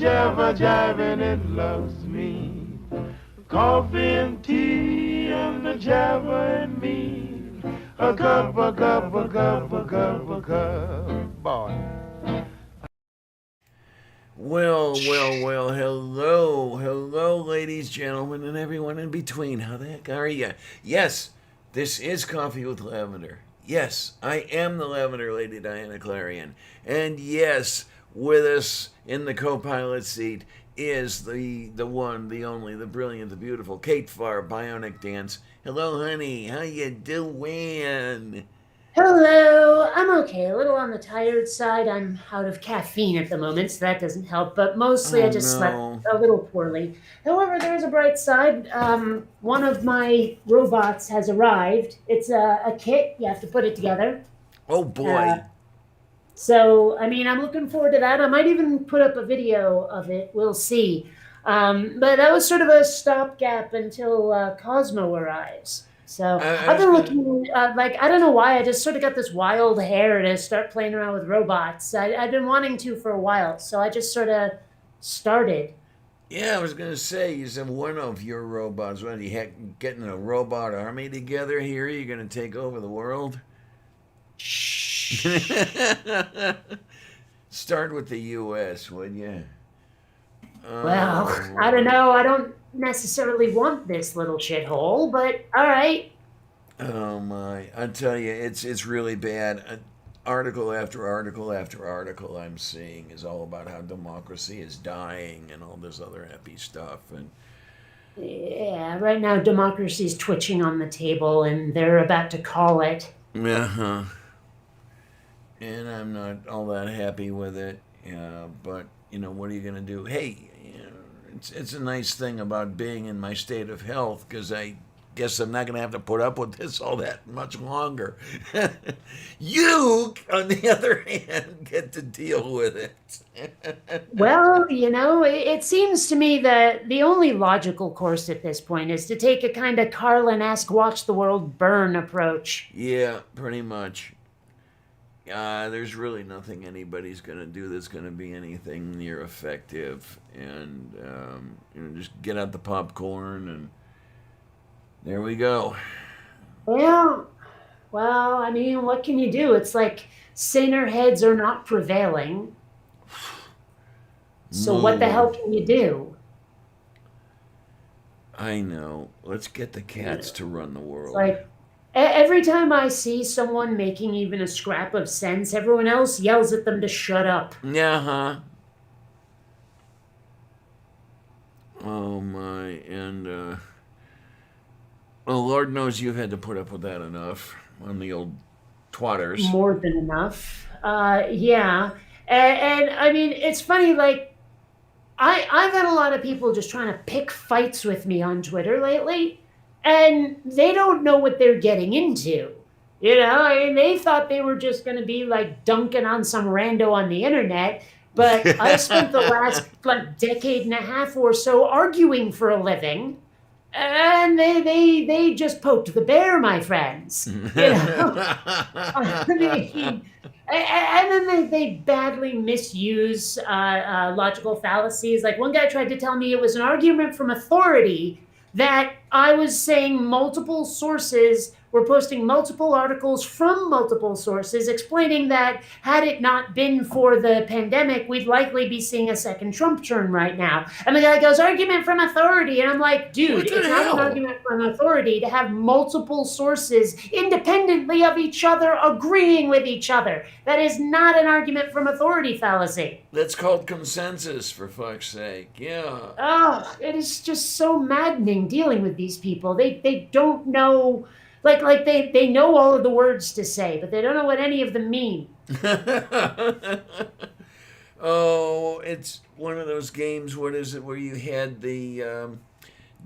jabber jiving, it loves me. Coffee and tea and the jabber and me. A cup, a cup, a cup, a cup, a cup. Boy. Well, well, well, hello, hello, ladies, gentlemen, and everyone in between. How the heck are you? Yes, this is Coffee with Lavender. Yes, I am the Lavender Lady Diana Clarion. And yes, with us in the co-pilot seat is the one, the only, the brilliant, the beautiful Kate Farr, Bionic Dance. Hello, honey. How you doing? Hello, I'm okay. A little on the tired side. I'm out of caffeine at the moment, so that doesn't help. But mostly, I Oh just slept no. a little poorly. However, there's a bright side. One of my robots has arrived. It's a kit. You have to put it together. Oh Uh, boy. so, I mean, I'm looking forward to that. I might even put up a video of it. We'll see. But that was sort of a stopgap until Cosmo arrives. So I I've was been gonna. looking, I don't know why, I just sort of got this wild hair to start playing around with robots. I've been wanting to for a while, so I just sort of started. Yeah, I was gonna say, you said one of your robots. What, you heck getting a robot army together here? You're gonna take over the world? Shh. Start with the U.S., would you? Well, I don't Oh, know. I don't necessarily want this little shithole, but all right. oh my! I tell you, it's really bad. Article after article after article I'm seeing is all about how democracy is dying and all this other happy stuff. And Yeah, right now democracy's twitching on the table and they're about to call it. uh-huh. And I'm not all that happy with it. But what are you gonna do? Hey, it's a nice thing about being in my state of health because I guess I'm not gonna have to put up with this all that much longer. You, on the other hand, get to deal with it. Well, it seems to me that the only logical course at this point is to take a kind of Carlin-esque watch the world burn approach. Yeah, pretty much. There's really nothing anybody's gonna do that's gonna be anything near effective, and just get out the popcorn and there we go. Yeah, well, I mean, what can you do? It's like saner heads are not prevailing. So what the hell Move. can you do? I know. Let's get the cats to run the It's world. like every time I see someone making even a scrap of sense, everyone else yells at them to shut up. Yeah, huh? Oh my. And well, Lord knows you've had to put up with that enough on the old twatters. More than enough. Yeah. And I mean, it's funny, like, I've had a lot of people just trying to pick fights with me on Twitter lately, and they don't know what they're getting into. I mean, they thought they were just going to be like dunking on some rando on the internet, but I spent the last like decade and a half or so arguing for a living, and they just poked the bear, my friends. I mean, and then they badly misuse logical fallacies. Like one guy tried to tell me it was an argument from authority that I was saying multiple sources were posting multiple articles from multiple sources explaining that had it not been for the pandemic, we'd likely be seeing a second Trump turn right now. And the guy goes, argument from authority. And I'm like, dude, What the it's not an hell? argument from authority to have multiple sources independently of each other agreeing with each other. That is not an argument from authority fallacy. That's called consensus, for fuck's sake. Yeah. Oh, it is just so maddening dealing with these people. They don't know, like they know all of the words to say, but they don't know what any of them mean. Oh, it's one of those games. What is it? Where you had the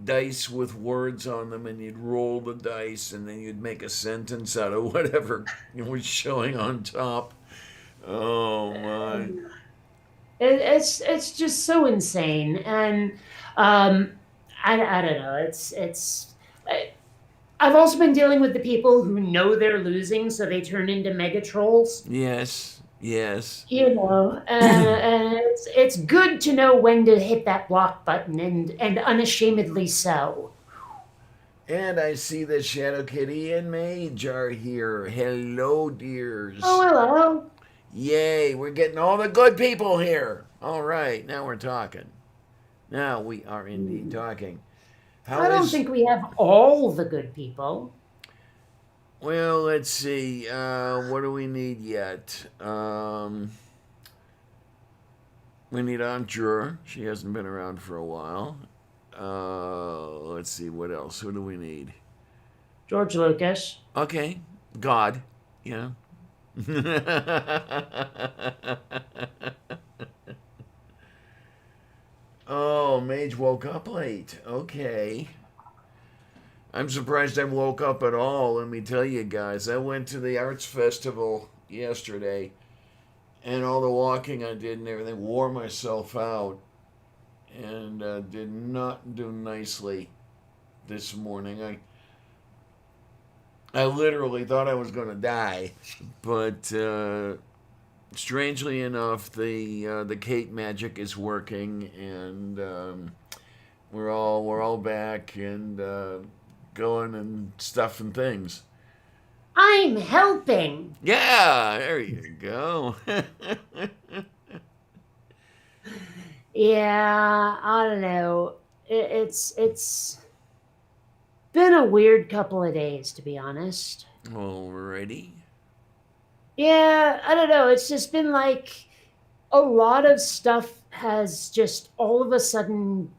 dice with words on them, and you'd roll the dice, and then you'd make a sentence out of whatever was showing on top. Oh my! It's just so insane, and um, I don't know. I've also been dealing with the people who know they're losing, so they turn into mega trolls. Yes, Yes. And it's good to know when to hit that block button, and unashamedly so. And I see that Shadow Kitty and Mage are here. Hello, Oh, dears. hello. Yay, we're getting all the good people here. All right, now we're talking. Now we are indeed talking. I How don't is. think we have all the good people. Well, let's see. What do we need yet? We need Aunt Jura. She hasn't been around for a while. Let's see. What else? Who do we need? George Lucas. Okay. God. Yeah. Oh, Mage woke up late. Okay. I'm surprised I woke up at all. Let me tell you guys. I went to the arts festival yesterday, and all the walking I did and everything wore myself out, and did not do nicely this morning. I literally thought I was going to die, but strangely enough, the Kate magic is working, and we're all back and going and stuff and things. I'm helping. Yeah, there you go. Yeah, I don't know. It's been a weird couple of days, to be honest. Alrighty. Yeah, I don't know. It's just been like a lot of stuff has just all of a sudden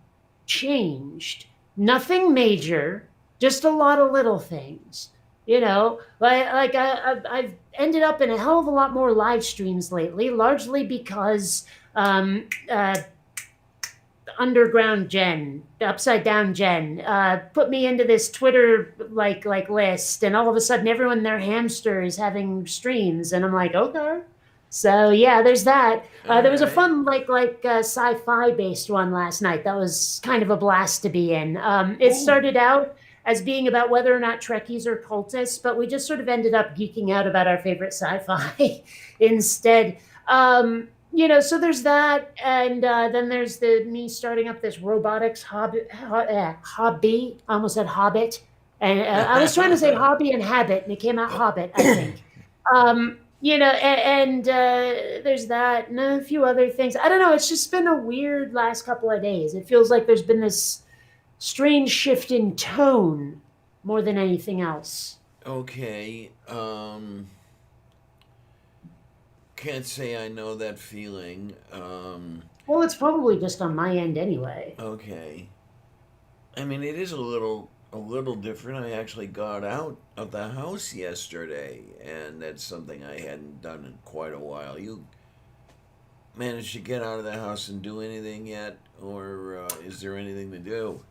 changed. Nothing major, just a lot of little things. I've ended up in a hell of a lot more live streams lately, largely because underground Jen, upside down Jen, put me into this Twitter like list, and all of a sudden everyone their hamster is having streams, and I'm like, okay. So yeah, there's that. There was a Alright. fun sci-fi based one last night. That was kind of a blast to be in. It Ooh. started out as being about whether or not Trekkies are cultists, but we just sort of ended up geeking out about our favorite sci-fi instead. So there's that, and then there's me starting up this robotics hobby. I almost said hobbit, and I was trying to say hobby and habit, and it came out hobbit, I think. There's that, and a few other things. I don't know. It's just been a weird last couple of days. It feels like there's been this strange shift in tone more than anything else. Okay. Can't say I know that feeling. Well, it's probably just on my end anyway. Okay. I mean, it is a little different. I actually got out of the house yesterday, and that's something I hadn't done in quite a while. You managed to get out of the house and do anything yet, or is there anything to do?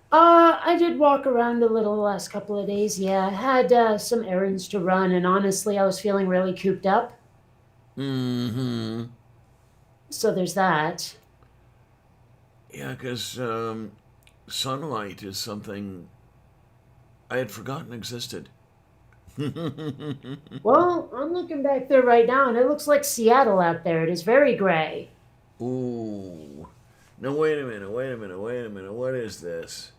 I did walk around a little the last couple of days. Yeah, I had some errands to run, and honestly, I was feeling really cooped up. Mm-hmm. So there's that. Yeah, because sunlight is something I had forgotten existed. Well, I'm looking back there right now, and it looks like Seattle out there. It is very gray. Ooh. No, wait a minute, wait a minute, wait a minute. What is this?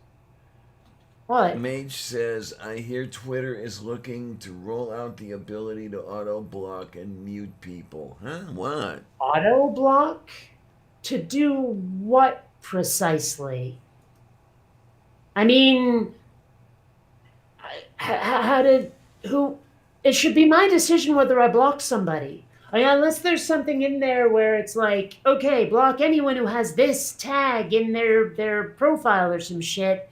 What? Mage says, I hear Twitter is looking to roll out the ability to auto block and mute people. Huh? What? Auto block? To do what precisely? I mean, how did who? It should be my decision whether I block somebody. I mean, unless there's something in there where it's like, okay, block anyone who has this tag in their profile or some shit.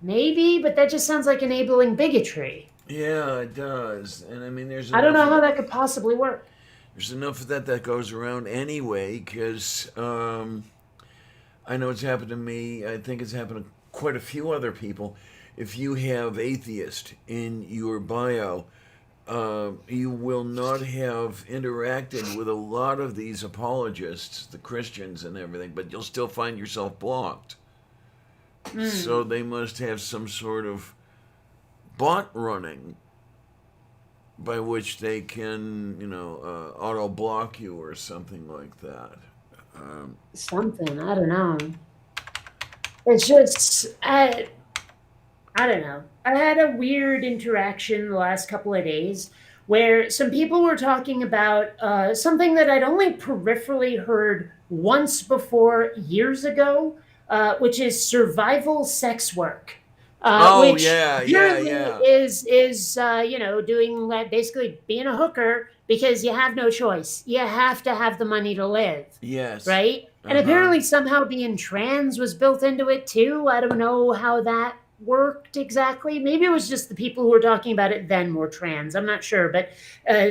Maybe, but that just sounds like enabling bigotry. Yeah, it does. And I mean, I don't know how that could possibly work. there's enough of that goes around anyway, because I know it's happened to me. I think it's happened to quite a few other people. If you have atheist in your bio, you will not have interacted with a lot of these apologists, the Christians and everything, but you'll still find yourself blocked. So Mm. they must have some sort of bot running. by which they can, auto block you or something like that. Something, I don't know. It's just, I don't know. I had a weird interaction the last couple of days where some people were talking about something that I'd only peripherally heard once before years ago, which is survival sex work. Oh Which yeah, yeah, apparently yeah. is doing like basically being a hooker because you have no choice. You have to have the money to live, Yes. right? And Uh-huh. apparently somehow being trans was built into it too. I don't know how that worked exactly. Maybe it was just the people who were talking about it then were trans. I'm not sure, but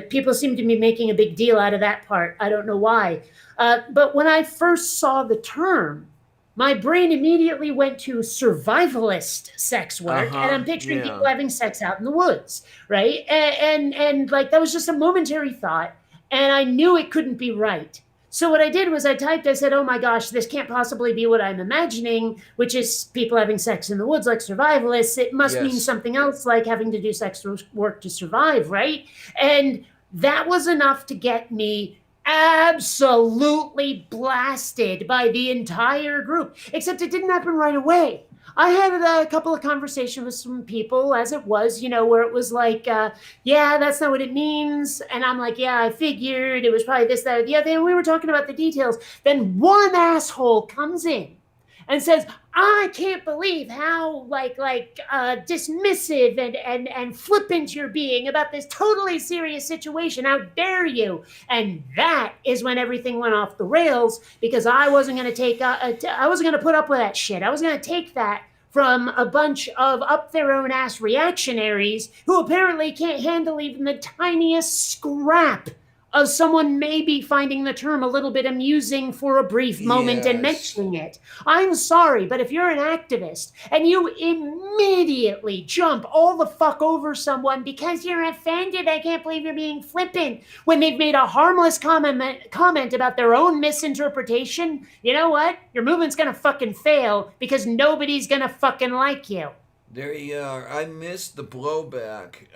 people seem to be making a big deal out of that part. I don't know why. But when I first saw the term, my brain immediately went to survivalist sex work, and Uh-huh. I'm picturing Yeah. people having sex out in the woods, right? And like that was just a momentary thought, and I knew it couldn't be right. So what I did was I said, "Oh my gosh, this can't possibly be what I'm imagining, which is people having sex in the woods like survivalists. It must mean Yes. something else like having to do sex work to survive, right?" And that was enough to get me absolutely blasted by the entire group, except it didn't happen right away. I had a couple of conversations with some people as it was, where it was like, yeah, that's not what it means. And I'm like, yeah, I figured it was probably this, that, or the other. And we were talking about the details. Then one asshole comes in and says, I can't believe how dismissive and flippant you're being about this totally serious situation. How dare you? And that is when everything went off the rails because I wasn't going to I wasn't going to put up with that shit. I was going to take that from a bunch of up their own ass reactionaries who apparently can't handle even the tiniest scrap of someone maybe finding the term a little bit amusing for a brief moment and Yes. mentioning it. I'm sorry, but if you're an activist and you immediately jump all the fuck over someone because you're offended, I can't believe you're being flippant, when they've made a harmless comment about their own misinterpretation, you know what? Your movement's gonna fucking fail because nobody's gonna fucking like you. There you are. I missed the blowback.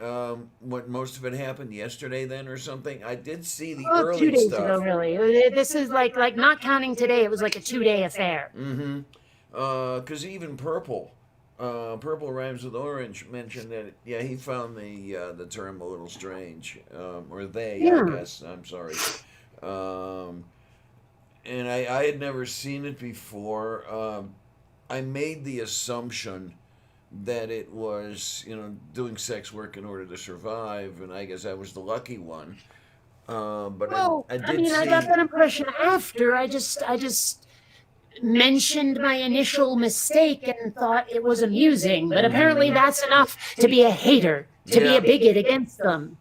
What most of it happened yesterday then or something. I did see the Oh, two early days ago, stuff. really. This is like not counting today. It was like a 2 day affair. Mm-hmm. Because even Purple Rhymes with Orange mentioned that, yeah, he found the term a little strange. Or they, I Yeah. guess. I'm sorry. Um, and I had never seen it before. I made the assumption that it was, doing sex work in order to survive, and I guess I was the lucky one. But Well, I I did mean, I got see. that impression after. I just mentioned my initial mistake and thought it was amusing, but apparently Mm-hmm. that's enough to be a hater, to be a Yeah, bigot against them.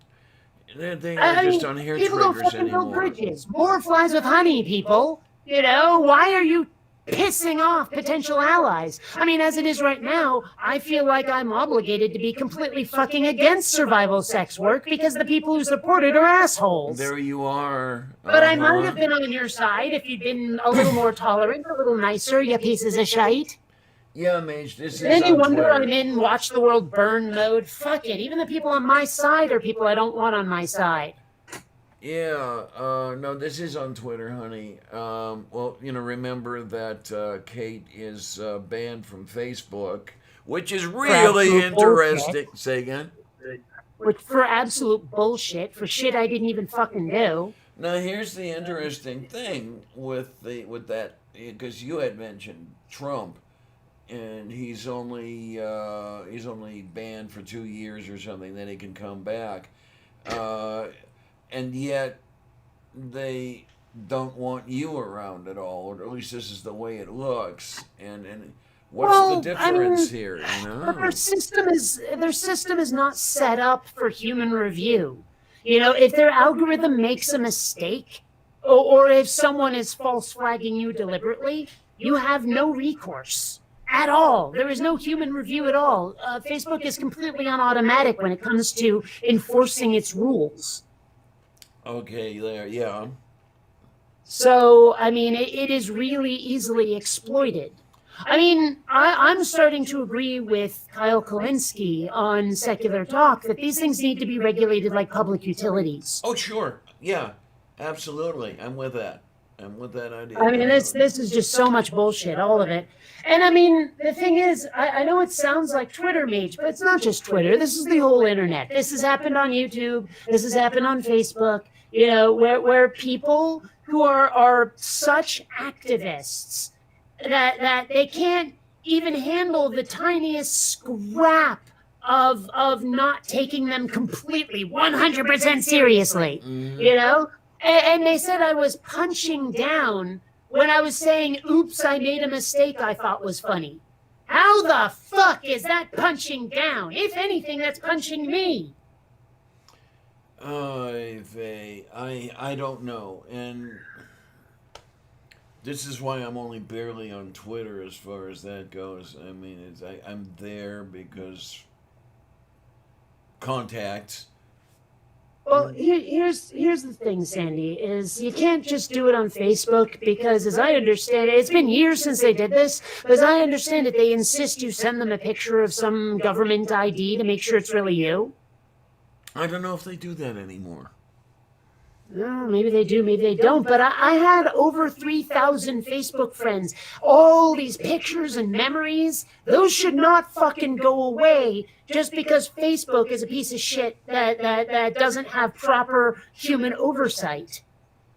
they I aren't I just mean, on hair people don't triggers fucking build anymore. bridges. More flies with honey, people. Why are you pissing off potential allies? I mean, as it is right now, I feel like I'm obligated to be completely fucking against survival sex work because the people who support it are assholes. There you are. But Uh I might huh. have been on your side if you'd been a little more tolerant, a little nicer, you pieces of shite. Yeah, Mage, this And is then you on wonder Twitter. I'm in watch the world burn mode. Fuck it. Even the people on my side are people I don't want on my side. Yeah, no, this is on Twitter, honey. Well, remember that Kate is banned from Facebook, which is For really absolute bullshit. interesting. Say again? Which for absolute bullshit, for shit I didn't even fucking do. Now, here's the interesting thing with that, because you had mentioned Trump, and he's only banned for 2 years or something. Then he can come back, uh, and yet they don't want you around at all, or at least this is the way it looks. And what's the Well, I difference mean, here? their system is not set up for human review. If their algorithm makes a mistake, or if someone is false flagging you deliberately, you have no recourse at all. There is no human review at all. Facebook is completely on automatic when it comes to enforcing its rules. Okay, there, yeah. So, I mean, it is really easily exploited. I mean, I'm starting to agree with Kyle Kalinske on Secular Talk that these things need to be regulated like public utilities. Oh, sure. Yeah, absolutely. I'm with that. I'm with that idea. I mean, this is just so much bullshit, all of it. And I mean, the thing is, I know it sounds like Twitter Mage, but it's not just Twitter. This is the whole internet. This has happened on YouTube. This has happened on Facebook. You know, where people who are such activists that they can't even handle the tiniest scrap of not taking them completely 100% seriously. You know, and they said I was punching down when I was saying, oops, I made a mistake I thought was funny. How the fuck is that punching down? If anything, that's punching me. I don't know. And this is why I'm only barely on Twitter as far as that goes. I mean, I'm there because contacts. Well, here's the thing, Sandy, is you can't just do it on Facebook because, as I understand it, it's been years since they did this, but as I understand it, they insist you send them a picture of some government ID to make sure it's really you. I don't know if they do that anymore. Oh, maybe they do, maybe they don't. But I had over 3,000 Facebook friends. All these pictures and memories, those should not fucking go away just because Facebook is a piece of shit that doesn't have proper human oversight.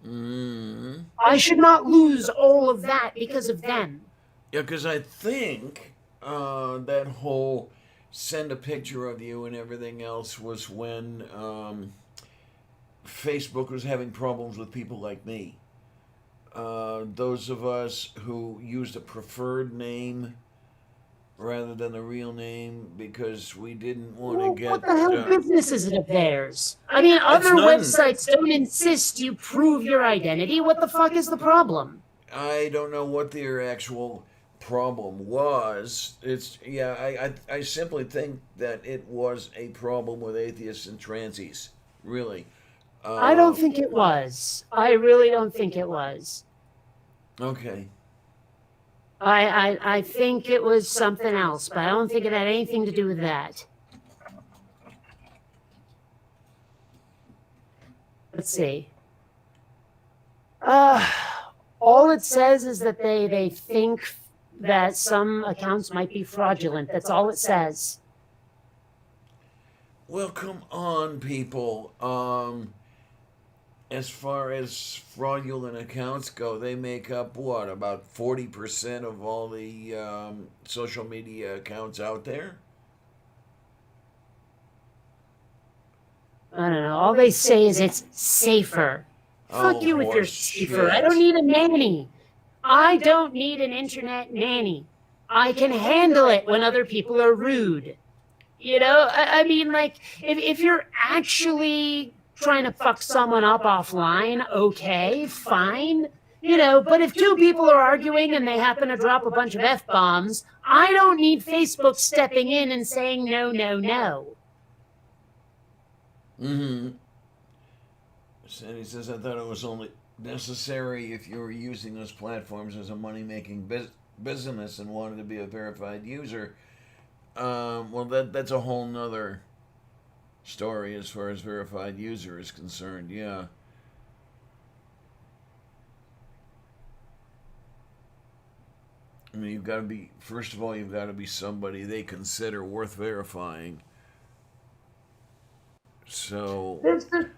I should not lose all of that because of them. Yeah, because I think that whole send a picture of you and everything else was when Facebook was having problems with people like me. Those of us who used a preferred name rather than the real name because we didn't want to get... What the hell business is it of theirs? I mean, other websites don't insist you prove your identity. What the fuck is the problem? I don't know what their actual problem was. I simply think that it was a problem with atheists and transies. Really. I don't think it was. I really don't think it was. Okay. I think it was something else, but I don't think it had anything to do with that. Let's see. All it says is that they think that some accounts might be fraudulent. That's all it says. Well, come on, people. As far as fraudulent accounts go, they make up, what, about 40% of all the social media accounts out there? I don't know. All they say is it's safer. Fuck you with your safer. I don't need a nanny. I don't need an internet nanny. I can handle it when other people are rude. You know, I mean, like, if you're actually trying to fuck someone up offline, okay, fine. You know, but if two people are arguing and they happen to drop a bunch of F-bombs, I don't need Facebook stepping in and saying no, no, no. Sandy says, I thought it was only necessary if you were using those platforms as a money-making business and wanted to be a verified user. Well, that's a whole nother story as far as verified user is concerned, yeah. I mean, you've got to be, first of all, you've got to be somebody they consider worth verifying. So...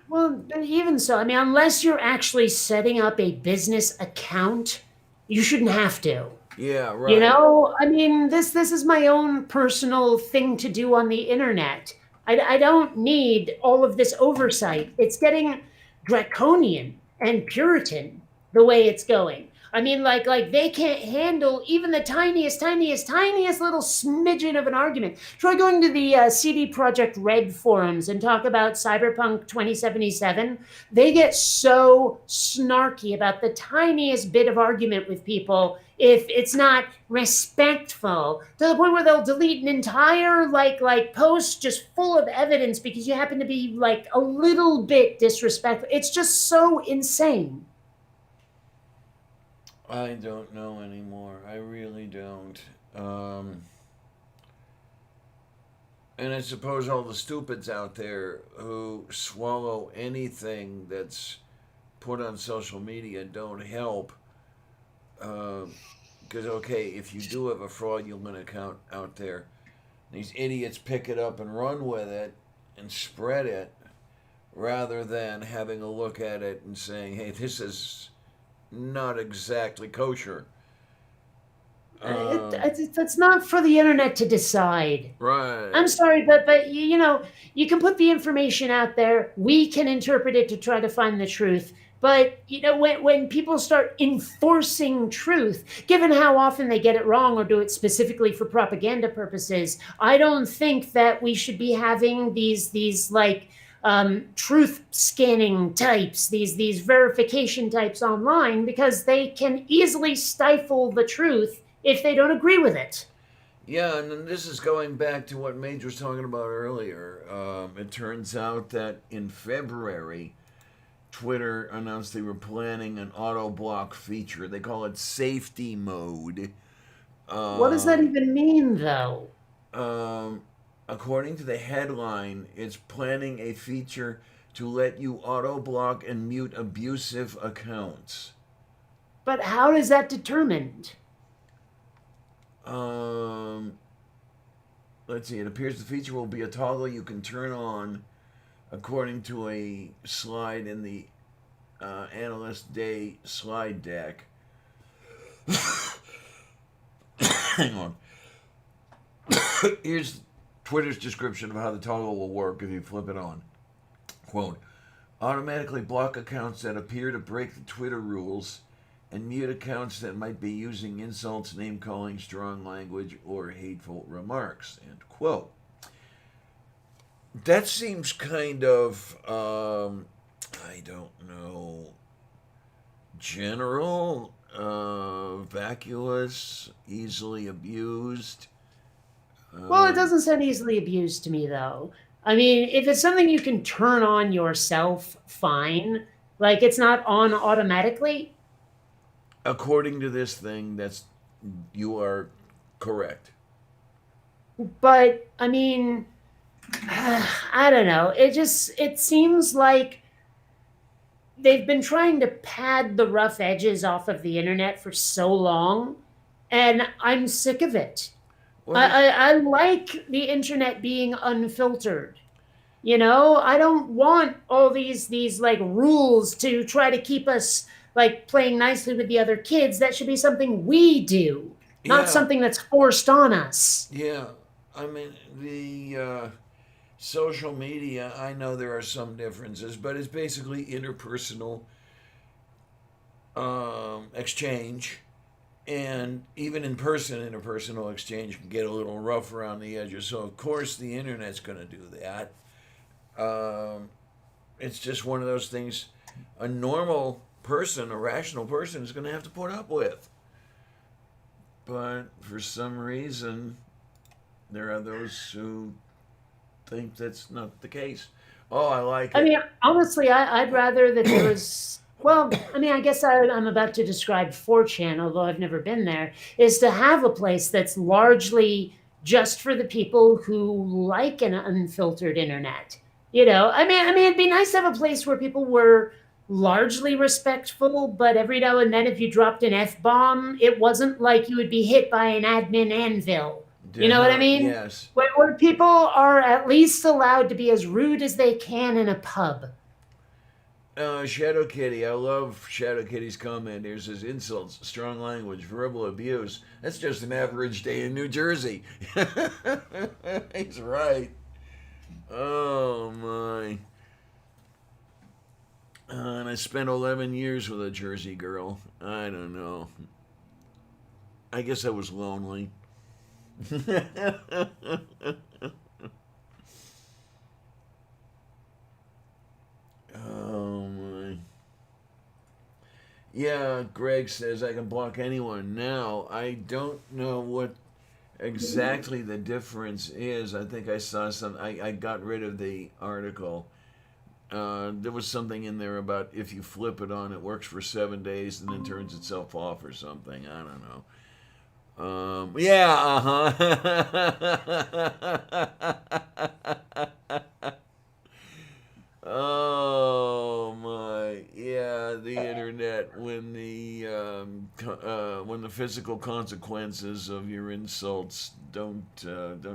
Well, even so, I mean, unless you're actually setting up a business account, you shouldn't have to. Yeah, right. You know, I mean, this is my own personal thing to do on the internet. I don't need all of this oversight. It's getting draconian and Puritan the way it's going. I mean, like they can't handle even the tiniest little smidgen of an argument. Try going to the CD Projekt Red forums and talk about Cyberpunk 2077. They get so snarky about the tiniest bit of argument with people if it's not respectful, to the point where they'll delete an entire like post just full of evidence because you happen to be like a little bit disrespectful. It's just so insane. I don't know anymore. I really don't. And I suppose all the stupids out there who swallow anything that's put on social media don't help. Because, okay, if you do have a fraudulent account out there, these idiots pick it up and run with it and spread it rather than having a look at it and saying, hey, this is not exactly kosher. It's not for the internet to decide. I'm Right. sorry, but you know, you can put the information out there. We can interpret it to try to find the truth. But you know, when people start enforcing truth, given how often they get it wrong or do it specifically for propaganda purposes, I don't think that we should be having these like truth scanning types, these verification types online, because they can easily stifle the truth if they don't agree with it. Yeah, and then this is going back to what Mage was talking about earlier. It turns out that in February, Twitter announced they were planning an auto block feature. They call it safety mode. What does that Um, even mean, though? um, According to the headline, it's planning a feature to let you auto block and mute abusive accounts. But how is that determined? Um, let's see. It appears the feature will be a toggle you can turn on, according to a slide in the Analyst Day slide deck. Hang on. Here's Twitter's description of how the toggle will work if you flip it on. Quote, automatically block accounts that appear to break the Twitter rules and mute accounts that might be using insults, name calling, strong language, or hateful remarks. End quote. That seems kind of, I don't know, general, vacuous, easily abused. Well, it Um, doesn't sound easily abused to me, though. I mean, if it's something you can turn on yourself, fine. Like it's not on automatically. According to this thing, that's you are correct. But I mean, I don't know. It seems like they've been trying to pad the rough edges off of the internet for so long, and I'm sick of it. Well, the, I like the internet being unfiltered. You know, I don't want all these like rules to try to keep us like playing nicely with the other kids. That should be something we do, not yeah, something that's forced on us. yeah. I mean, the social media. I know there are some differences, but it's basically interpersonal exchange, and even in person, interpersonal exchange can get a little rough around the edges. So, of course, the internet's going to do that. Um, it's just one of those things a normal person, a rational person, is going to have to put up with. But for some reason, there are those who think that's not the case. Oh, I like I it. mean, honestly, I'd rather that there was. Well, I mean, I guess I'm about to describe 4chan, although I've never been there, is to have a place that's largely just for the people who like an unfiltered internet. You know, it'd be nice to have a place where people were largely respectful, but every now and then, if you dropped an f bomb, it wasn't like you would be hit by an admin anvil. You know what I mean? Yes. Where people are at least allowed to be as rude as they can in a pub. Shadow Kitty, I love Shadow Kitty's comment here. Says insults, strong language, verbal abuse. That's just an average day in New Jersey. He's right. Oh my. And I spent 11 years with a Jersey girl. I don't know. I guess I was lonely. Oh my. Yeah, Greg says I can block anyone now. I don't know what exactly the difference is. I think I saw some. I got rid of the article. There was something in there about if you flip it on, it works for 7 days and then turns itself off or something. I don't know. Yeah, Oh my, yeah, the internet when the physical consequences of your insults don't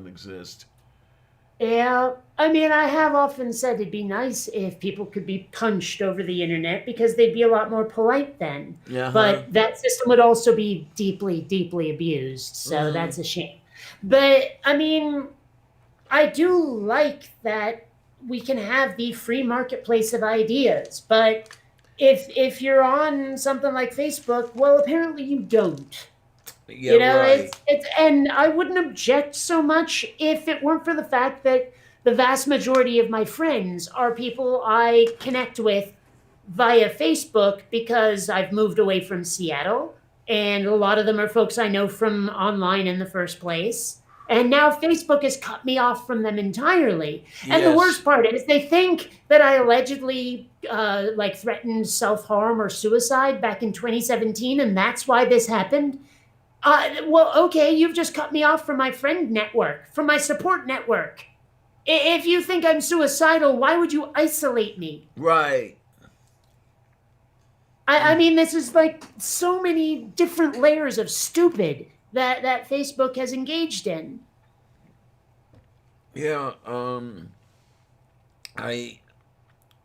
exist. Yeah, I mean, I have often said it'd be nice if people could be punched over the internet because they'd be a lot more polite then. Yeah, huh? But that system would also be deeply, deeply abused, so Mm-hmm. that's a shame. But I mean, I do like that we can have the free marketplace of ideas, but if you're on something like Facebook, well, apparently you don't. Yeah, right. It's and I wouldn't object so much if it weren't for the fact that the vast majority of my friends are people I connect with via Facebook because I've moved away from Seattle, and a lot of them are folks I know from online in the first place. And now Facebook has cut me off from them entirely. And the Yes. worst part is they think that I allegedly like threatened self harm or suicide back in 2017, and that's why this happened. Well, okay, you've just cut me off from my friend network, from my support network. If you think I'm suicidal, why would you isolate me? Right. I mean, this is like so many different layers of stupid that Facebook has engaged in. Yeah, I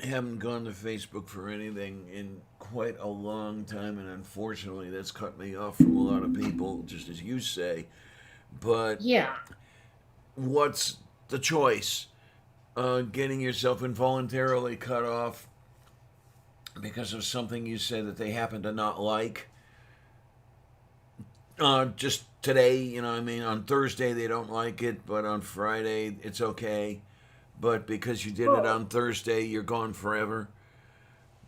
haven't gone to Facebook for anything in quite a long time, and unfortunately, that's cut me off from a lot of people, just as you say. But Yeah. what's the choice? Getting yourself involuntarily cut off because of something you say that they happen to not like. Just today, I mean, on Thursday they don't like it, but on Friday it's okay. But because you did it Well, on Thursday, you're gone forever.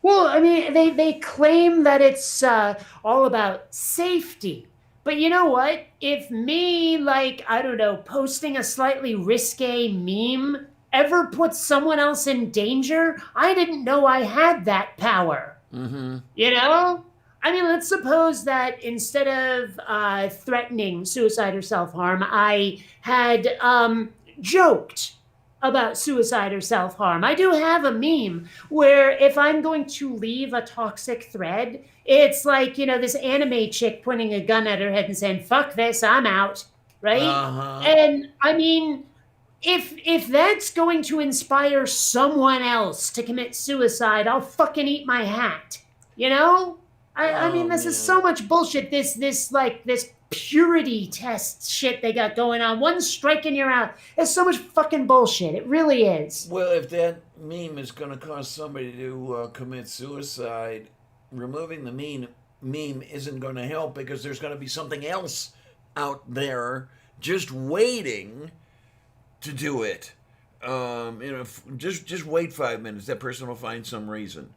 Well, I mean, they claim that it's all about safety. But you know what? If me, like, I don't know, posting a slightly risque meme ever puts someone else in danger, I didn't know I had that power. Mm-hmm. You know? I mean, let's suppose that instead of threatening suicide or self harm, I had joked about suicide or self harm. I do have a meme where if I'm going to leave a toxic thread, it's like, this anime chick pointing a gun at her head and saying, fuck this, I'm out. Right? Uh-huh. And I mean, if that's going to inspire someone else to commit suicide, I'll fucking eat my hat. You know? I Oh mean, this is man. so much bullshit. This purity test shit they got going on. One strike and you're out. It's so much fucking bullshit. It really is. Well, if that meme is going to cause somebody to commit suicide, removing the meme isn't going to help because there's going to be something else out there just waiting to do it. Just wait 5 minutes. That person will find some reason.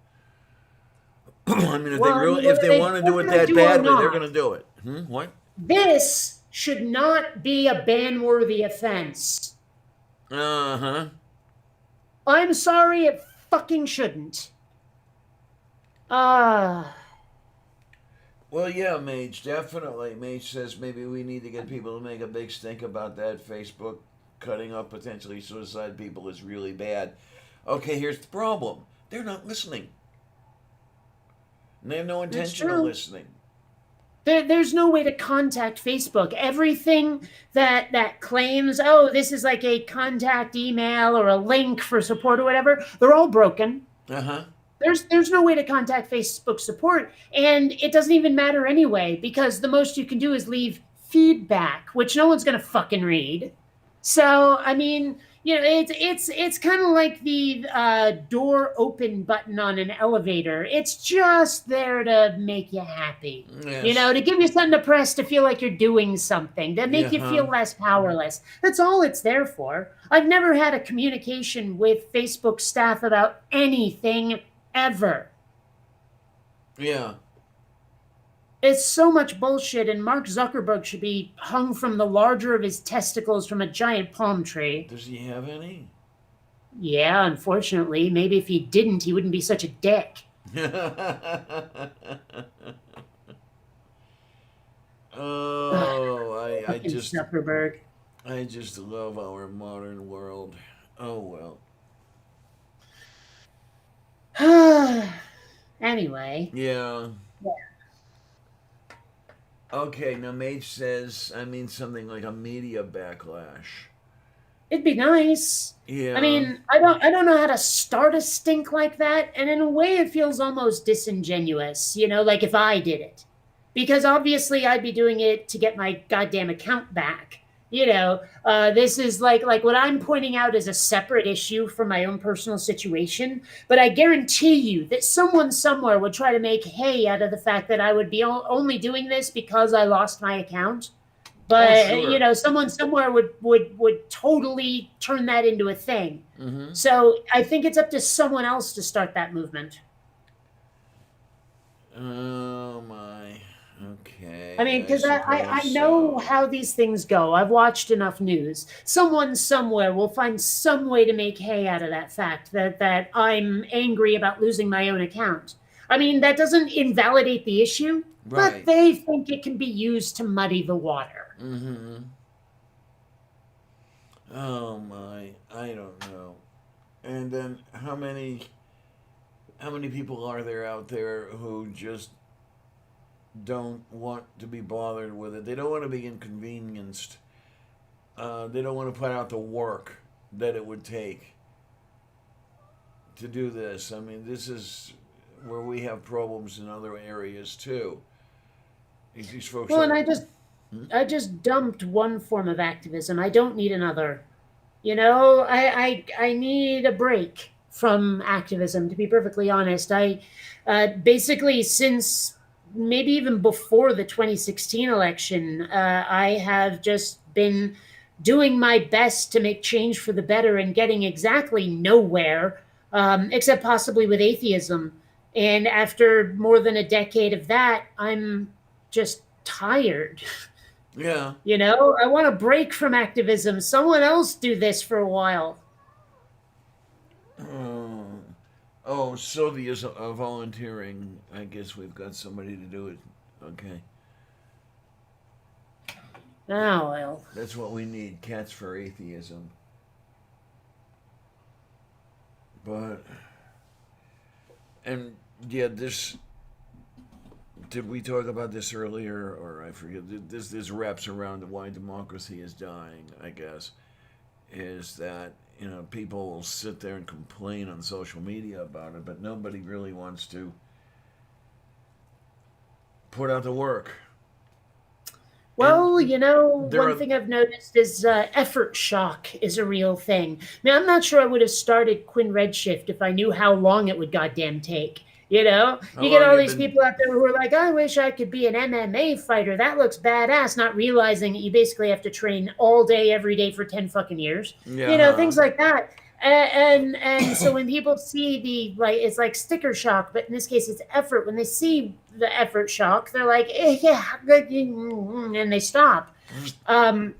I mean, if they Well, I mean, really, if they want to do it whether they that do or badly, they're not, going to do it. What? this should not be a ban-worthy offense. Uh huh. I'm sorry, it fucking shouldn't. Uh, Well, yeah, Mage, definitely. Mage says maybe we need to get people to make a big stink about that. Facebook cutting up potentially suicide people is really bad. Okay, here's the problem. They're not listening. And they have no that's intention of true. listening. There's no way to contact Facebook. Everything that claims, oh, this is like a contact email or a link for support or whatever, they're all broken. Uh huh. There's no way to contact Facebook support, and it doesn't even matter anyway because the most you can do is leave feedback, which no one's gonna fucking read. So I mean, it's kind of like the door open button on an elevator. It's just there to make you happy. Yes. To give you something to press to feel like you're doing something, to Yeah, make you huh? feel less powerless. That's all it's there for. I've never had a communication with Facebook staff about anything ever. Yeah. It's so much bullshit, and Mark Zuckerberg should be hung from the larger of his testicles from a giant palm tree. Does he have any? Yeah, unfortunately. Maybe if he didn't, he wouldn't be such a dick. Oh, Fucking Zuckerberg. I just love our modern world. Oh well. Anyway. Yeah. Okay, now Mage says, I mean something like a media backlash. It'd be nice. I Yeah. mean, I don't know how to start a stink like that, and in a way it feels almost disingenuous, like if I did it. Because obviously I'd be doing it to get my goddamn account back. This is like what I'm pointing out is a separate issue from my own personal situation, but I guarantee you that someone somewhere would try to make hay out of the fact that I would be only doing this because I lost my account. Oh, But sure. someone somewhere would totally turn that into a thing. Mm-hmm. So I think it's up to someone else to start that movement. Oh my. I Okay, mean, I because suppose I know so. how these things go. I've watched enough news. Someone somewhere will find some way to make hay out of that fact that I'm angry about losing my own account. I mean, that doesn't invalidate the issue, but Right. they think it can be used to muddy the water. Mm-hmm. Oh my. I don't know. And then how many people are there out there who just don't want to be bothered with it? They don't want to be inconvenienced. They don't want to put out the work that it would take to do this. I mean, this is where we have problems in other areas too. These folks Well, and don't. Hmm? I just dumped one form of activism. I don't need another. I need a break from activism. To be perfectly honest, I basically since maybe even before the 2016 election, I have just been doing my best to make change for the better and getting exactly nowhere, except possibly with atheism. And after more than a decade of that, I'm just tired. Yeah. I want a break from activism. Someone else do this for a while. Oh, oh, Sylvia's volunteering. I guess we've got somebody to do it. Okay. Oh, well. That's what we need. Cats for atheism. But and yeah, this did we talk about this earlier, or I forget. This wraps around why democracy is dying. I guess is that people will sit there and complain on social media about it, but nobody really wants to put out the work. And Well, there one are thing I've noticed is effort shock is a real thing. I mean, I'm not sure I would have started Quinn Redshift if I knew how long it would goddamn take. how You get long all you've these been. people out there who are like, I wish I could be an MMA fighter. That looks badass, not realizing that you basically have to train all day, every day for 10 fucking years. Yeah. Things like that. And so when people see it's like sticker shock, but in this case it's effort. When they see the effort shock, they're like, yeah, and they stop. Um,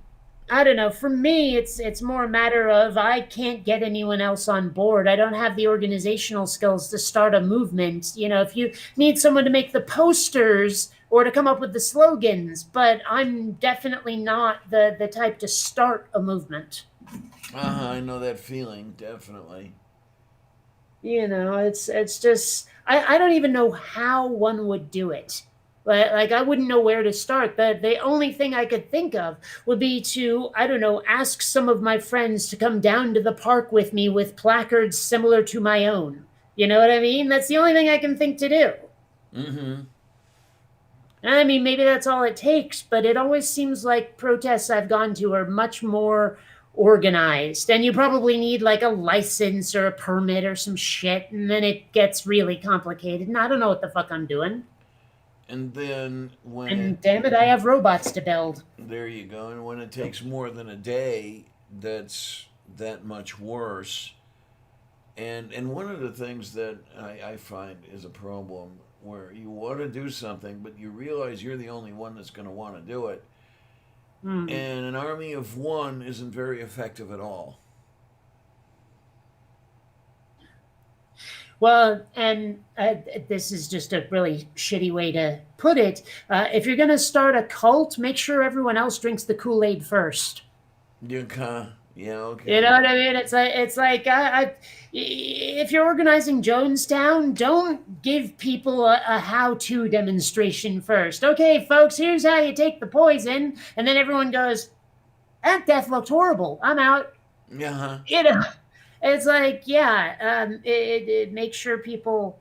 I don't know. For me, it's more a matter of I can't get anyone else on board. I don't have the organizational skills to start a movement. If you need someone to make the posters or to come up with the slogans, but I'm definitely not the type to start a movement. I know that feeling definitely. It's just I don't even know how one would do it. Like I wouldn't know where to start. The only thing I could think of would be to, I don't know, ask some of my friends to come down to the park with me with placards similar to my own. You know what I mean? That's the only thing I can think to do. Mm-hmm. I mean, maybe that's all it takes, but it always seems like protests I've gone to are much more organized. And you probably need like a license or a permit or some shit, and then it gets really complicated. And I don't know what the fuck I'm doing. And then when it And damn it, I have robots to build. there you go, and when it takes more than a day, that's that much worse. And one of the things that I find is a problem where you want to do something, but you realize you're the only one that's going to want to do it, Hmm. and an army of one isn't very effective at all. Well, and this is just a really shitty way to put it. If you're going to start a cult, make sure everyone else drinks the Kool-Aid first. You yeah, You know okay. what I mean? It's like if you're organizing Jonestown, don't give people a how-to demonstration first. Okay, folks, here's how you take the poison, and then everyone goes, "That death looked horrible. I'm out." Uh-huh. You know, it's like, yeah, it makes sure people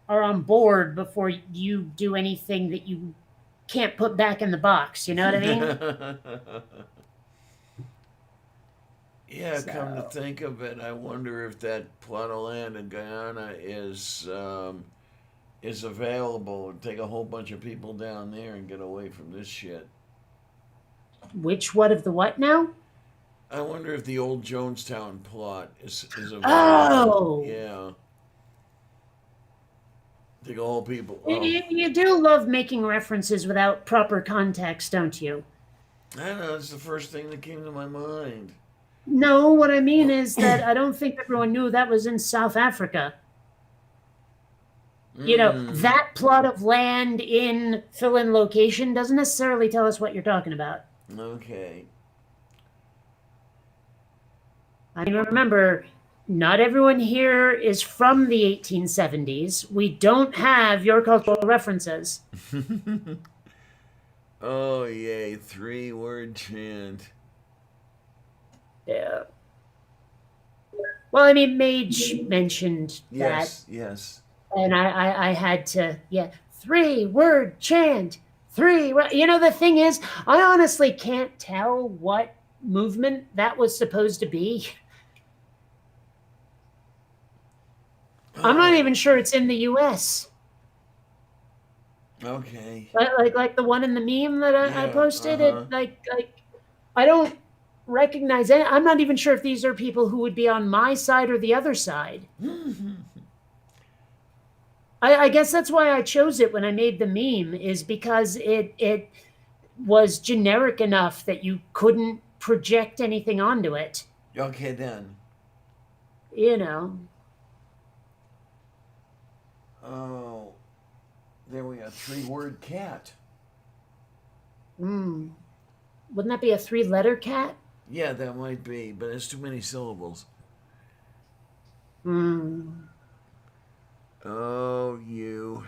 are on board before you do anything that you can't put back in the box. You know what I mean? Yeah, come to So, think of it, I wonder if that plot of land in Guyana is available. Take a whole bunch of people down there and get away from this shit. which what of the what now? I wonder if the old Jonestown plot is available. Oh, Yeah, take a whole people. you, Oh, you do love making references without proper context, don't you? I don't know. It's the first thing that came to my mind. No, what I mean is that I don't think everyone knew that was in South Africa. Hmm. That plot of land in fill in location doesn't necessarily tell us what you're talking about. Okay. I mean, remember, not everyone here is from the 1870s. We don't have your cultural references. Oh yay! 3 word chant. Yeah. Well, I mean, Mage mentioned that, Yes. Yes. and I had to, yeah, 3 word chant. The thing is, I honestly can't tell what movement that was supposed to be. I'm not Oh. even sure it's in the US. Okay. Like the one in the meme that I Yeah. Uh posted. huh. Like I don't recognize any. I'm not even sure if these are people who would be on my side or the other side. I guess that's why I chose it when I made the meme, is because it was generic enough that you couldn't project anything onto it. Okay then. You know. Oh, there we go. 3 word cat. Mm. Wouldn't that be a 3 letter cat? Yeah, that might be, but it's too many syllables. Mm. Oh, you.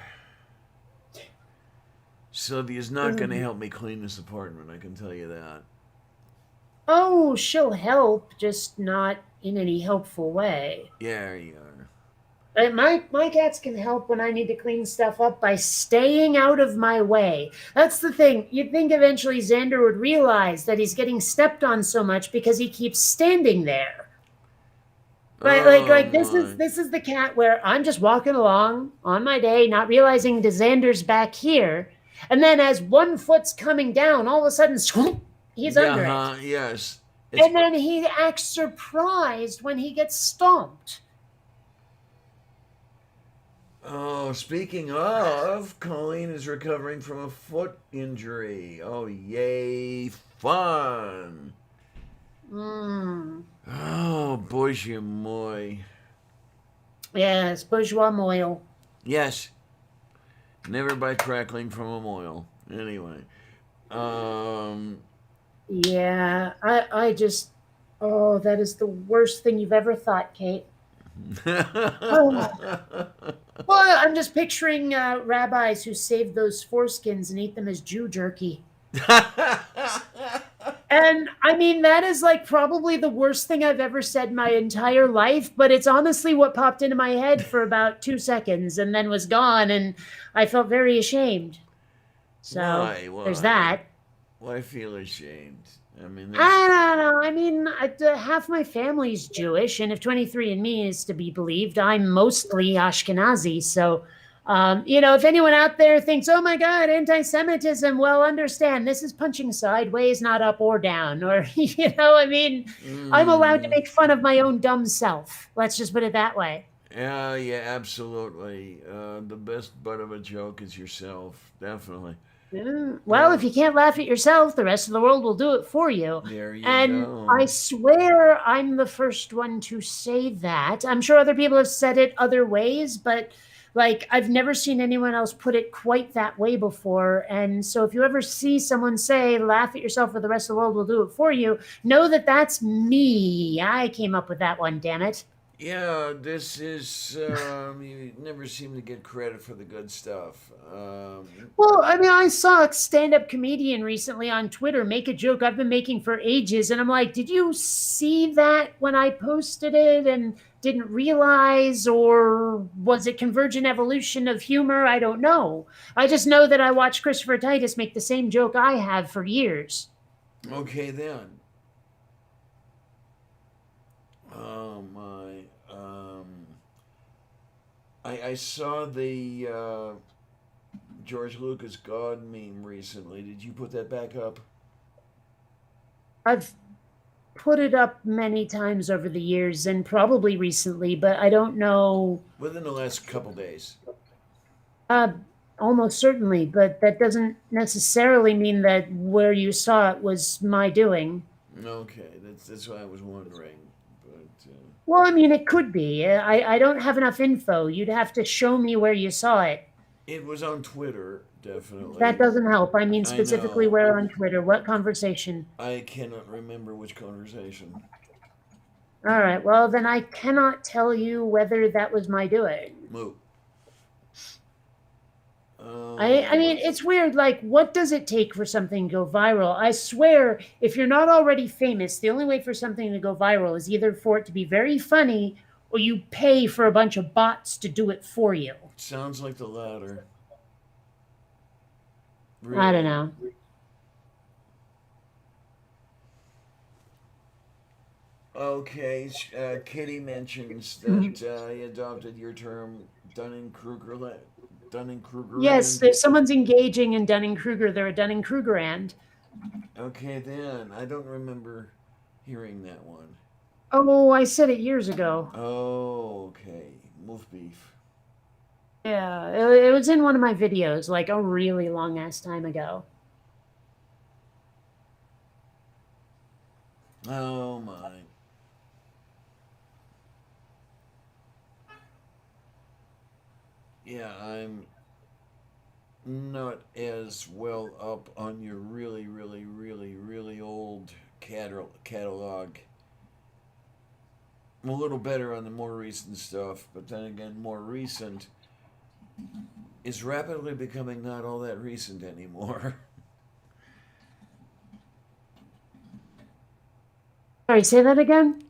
Sylvia's not going to Mm. help me clean this apartment, I can tell you that. Oh, she'll help, just not in any helpful way. Yeah, there you are. My cats can help when I need to clean stuff up by staying out of my way. That's the thing. You'd think eventually Xander would realize that he's getting stepped on so much because he keeps standing there. Right, Oh, this is my. this is the cat where I'm just walking along on my day, not realizing that Xander's back here, and then as one foot's coming down, all of a sudden, swoop, he's Yeah, under it, huh? Yes. It's. and then he acts surprised when he gets stomped. Oh, speaking of, Colleen is recovering from a foot injury. Oh, yay, fun. Mm. Oh, boy, moi. Yes, bourgeois moil. Yes, never by crackling from a moil. Anyway, um, Yeah, I just, oh, that is the worst thing you've ever thought, Kate. Oh. Well, I'm just picturing rabbis who saved those foreskins and ate them as Jew jerky. And I mean, that is like probably the worst thing I've ever said my entire life, but it's honestly what popped into my head for about 2 seconds and then was gone. And I felt very ashamed. So Why? there's Why? that. Why feel ashamed? I mean, there's. I don't know. I mean, half my family's Jewish, and if 23andMe is to be believed, I'm mostly Ashkenazi. So, if anyone out there thinks, oh my God, anti Semitism, well, understand this is punching sideways, not up or down. Or, I mean, I'm allowed to Mm, make fun of my own dumb self. Let's just put it that way. yeah, yeah, absolutely. The best butt of a joke is yourself, definitely. Well, if you can't laugh at yourself, the rest of the world will do it for you. There you And go. I swear I'm the first one to say that. I'm sure other people have said it other ways, but like I've never seen anyone else put it quite that way before. And so if you ever see someone say, laugh at yourself or the rest of the world will do it for you, know that that's me. I came up with that one, damn it. Yeah, this is, you never seem to get credit for the good stuff. Well, I mean, I saw a stand-up comedian recently on Twitter make a joke I've been making for ages, and I'm like, did you see that when I posted it and didn't realize, or was it convergent evolution of humor? I don't know. I just know that I watched Christopher Titus make the same joke I have for years. Okay, then. Oh, my. I saw the George Lucas God meme recently. Did you put that back up? I've put it up many times over the years and probably recently, but I don't know. Within the last couple days. Uh, Almost certainly, but that doesn't necessarily mean that where you saw it was my doing. Okay, that's what I was wondering. But Well, I mean, it could be. I don't have enough info. You'd have to show me where you saw it. it was on Twitter, definitely. That doesn't help. I mean, I specifically know. where on Twitter. What conversation? I cannot remember which conversation. All right. Well, then I cannot tell you whether that was my doing. Moo. I mean, it's weird. Like, what does it take for something to go viral? I swear, if you're not already famous, the only way for something to go viral is either for it to be very funny or you pay for a bunch of bots to do it for you. Sounds like the latter. I don't Really. know. Okay, Kitty mentions that he adopted your term Dunning Kruger Yes, land. if someone's engaging in Dunning Kruger, they're a Dunning Kruger and. Okay, then I don't remember hearing that one. Oh, I said it years ago. Oh, okay, wolf beef. Yeah, it was in one of my videos, like a really long ass time ago. Oh my. Yeah, I'm not as well up on your really old catalog. I'm a little better on the more recent stuff, but then again, more recent is rapidly becoming not all that recent anymore. Sorry, say that again?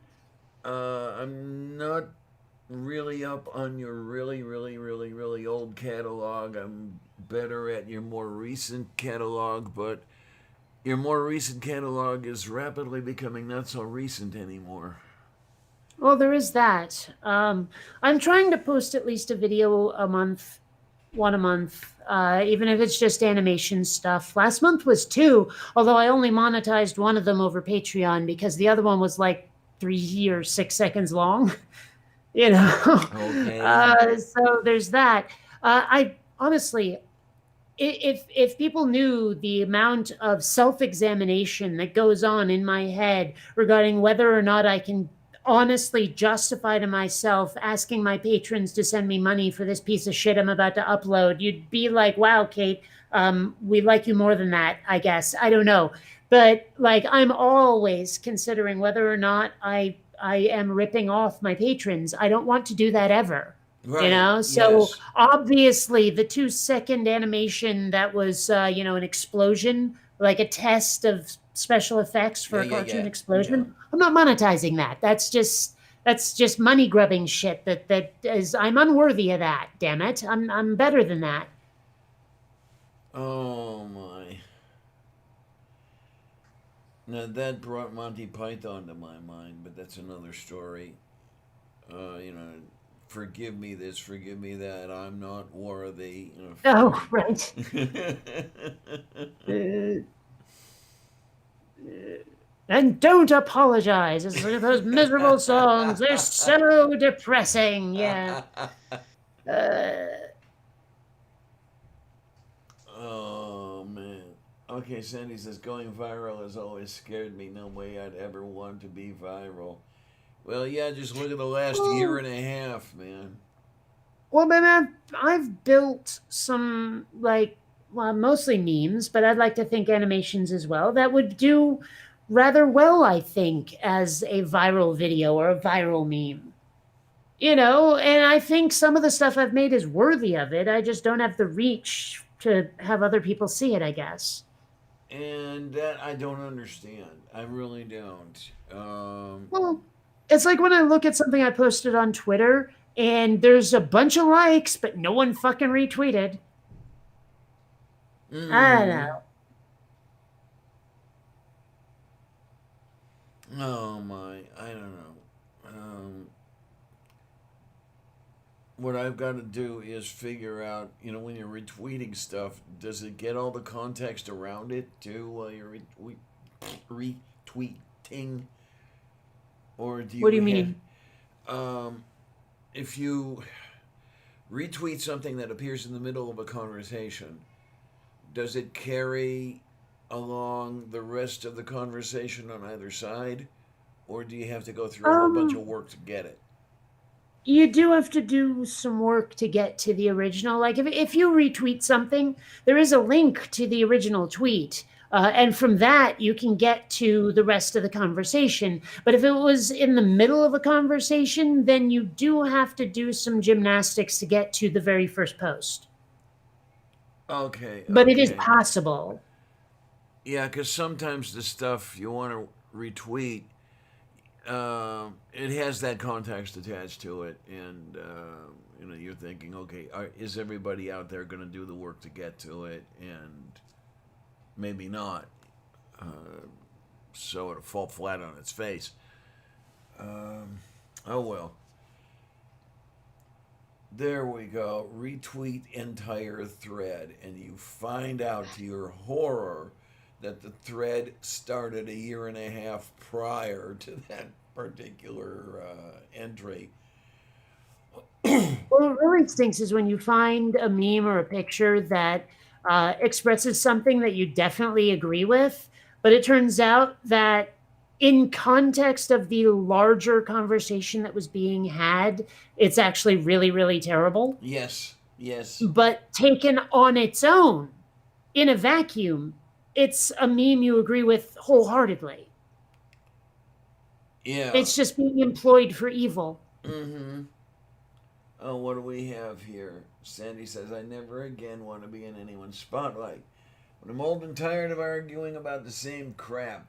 I'm not really up on your really old catalog. I'm better at your more recent catalog, but your more recent catalog is rapidly becoming not so recent anymore. Well, there is that. I'm trying to post at least a video a month, one a month, even if it's just animation stuff. Last month was two, although I only monetized one of them over Patreon because the other one was like 3 or 6 seconds long. You know, Okay. so there's that. I honestly, if people knew the amount of self-examination that goes on in my head regarding whether or not I can honestly justify to myself asking my patrons to send me money for this piece of shit I'm about to upload, you'd be like, wow, Kate, we like you more than that, I guess. I don't know. But like I'm always considering whether or not I am ripping off my patrons. I don't want to do that ever. You Right. know, so Yes. obviously the 2 second animation that was an explosion, like a test of special effects for Yeah. a Yeah. cartoon Yeah. Yeah. explosion, I'm not monetizing that. That's just money grubbing shit that is I'm unworthy of that, damn it. I'm better than that. Oh my. Now that brought Monty Python to my mind, but that's another story. You know, forgive me this, forgive me that. I'm not worthy. Oh, right. And don't apologize. It's like those miserable songs. They're so depressing. Yeah. Uh, Oh Okay, Sandy says going viral has always scared me. No way I'd ever want to be viral. Well, yeah, just look at the last year Well, and a half, man. well, man, I've built some like well, mostly memes, but I'd like to think animations as well that would do rather well, I think, as a viral video or a viral meme. And I think some of the stuff I've made is worthy of it. I just don't have the reach to have other people see it, I guess. And that I don't understand. I really don't. Well, it's like when I look at something I posted on Twitter and there's a bunch of likes, but no one fucking retweeted. I don't Mm, know. oh my, I don't know. What I've got to do is figure out, when you're retweeting stuff, does it get all the context around it too while you're retweeting? Or do What do you you have, mean? if you retweet something that appears in the middle of a conversation, does it carry along the rest of the conversation on either side? Or do you have to go through a whole bunch of Um, work to get it? you do have to do some work to get to the original. Like if you retweet something, there is a link to the original tweet. And from that, you can get to the rest of the conversation. But if it was in the middle of a conversation, then you do have to do some gymnastics to get to the very first post. Okay, But it is okay. possible. Yeah, because sometimes the stuff you want to retweet, it has that context attached to it, and you're thinking, okay, is everybody out there going to do the work to get to it? And maybe not. So it'll fall flat on its face. Oh well. There we go. Retweet entire thread, and you find out to your horror that the thread started a year and a half prior to that particular entry. Well, what really stinks is when you find a meme or a picture that expresses something that you definitely agree with, but it turns out that in context of the larger conversation that was being had, it's actually really, really terrible. Yes, yes, But taken on its own, in a vacuum, it's a meme you agree with wholeheartedly. yeah. It's just being employed for evil. Mm-hmm. Oh, what do we have here? Sandy says, I never again want to be in anyone's spotlight. When I'm old and tired of arguing about the same crap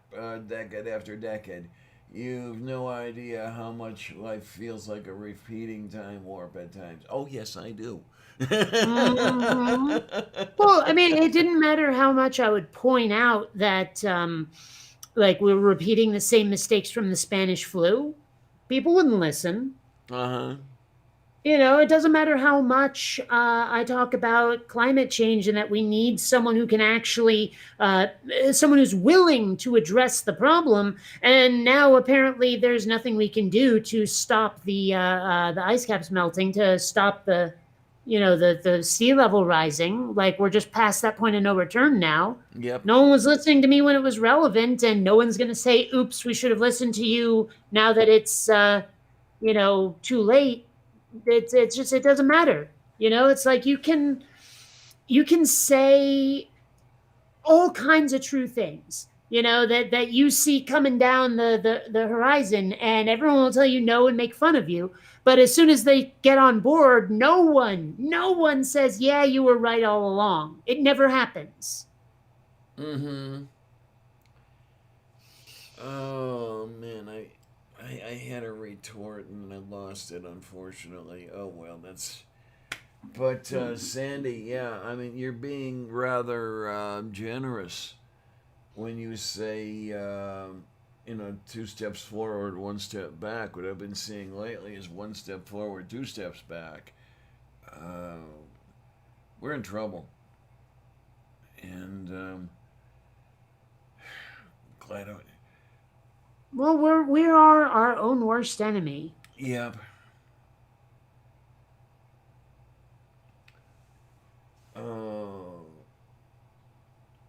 decade after decade, you've no idea how much life feels like a repeating time warp at times. Oh, yes, I do. Hmm. Well, I mean, it didn't matter how much I would point out that, like, we were repeating the same mistakes from the Spanish flu. People wouldn't listen. Uh-huh. It doesn't matter how much I talk about climate change and that we need someone who can actually, someone who's willing to address the problem. And now apparently there's nothing we can do to stop the ice caps melting, to stop the sea level rising. Like we're just past that point of no return now. Yep. No one was listening to me when it was relevant, and no one's going to say, "Oops, we should have listened to you." Now that it's too late, it's just it doesn't matter. It's like you can say all kinds of true things. That you see coming down the horizon, and everyone will tell you no and make fun of you. But as soon as they get on board, no one says, yeah, you were right all along. It never happens. Mm-hmm. Oh, man, I had a retort and I lost it, unfortunately. Oh, well, that's... But, Sandy, yeah, I mean, you're being rather generous when you say, two steps forward, one step back. What I've been seeing lately is one step forward, two steps back. Uh, we're in trouble. And glad I. Well, we are our own worst enemy. Yep. Oh.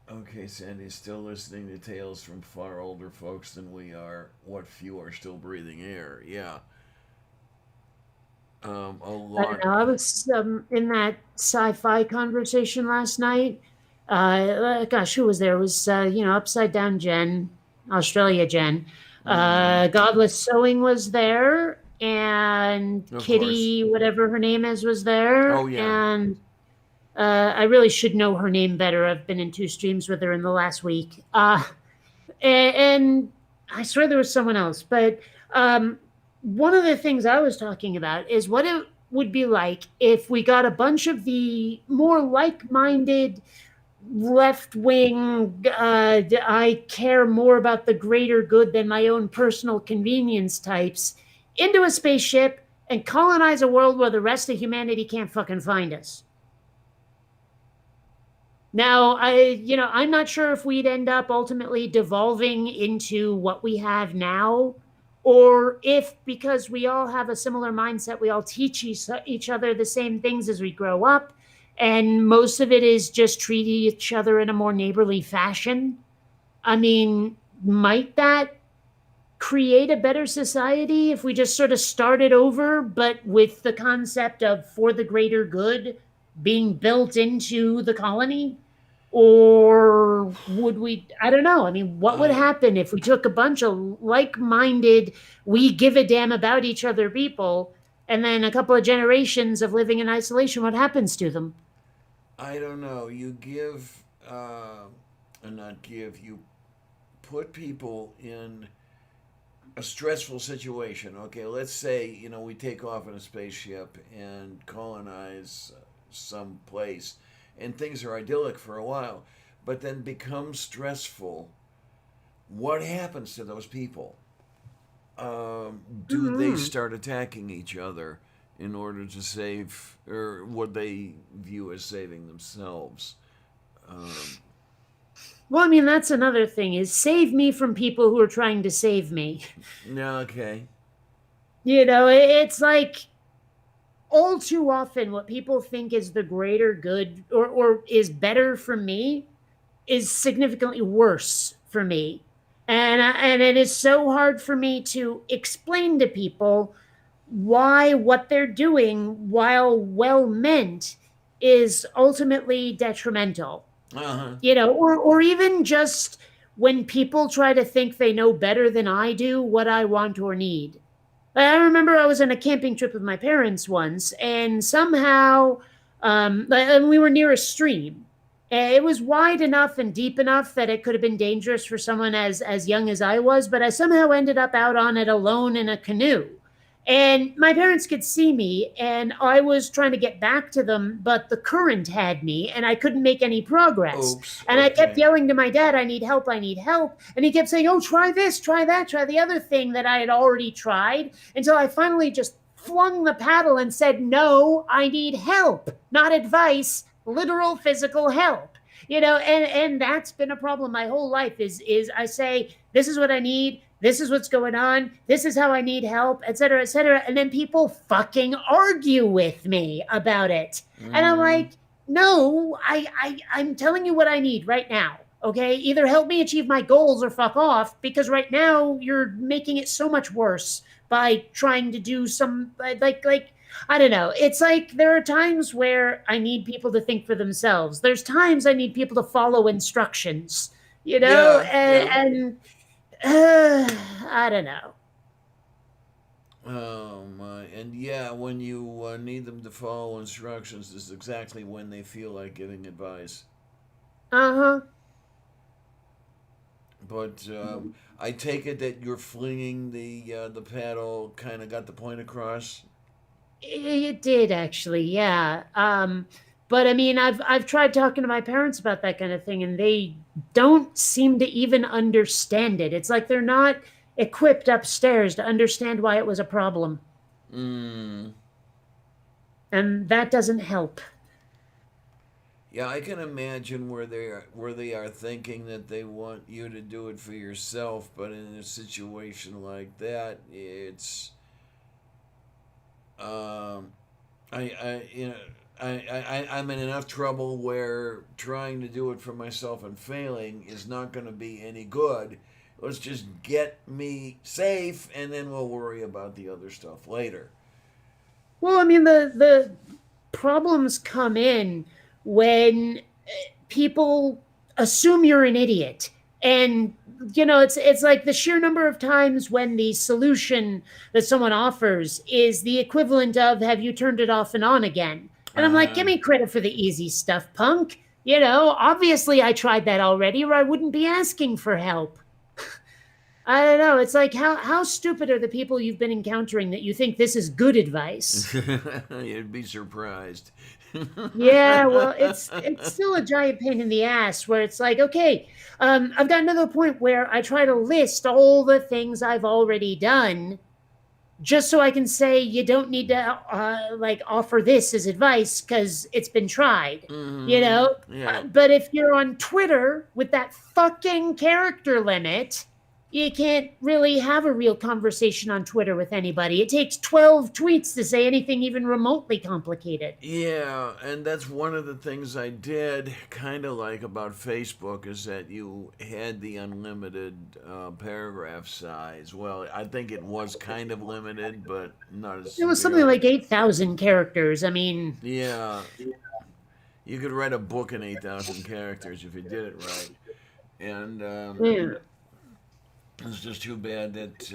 Okay. Okay, Sandy, still listening to tales from far older folks than we are. What few are still breathing air? Yeah, a I don't lot. know. I was in that sci-fi conversation last night. Gosh, who was there? It was Upside Down Jen, Australia Jen. Mm, Godless Sewing was there, and of course. Kitty, whatever her name is, was there. Oh yeah. And I really should know her name better. I've been in two streams with her in the last week. And I swear there was someone else. But one of the things I was talking about is what it would be like if we got a bunch of the more like-minded left wing, I care more about the greater good than my own personal convenience types into a spaceship and colonize a world where the rest of humanity can't fucking find us. Now, I'm not sure if we'd end up ultimately devolving into what we have now, or if because we all have a similar mindset, we all teach each other the same things as we grow up, and most of it is just treating each other in a more neighborly fashion. I mean, might that create a better society if we just sort of started over, but with the concept of for the greater good being built into the colony? Or would we? I don't know. I mean, what would I happen if we took a bunch of like minded, we give a damn about each other people, and then a couple of generations of living in isolation? What happens to them? I don't know. You give, and not give. You put people in a stressful situation. Okay, let's say we take off in a spaceship and colonize some place, and things are idyllic for a while, but then become stressful. What happens to those people? Do they Mm-hmm. start attacking each other in order to save, or what they view as saving themselves? Um, Well, I mean, that's another thing is save me from people who are trying to save me. yeah, okay. It's like all too often what people think is the greater good or is better for me is significantly worse for me. And it is so hard for me to explain to people why what they're doing, while well meant, is ultimately detrimental. Uh huh. Or even just when people try to think they know better than I do what I want or need. I remember I was on a camping trip with my parents once, and somehow we were near a stream. It was wide enough and deep enough that it could have been dangerous for someone as young as I was, but I somehow ended up out on it alone in a canoe. And my parents could see me, and I was trying to get back to them, but the current had me, and I couldn't make any progress. Oops. And I kept Okay. yelling to my dad, I need help, I need help. And he kept saying, oh, try this, try that, try the other thing that I had already tried, until I finally just flung the paddle and said, no, I need help, not advice, literal physical help. And that's been a problem my whole life is I say, this is what I need, this is what's going on, this is how I need help, etc., etc. And then people fucking argue with me about it. And I'm Mm, like, no, I'm telling you what I need right now. Okay, either help me achieve my goals or fuck off, because right now you're making it so much worse by trying to do some like I don't know. It's like there are times where I need people to think for themselves. There's times I need people to follow instructions, yeah. Yeah. and I don't know. Oh my. And yeah, when you need them to follow instructions, this is exactly when they feel like giving advice. Uh huh. But I take it that you're flinging the paddle kind of got the point across. It did actually, yeah. But I mean, I've tried talking to my parents about that kind of thing, and they don't seem to even understand it. It's like they're not equipped upstairs to understand why it was a problem, Mm. and that doesn't help. Yeah, I can imagine where they are thinking that they want you to do it for yourself, but in a situation like that, it's um, I I'm in enough trouble where trying to do it for myself and failing is not going to be any good. Let's just get me safe, and then we'll worry about the other stuff later. Well, I mean, the problems come in when people assume you're an idiot. And it's like the sheer number of times when the solution that someone offers is the equivalent of have you turned it off and on again? And I'm like, give me credit for the easy stuff, punk. Obviously I tried that already, or I wouldn't be asking for help. I don't know. It's like how stupid are the people you've been encountering that you think this is good advice? You'd be surprised. Yeah, well, it's still a giant pain in the ass where it's like, okay, I've gotten to the point where I try to list all the things I've already done just so I can say you don't need to like offer this as advice because it's been tried, Yeah. But if you're on Twitter with that fucking character limit, you can't really have a real conversation on Twitter with anybody. It takes 12 tweets to say anything even remotely complicated. Yeah, and that's one of the things I did kind of like about Facebook is that you had the unlimited paragraph size. Well, I think it was kind of limited, but not as It was something severely. like 8,000 characters. I mean, Yeah, you could write a book in 8,000 characters if you did it right. And yeah. it's just too bad that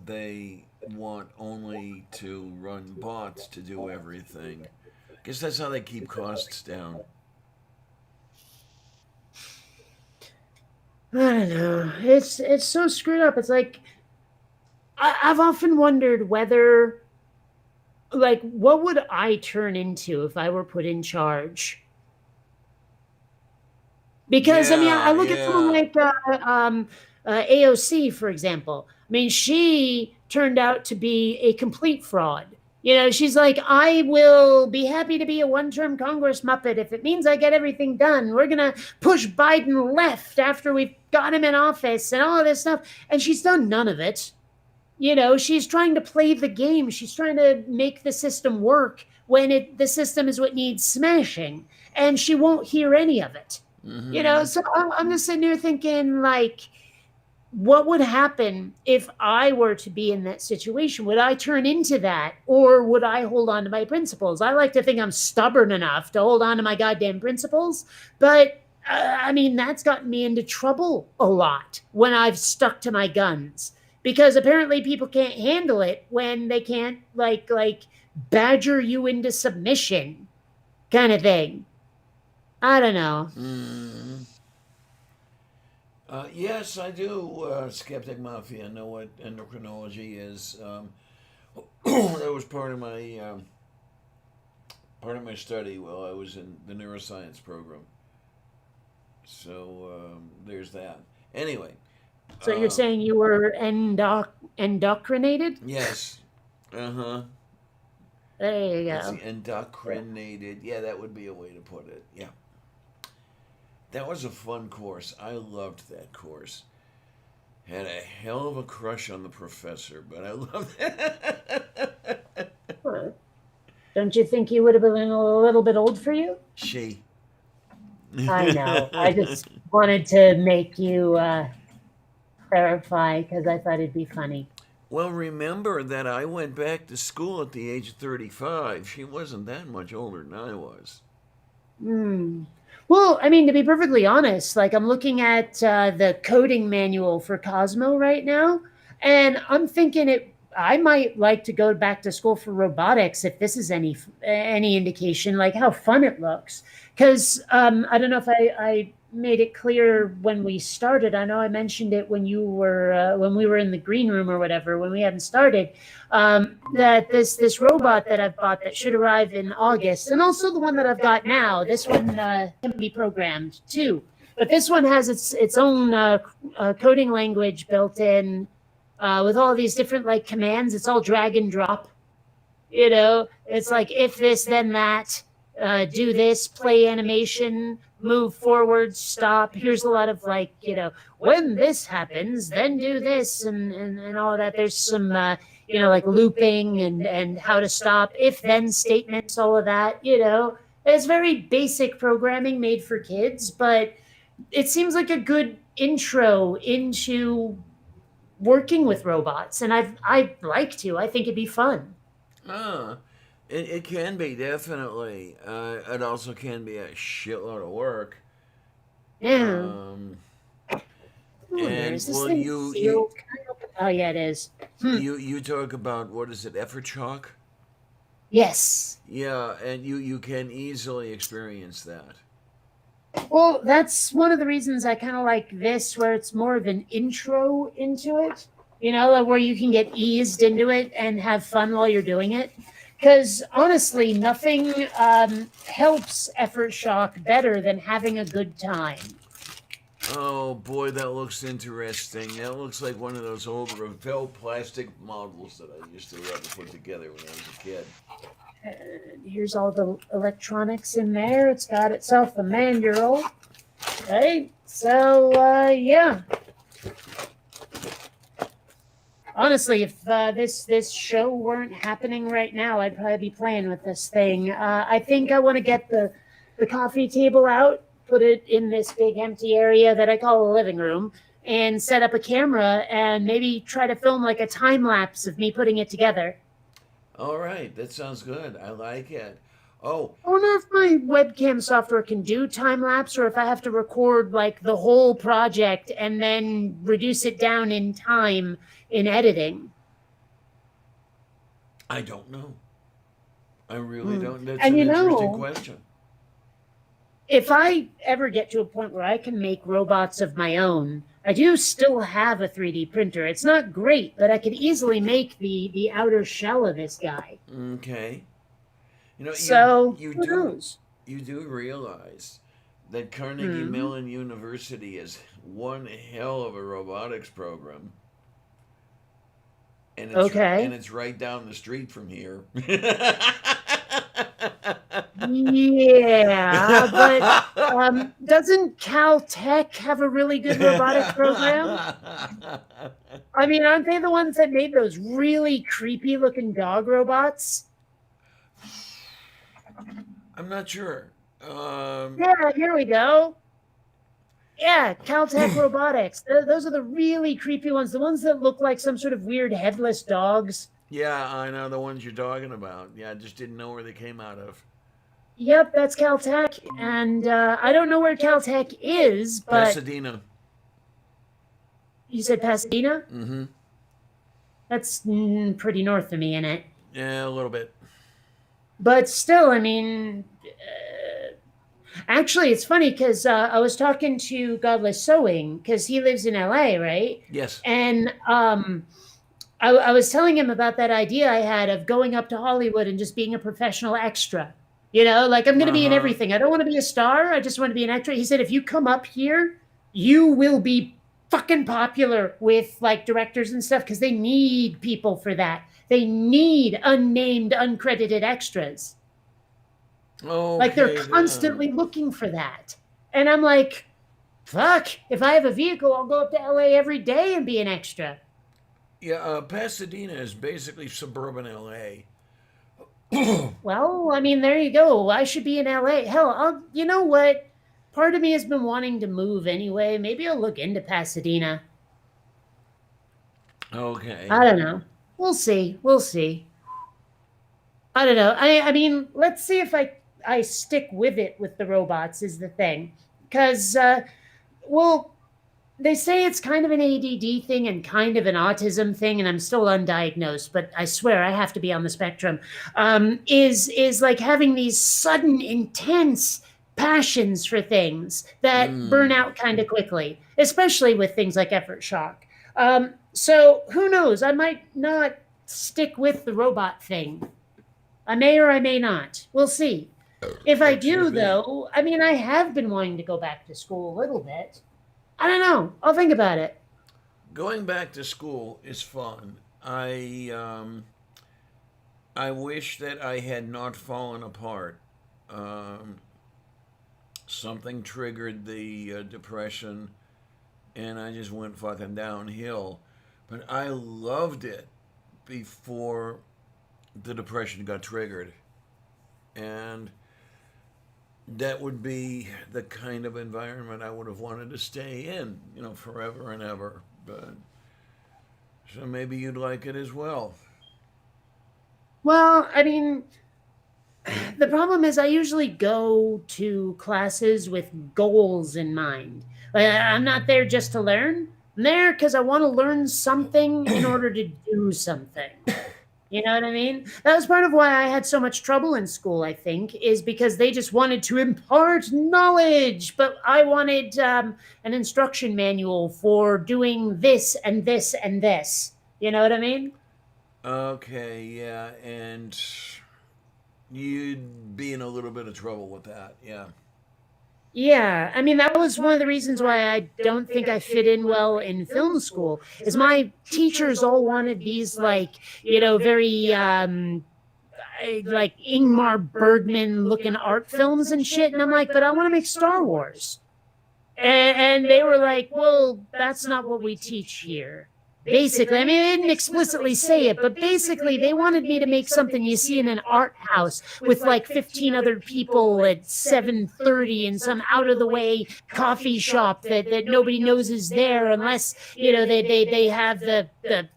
they want only to run bots to do everything. Guess that's how they keep costs down. I don't know. It's so screwed up. It's like I've often wondered whether, like, what would I turn into if I were put in charge? Because I mean, I Yeah, look at someone yeah. like AOC, for example. I mean, she turned out to be a complete fraud. She's like, I will be happy to be a one-term Congress Muppet if it means I get everything done. We're gonna push Biden left after we've got him in office and all of this stuff. And she's done none of it. She's trying to play the game. She's trying to make the system work when the system is what needs smashing, and she won't hear any of it. Mm-hmm. So I'm just sitting here thinking, like, what would happen if I were to be in that situation? Would I turn into that, or would I hold on to my principles? I like to think I'm stubborn enough to hold on to my goddamn principles, but I mean, that's gotten me into trouble a lot when I've stuck to my guns because apparently people can't handle it when they can't like badger you into submission kind of thing. I don't know. Mm. Yes, I do. Skeptic Mafia. Know what endocrinology is. That was part of my study while I was in the neuroscience program. So there's that. Anyway, So you're saying you were indoctrinated? yes. Uh huh. There you Let's go. see. Indoctrinated. Yeah, that would be a way to put it. Yeah. That was a fun course. I loved that course. Had a hell of a crush on the professor, but I loved it. Huh. Don't you think he would have been a little bit old for you? She. I know. I just wanted to make you clarify because I thought it'd be funny. Well, remember that I went back to school at the age of 35. She wasn't that much older than I was. Hmm. Well, I mean, to be perfectly honest, like I'm looking at the coding manual for Cosmo right now, and I'm thinking I might like to go back to school for robotics if this is any indication, like how fun it looks. Because I don't know if I made it clear when we started. I know I mentioned it when we were in the green room or whatever when we hadn't started. That this robot that I've bought that should arrive in August, and also the one that I've got now. This one can be programmed too, but this one has its own coding language built in with all these different like commands. It's all drag and drop. It's like if this then that, do this, play animation, move forward, stop. Here's a lot of like when this happens then do this and all of that. There's some like looping and how to stop, if then statements, all of that. It's very basic programming made for kids, but it seems like a good intro into working with robots, and I'd like to. I think it'd be fun. Ah, it can be, definitely. It also can be a shitload of work. Yeah. Um, I wonder, and is this well, thing you sealed? Can I open? Oh yeah, it is. you talk about, what is it, effort shock? Yes. Yeah, and you can easily experience that. Well, that's one of the reasons I kind of like this, where it's more of an intro into it. Like where you can get eased into it and have fun while you're doing it. Because honestly, nothing helps effort shock better than having a good time. Oh boy, that looks interesting. That looks like one of those old Revell plastic models that I used to love to put together when I was a kid. Here's all the electronics in there. It's got itself a manual. Right? So, yeah. Honestly, if this show weren't happening right now, I'd probably be playing with this thing. I think I want to get the coffee table out, put it in this big empty area that I call a living room, and set up a camera and maybe try to film like a time lapse of me putting it together. All right, that sounds good. I like it. Oh, I wonder if my webcam software can do time lapse, or if I have to record like the whole project and then reduce it down in time in editing. I don't know. I really don't. That's And an interesting question. if I ever get to a point where I can make robots of my own, I do still have a 3D printer. It's not great, but I could easily make the outer shell of this guy. Okay. You know, So you who do knows? you do realize that Carnegie Hmm. Mellon University is one hell of a robotics program, and Okay. it's right down the street from here. Yeah, but doesn't Caltech have a really good robotics program? I mean, aren't they the ones that made those really creepy looking dog robots? I'm not sure. Yeah, here we go. Yeah, Caltech Robotics. Those are the really creepy ones, the ones that look like some sort of weird headless dogs. Yeah, I know the ones you're talking about. Yeah, I just didn't know where they came out of. Yep, that's Caltech. And I don't know where Caltech is, but Pasadena. you said Pasadena? Mm-hmm. That's pretty north of me, in it. Yeah, a little bit. But still, I mean, actually, it's funny because I was talking to Godless Sewing because he lives in LA, right? Yes. And I was telling him about that idea I had of going up to Hollywood and just being a professional extra. Like I'm going to Uh be in huh. everything. I don't want to be a star. I just want to be an extra. He said, if you come up here, you will be fucking popular with like directors and stuff because they need people for that. They need unnamed, uncredited extras. Like they're Okay then. constantly looking for that. And I'm like, fuck, if I have a vehicle, I'll go up to LA every day and be an extra. Yeah, Pasadena is basically suburban LA. Well, I mean, there you go. I should be in LA. Hell, you know what? Part of me has been wanting to move anyway. Maybe I'll look into Pasadena. Okay. I don't know. We'll see. We'll see. I don't know. I mean, let's see if I stick with it with the robots is the thing. Cuz well, they say it's kind of an ADD thing and kind of an autism thing, and I'm still undiagnosed, but I swear I have to be on the spectrum. Is like having these sudden, intense passions for things that burn Hmm. out kind of quickly, especially with things like effort shock. So who knows? I might not stick with the robot thing. I may or I may not. We'll see. If I do, Excuse me. though, I mean, I have been wanting to go back to school a little bit. I don't know. I'll think about it. Going back to school is fun. I wish that I had not fallen apart. Um, Something triggered the depression, and I just went fucking downhill. But I loved it. before the Depression got triggered. And that would be the kind of environment I would have wanted to stay in, forever and ever. But so maybe you'd like it as well. Well, I mean, the problem is I usually go to classes with goals in mind. Like, I'm not there just to learn. I'm there because I want to learn something in order to do something. You know what I mean? That was part of why I had so much trouble in school, I think, is because they just wanted to impart knowledge. But I wanted an instruction manual for doing this and this and this. You know what I mean? Okay, yeah, and you'd be in a little bit of trouble with that, yeah. Yeah, I mean that was one of the reasons why I don't think I fit in well in film school. Is my teachers all wanted these very like Ingmar Bergman looking art films and shit, and I'm like, but I want to make Star Wars, and they were like, well, that's not what we teach here. Basically, I mean, they didn't explicitly say it, but basically they wanted me to make something you see in an art house with like 15 other people at 7:30 in some out of the way coffee shop that nobody knows is there unless, they have the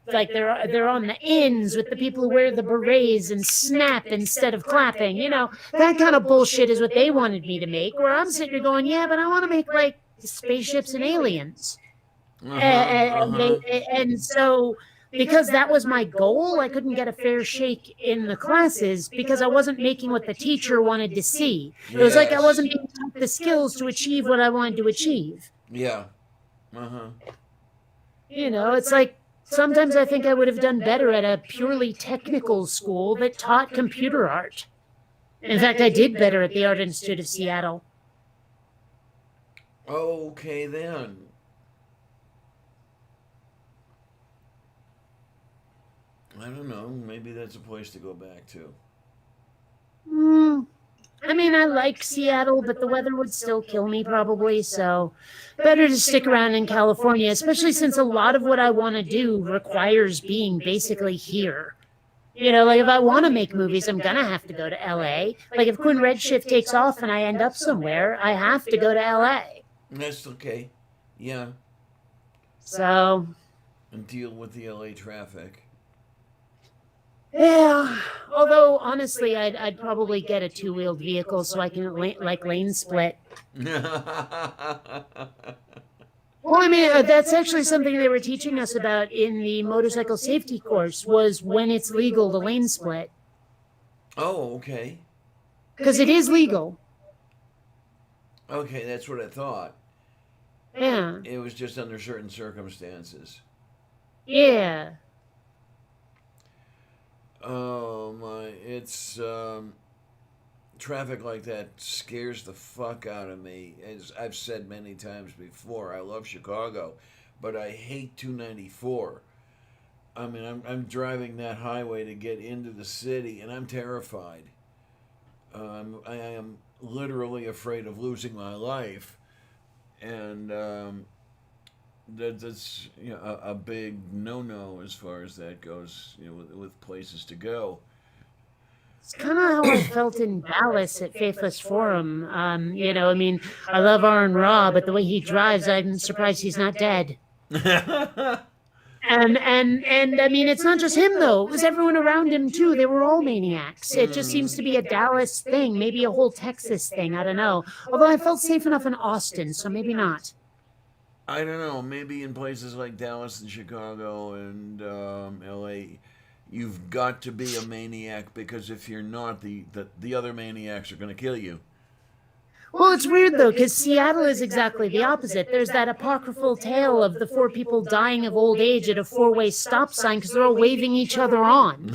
like they're on the ends with the people who wear the berets and snap instead of clapping. That kind of bullshit is what they wanted me to make, where I'm sitting there going, yeah, but I want to make like spaceships and aliens. And so because that was my goal, I couldn't get a fair shake in the classes because I wasn't making what the teacher wanted to see. It was like I wasn't being taught the skills to achieve what I wanted to achieve. Yeah. It's like sometimes I think I would have done better at a purely technical school that taught computer art. In fact, I did better at the Art Institute of Seattle. Okay, then. I don't know. Maybe that's a place to go back to. I mean, I like Seattle, but the weather would still kill me probably. So better to stick around in California, especially since a lot of what I want to do requires being basically here. Like if I want to make movies, I'm going to have to go to LA. Like if Quinn Redshift takes off and I end up somewhere, I have to go to LA. That's okay. Yeah. So. And deal with the LA traffic. Yeah, although honestly, I'd probably get a two-wheeled vehicle so I can lane split. Well, I mean, that's actually something they were teaching us about in the motorcycle safety course was when it's legal to lane split. Oh, okay. Because it is legal. Okay, that's what I thought. Yeah. It was just under certain circumstances. Yeah. Oh my, it's traffic like that scares the fuck out of me. As I've said many times before, I love Chicago, but I hate 294. I mean, I'm driving that highway to get into the city, and I'm terrified. I am literally afraid of losing my life, and that's a big no as far as that goes. With places to go. It's kind of how I felt in Dallas at Faithless Forum. I mean, I love Aaron Raw, but the way he drives, I'm surprised he's not dead. And I mean, it's not just him though. It was everyone around him too. They were all maniacs. It just seems to be a Dallas thing, maybe a whole Texas thing. I don't know. Although I felt safe enough in Austin, so maybe not. I don't know. Maybe in places like Dallas and Chicago and L.A., you've got to be a maniac because if you're not, the other maniacs are going to kill you. Well, it's weird though, because Seattle is exactly the opposite. There's that apocryphal tale of the 4 people dying of old age at a 4-way stop sign because they're all waving each other on.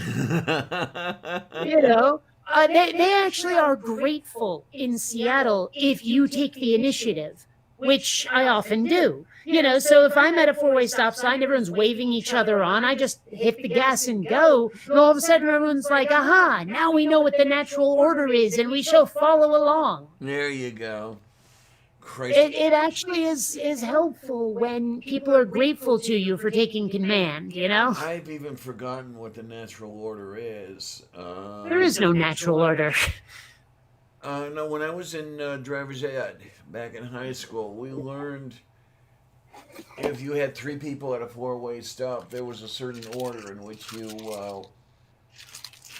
They actually are grateful in Seattle if you take the initiative, which I often do. So if I'm at a 4-way stop sign, everyone's waving each other on, I just hit the gas and go, and all of a sudden everyone's like, aha, now we know what the natural order is, and we shall follow along. There you go. Christ. it actually is helpful when people are grateful to you for taking command, you know? I've even forgotten what the natural order is. There is no natural order. No, when I was in driver's ed back in high school, we learned if you had three people at a four-way stop, there was a certain order in which you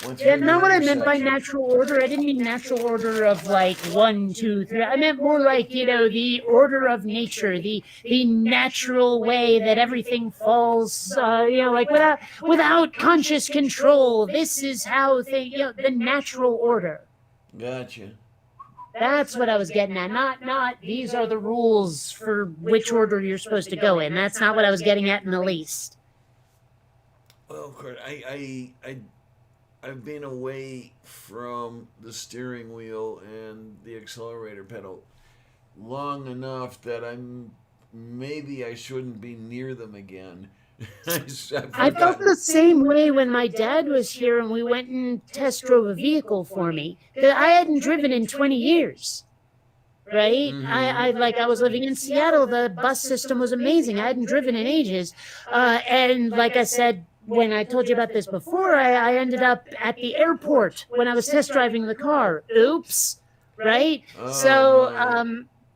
went through Yeah, the not what I meant by intersection. natural order. I didn't mean natural order of like 1, 2, 3. I meant more like, the order of nature, the natural way that everything falls, like without conscious control. This is how the natural order. Gotcha. That's what I was getting at. Not these are the rules for which order you're supposed to go in. That's not what I was getting at in the least. Well, Kurt, I've been away from the steering wheel and the accelerator pedal long enough that maybe I shouldn't be near them again. I felt the same way when my dad was here and we went and test drove a vehicle for me. I hadn't driven in 20 years. Right? I was living in Seattle. The bus system was amazing. I hadn't driven in ages. And like I said, when I told you about this before, I ended up at the airport when I was test driving the car. Oops. Right? Oh, So,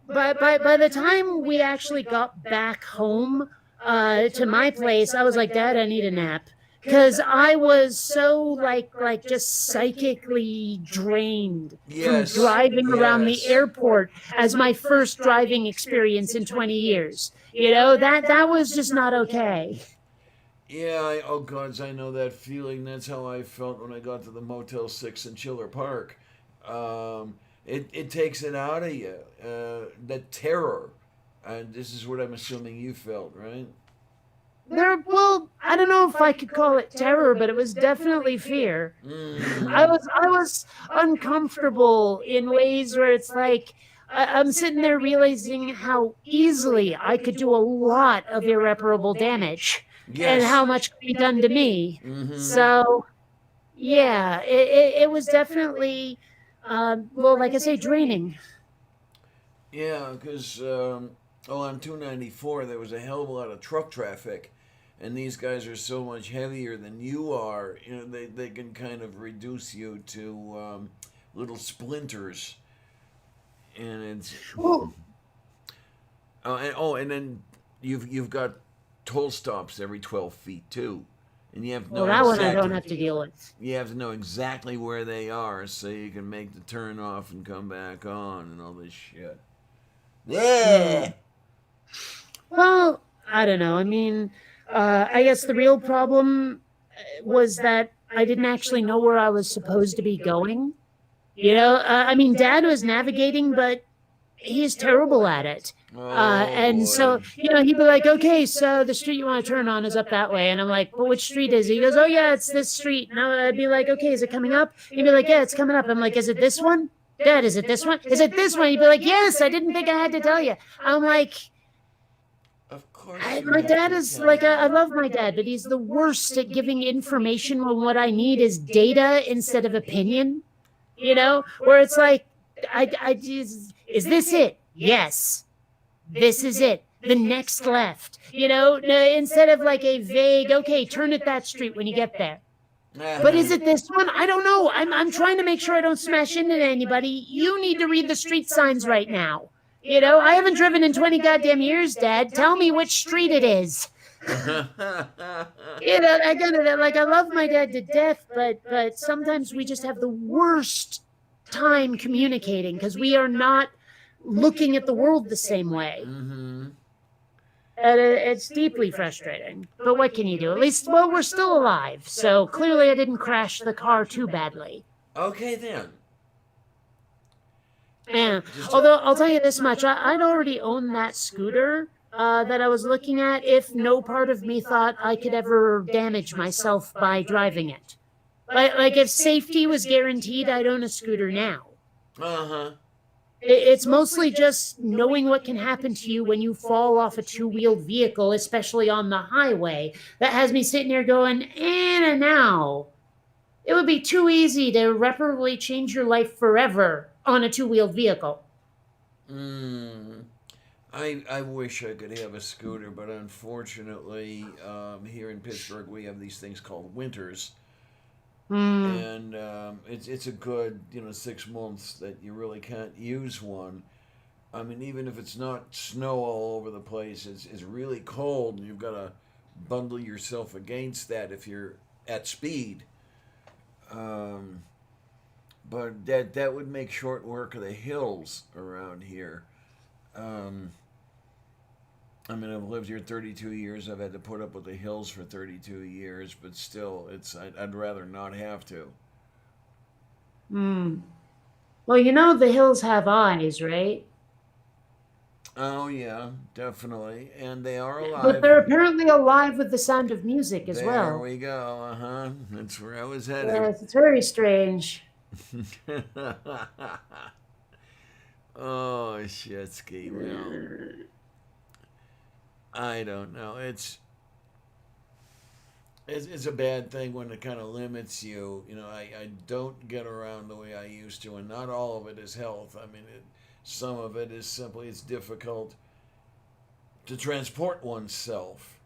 my. by the time we actually got back home to my place, I was like, Dad, I need a nap. Because I was so like just psychically drained from Yes. driving around the Yes. airport as my first driving experience in 20 years. That was just not okay. Yeah, oh gods, I know that feeling. That's how I felt when I got to the Motel 6 in Chiller Park. It takes it out of you. The terror. And this is what I'm assuming you felt, right? Well, I don't know if I could call it terror, but it was definitely fear. I was uncomfortable in ways where it's like I'm sitting there realizing how easily I could do a lot of irreparable damage and Yes. how much could be done to me. Mm-hmm. So yeah, it was definitely well, like I say, draining. Yeah, because on 294 there was a hell of a lot of truck traffic, and these guys are so much heavier than you are. They can kind of reduce you to little splinters, and it's Well, and then you've got toll stops every 12 feet too, and you have to know that one I exactly. don't have to deal with. You have to know exactly where they are so you can make the turn off and come back on and all this shit. Yeah. Well, I don't know. I mean, I guess the real problem was that I didn't actually know where I was supposed to be going. I mean, Dad was navigating, but he's terrible at it. Oh, And so, boy. he'd be like, okay, so the street you want to turn on is up that way. And I'm like, but which street is it? He goes, oh, yeah, it's this street. And I'd be like, okay, is it coming up? He'd be like, yeah, it's coming up. I'm like, is it this one? Dad, is it this one? Is it this one? He'd be like, yes, I didn't think I had to tell you. I'm like, Of course. my dad is like, I love my dad, but he's the worst at giving information when what I need is data instead of opinion. Where it's like, I just, is this it? Yes. This is it. The next left. No, instead of like a vague, okay, turn at that street when you get there. But is it this one? I don't know. I'm trying to make sure I don't smash into anybody. You need to read the street signs right now. I haven't driven in 20 goddamn years, Dad. Tell me which street it is. I love my dad to death, but sometimes we just have the worst time communicating because we are not looking at the world the same way. Mm-hmm. And it's deeply frustrating. But what can you do? At least, well, we're still alive. So clearly I didn't crash the car too badly. Okay, then. Yeah. Although I'll tell you this much, I'd already owned that scooter that I was looking at if no part of me thought I could ever damage myself by driving it. Like if safety was guaranteed, I'd own a scooter now. Uh-huh. It's mostly just knowing what can happen to you when you fall off a two-wheeled vehicle, especially on the highway, that has me sitting here going, and now. It would be too easy to irreparably change your life forever on a two-wheeled vehicle. Mm. I wish I could have a scooter, but unfortunately, here in Pittsburgh, we have these things called winters, Hmm. and it's a good 6 months that you really can't use one. I mean, even if it's not snow all over the place, it's really cold, and you've got to bundle yourself against that if you're at speed. Um, but that would make short work of the hills around here. Um, I mean, I've lived here 32 years. I've had to put up with the hills for 32 years, but still, I'd rather not have to. Hmm. Well, the hills have eyes, right? Oh yeah, definitely, and they are But alive. they're apparently alive with the sound of music as There well. we go. Uh huh. That's where I was headed. Yes, it's very strange. Oh shitski. Well, I don't know. It's a bad thing when it kind of limits you. I don't get around the way I used to, and not all of it is health. I mean, some of it is simply it's difficult to transport oneself.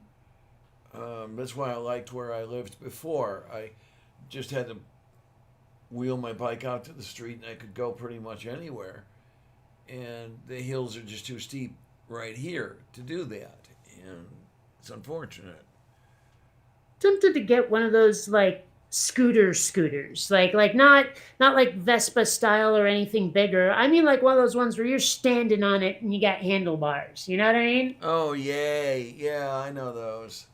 That's why I liked where I lived before. I just had to wheel my bike out to the street, and I could go pretty much anywhere. And the hills are just too steep right here to do that, and it's unfortunate. Tempted to get one of those like scooters, like not like Vespa style or anything bigger. I mean like one of those ones where you're standing on it and you got handlebars. You know what I mean? Oh yay! Yeah, I know those.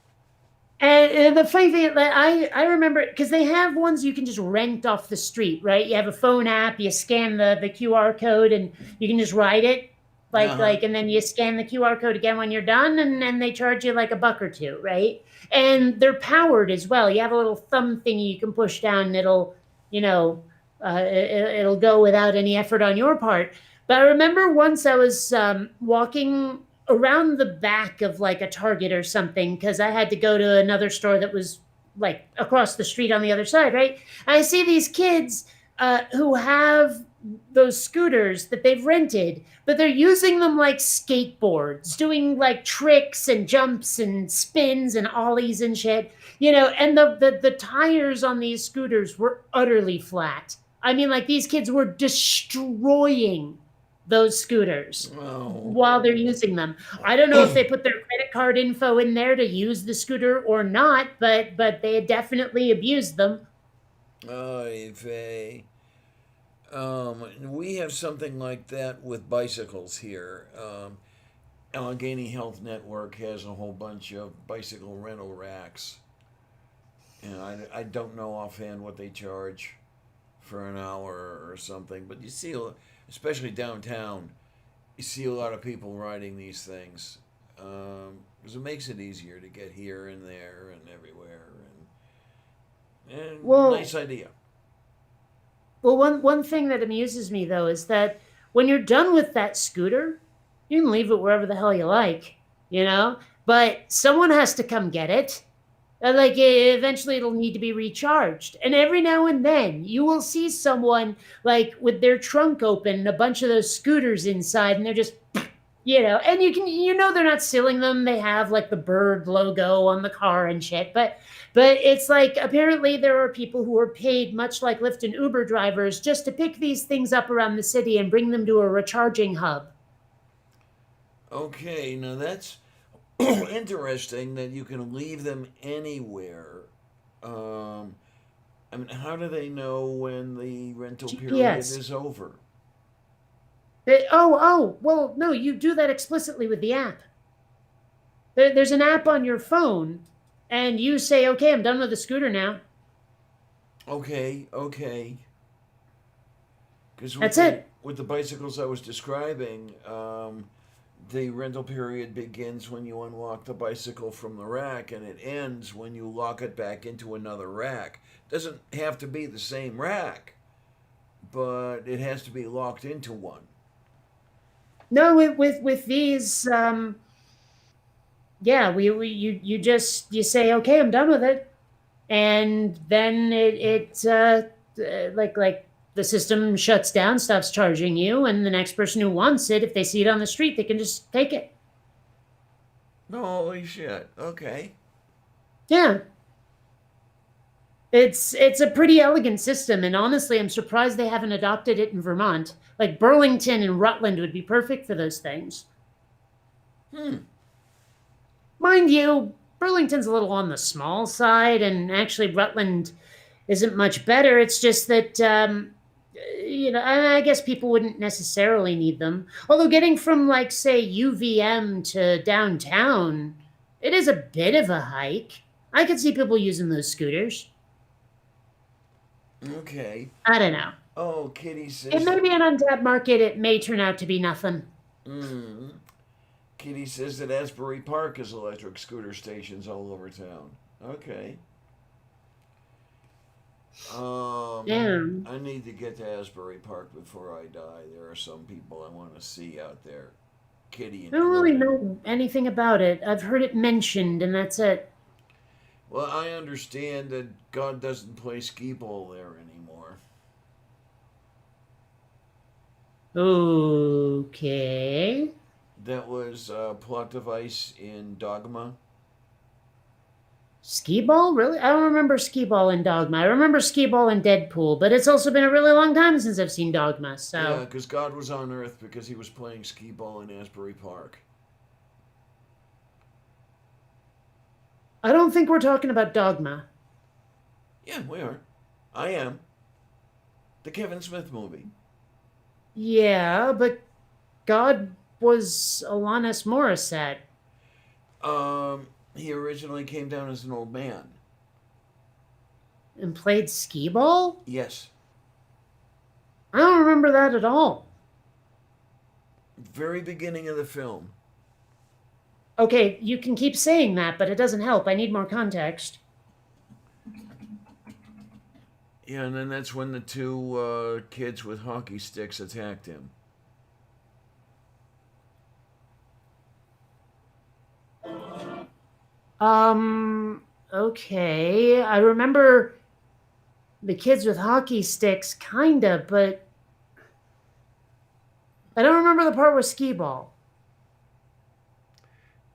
And the funny thing that I remember because they have ones you can just rent off the street, right? You have a phone app, you scan the QR code, and you can just ride it, Uh huh. and then you scan the QR code again when you're done, and then they charge you like a buck or two, right? And they're powered as well. You have a little thumb thingy you can push down, and you know, it'll go without any effort on your part. But I remember once I was walking around the back of like a Target or something because I had to go to another store that was like across the street on the other side, right? And I see these kids who have those scooters that they've rented, but they're using them like skateboards, doing like tricks and jumps and spins and ollies and shit, and the tires on these scooters were utterly flat. I mean, like these kids were destroying those scooters Oh. while they're using them. I don't know if they put their credit card info in there to use the scooter or not, but they definitely abused them. Oy vey. We have something like that with bicycles here. Allegheny Health Network has a whole bunch of bicycle rental racks, and I don't know offhand what they charge for an hour or something, but you see, especially downtown, you see a lot of people riding these things because it makes it easier to get here and there and everywhere, and Well, nice idea. one thing that amuses me though is that when you're done with that scooter, you can leave it wherever the hell you like, you know. But someone has to come get it. Eventually it'll need to be recharged. And every now and then you will see someone like with their trunk open, a bunch of those scooters inside, and they're just and they're not stealing them. They have like the bird logo on the car and shit. But it's like apparently there are people who are paid much like Lyft and Uber drivers just to pick these things up around the city and bring them to a recharging hub. Okay, now that's interesting that you can leave them anywhere. Um, I mean, how do they know when the rental period GPS. is over? Well, no, you do that explicitly with the app. There's an app on your phone, and you say, okay, I'm done with the scooter now. Okay, okay. Because That's it. with the bicycles I was describing, the rental period begins when you unlock the bicycle from the rack, and it ends when you lock it back into another rack. Doesn't have to be the same rack, but it has to be locked into one. No, with these, yeah, you just you say, okay, I'm done with it, and then it like The system shuts down, stops charging you, and the next person who wants it, if they see it on the street, they can just take it. Holy shit. Okay. Yeah. It's a pretty elegant system, and honestly, I'm surprised they haven't adopted it in Vermont. Like Burlington and Rutland would be perfect for those things. Mind you, Burlington's a little on the small side, and actually Rutland isn't much better. It's just that I guess people wouldn't necessarily need them. Although getting from like say UVM to downtown, it is a bit of a hike. I could see people using those scooters. Okay. I don't know. Oh, Kitty says. It may be an untapped market. It may turn out to be nothing. Kitty says that Asbury Park has electric scooter stations all over town. Okay. Yeah. I need to get to Asbury Park before I die. There are some people I want to see out there. Kitty I don't really included. know anything about it. I've heard it mentioned, and that's it. Well, I understand that God doesn't play skee ball there anymore. Okay. That was a plot device in Dogma. Skee ball? Really? I don't remember skee ball in Dogma. I remember skee ball in Deadpool, but it's also been a really long time since I've seen Dogma, Yeah, so. because God was on Earth because he was playing skee ball in Asbury Park. I don't think we're talking about Dogma. Yeah, we are. I am. The Kevin Smith movie. Yeah, but God was Alanis Morissette. He originally came down as an old man. And played skee ball? Yes. I don't remember that at all. Very beginning of the film. Okay, you can keep saying that, but it doesn't help. I need more context. Yeah, and then that's when the two kids with hockey sticks attacked him. Okay. I remember the kids with hockey sticks, kinda, but I don't remember the part with skee ball.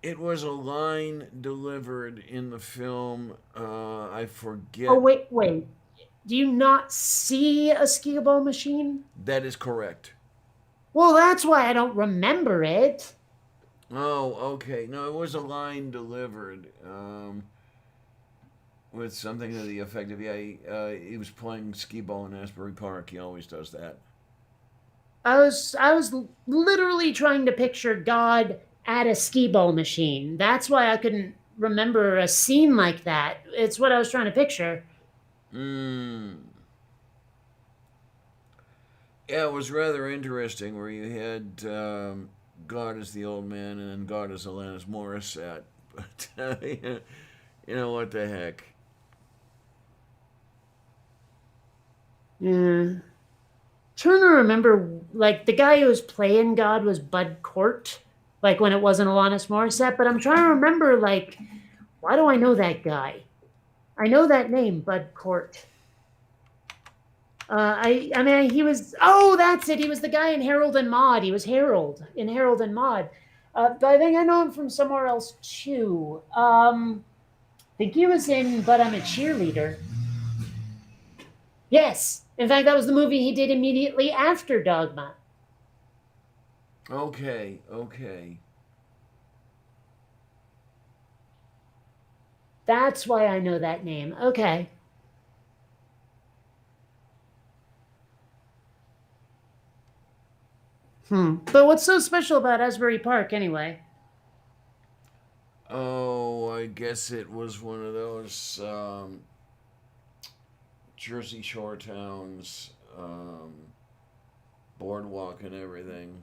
It was a line delivered in the film. I forget. Oh, wait. Do you not see a skee ball machine? That is correct. Well, that's why I don't remember it. Oh, okay. No, it was a line delivered with something to the effect of, yeah, he was playing skee ball in Asbury Park. He always does that. I was literally trying to picture God at a skee ball machine. That's why I couldn't remember a scene like that. It's what I was trying to picture. Yeah, it was rather interesting where you had God as the old man and then God as Alanis Morissette. But, you know what the heck. Yeah. Trying to remember, like, the guy who was playing God was Bud Cort, like, when it wasn't Alanis Morissette, but I'm trying to remember, like, why do I know that guy? I know that name, Bud Cort. I mean, he was. Oh, that's it. He was the guy in Harold and Maude. He was Harold in Harold and Maude. But I think I know him from somewhere else too. I think he was in But I'm a Cheerleader. Yes. In fact, that was the movie he did immediately after Dogma. Okay. That's why I know that name. Okay. But what's so special about Asbury Park anyway? Oh, I guess it was one of those Jersey Shore towns, boardwalk and everything.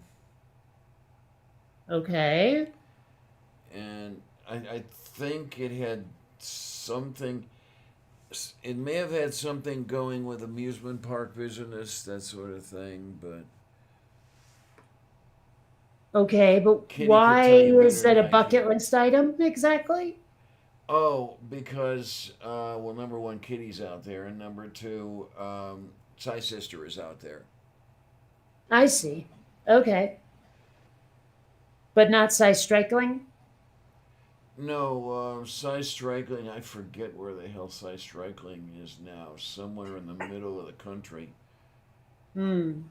Okay. And I think it had something. It may have had something going with amusement park business, that sort of thing, but. Okay, but Kitty could why tell you is better that a than I bucket can. list item exactly? Oh, because well, number one, Kitty's out there, and number two, Psy Sister is out there. I see. Okay. But not size striking? No, Psy Strikling, I forget where the hell Psy Strikling is now. Somewhere in the middle of the country. Hmm.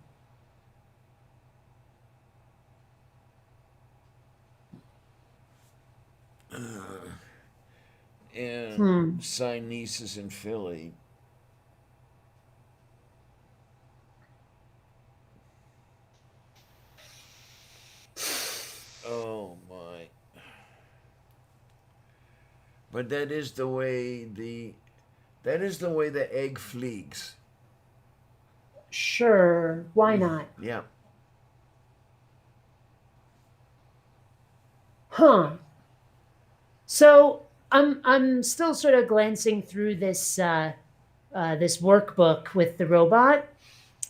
And Hmm. Psy Niece is in Philly. Oh my. But that is the way the egg fleeks. Sure. Why not? Yeah. Huh. So I'm still sort of glancing through this workbook with the robot,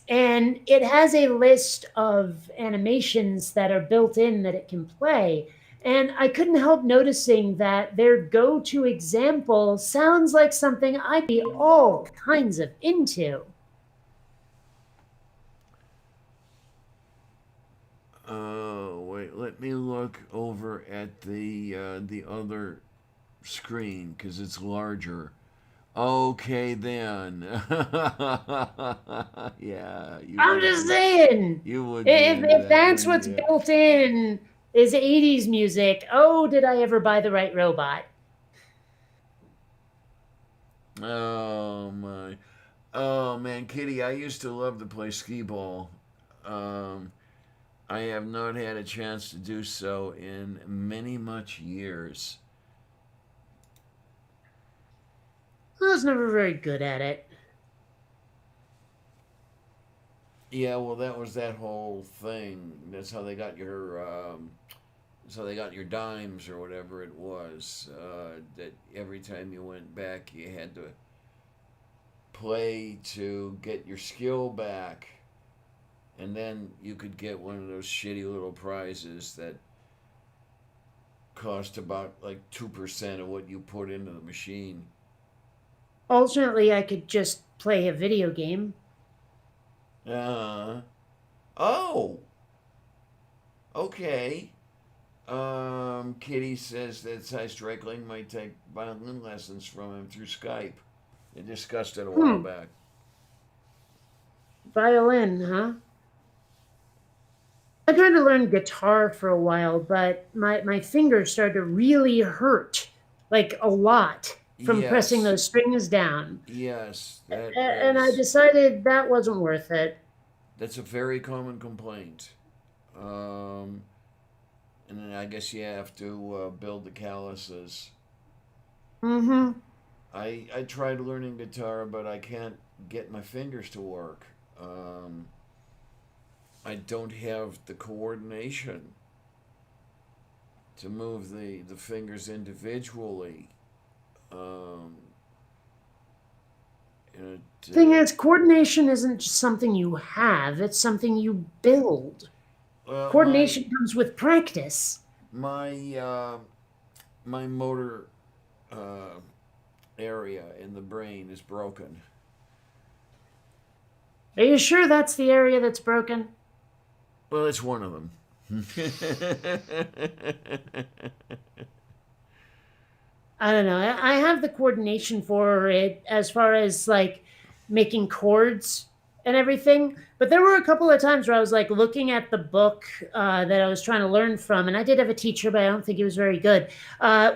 and it has a list of animations that are built in that it can play. And I couldn't help noticing that their go-to example sounds like something I'd be all kinds of into. Oh wait, let me look over at the other screen because it's larger. Okay then. Yeah, I'm just saying, you would be into if that, that's wouldn't what's you? built in is 80s music, oh, did I ever buy the right robot? Oh my. Oh man, Kitty, I used to love to play skee ball. Um, I have not had a chance to do so in many much years. I was never very good at it. Yeah, well, that was that whole thing. That's how they got your so they got your dimes or whatever it was. That every time you went back, you had to play to get your skill back, and then you could get one of those shitty little prizes that cost about like 2% of what you put into the machine. Alternately, I could just play a video game. Uh, oh, okay. Kitty says that Cy Strickling might take violin lessons from him through Skype. They discussed it a while Hmm. back. Violin, huh? I tried to learn guitar for a while, but my fingers started to really hurt, like a lot, from pressing Yes, those strings down. yes, that And I is decided that wasn't worth it. that's a very common complaint. Um, and then I guess you have to build the calluses. Mm-hmm. I tried learning guitar, but I can't get my fingers to work. Um, I don't have the coordination to move the fingers individually. Um, it, Thing is, coordination isn't just something you have, it's something you build. well, Coordination comes with practice. my my motor uh, area in the brain is broken. Are you sure that's the area that's broken? Well, it's one of them. I don't know. I have the coordination for it as far as like making chords and everything. But there were a couple of times where I was like looking at the book that I was trying to learn from, and I did have a teacher, but I don't think he was very good.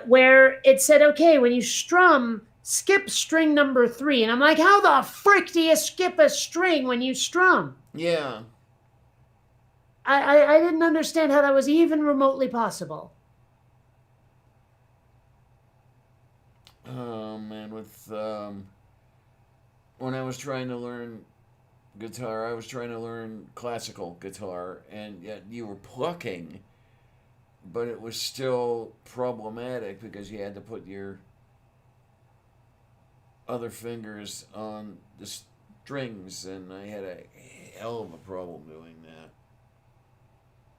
Where it said, "Okay, when you strum, skip string number 3," and I'm like, "How the frick do you skip a string when you strum?" Yeah. I didn't understand how that was even remotely possible. Oh man, with when I was trying to learn guitar, I was trying to learn classical guitar, and yet you were plucking, but it was still problematic because you had to put your other fingers on the strings, and I had a hell of a problem doing that.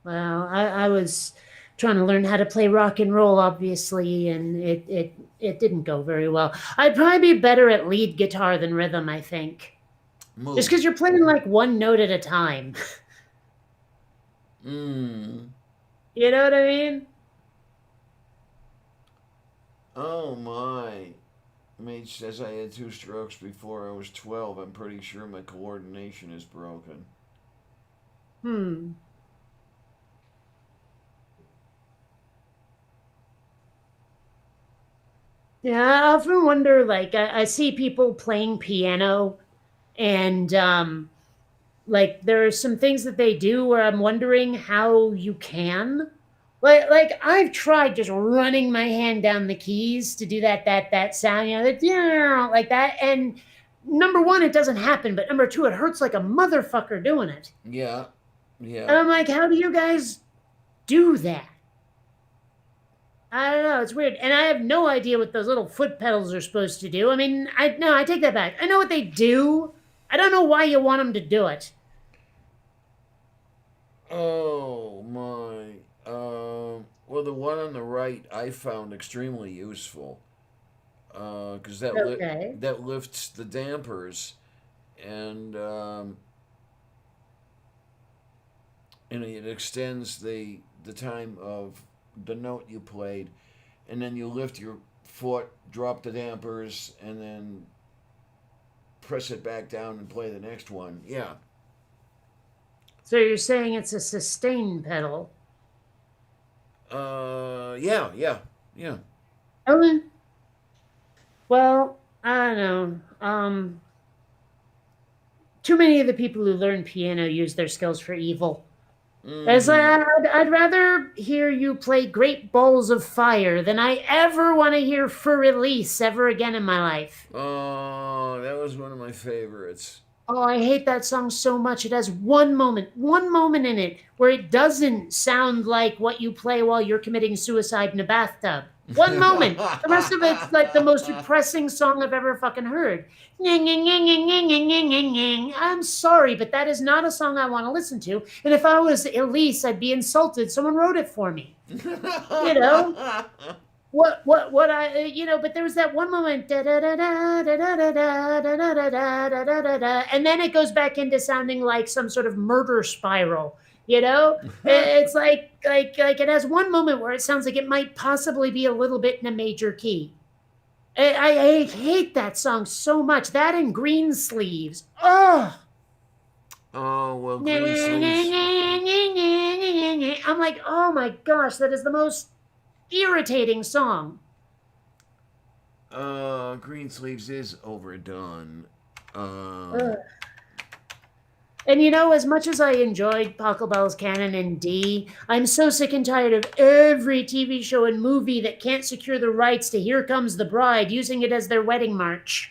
Well, I was trying to learn how to play rock and roll, obviously, and it didn't go very well. I'd probably be better at lead guitar than rhythm, I think. Just Move. because you're playing like one note at a time. Mm. You know what I mean? Oh my. Mage says I had 2 strokes before I was 12. I'm pretty sure my coordination is broken. Hmm. Yeah, I often wonder. Like, I see people playing piano, and like there are some things that they do where I'm wondering how you can. Like I've tried just running my hand down the keys to do that sound, that like that, and number one, it doesn't happen, but number two, it hurts like a motherfucker doing it. Yeah. And Yeah. I'm like, how do you guys do that? I don't know. It's weird, and I have no idea what those little foot pedals are supposed to do. I mean, I take that back. I know what they do. I don't know why you want them to do it. Oh my. Well, the one on the right I found extremely useful because Okay. that lifts the dampers and it extends the time of the note you played, and then you lift your foot, drop the dampers, and then press it back down and play the next one. Yeah. So you're saying it's a sustain pedal? Yeah, yeah, yeah. Okay. Well, I don't know. Too many of the people who learn piano use their skills for evil. As Mm-hmm. I'd rather hear you play Great Balls of Fire than I ever want to hear For Release ever again in my life. Oh, that was one of my favorites. Oh, I hate that song so much. It has one moment in it where it doesn't sound like what you play while you're committing suicide in a bathtub. One moment. The rest of it's like the most depressing song I've ever fucking heard. I'm sorry, but that is not a song I want to listen to. And if I was Elise, I'd be insulted. Someone wrote it for me. You know? What I but there was that one moment and then it goes back into sounding like some sort of murder spiral. It's like it has one moment where it sounds like it might possibly be a little bit in a major key. I hate that song so much. That and Green Sleeves. Oh, Oh, well, Green Sleeves. I'm like, oh my gosh, that is the most irritating song. Green Sleeves is overdone. Ugh. And as much as I enjoyed Pachelbel's Canon in D, I'm so sick and tired of every TV show and movie that can't secure the rights to Here Comes the Bride using it as their wedding march.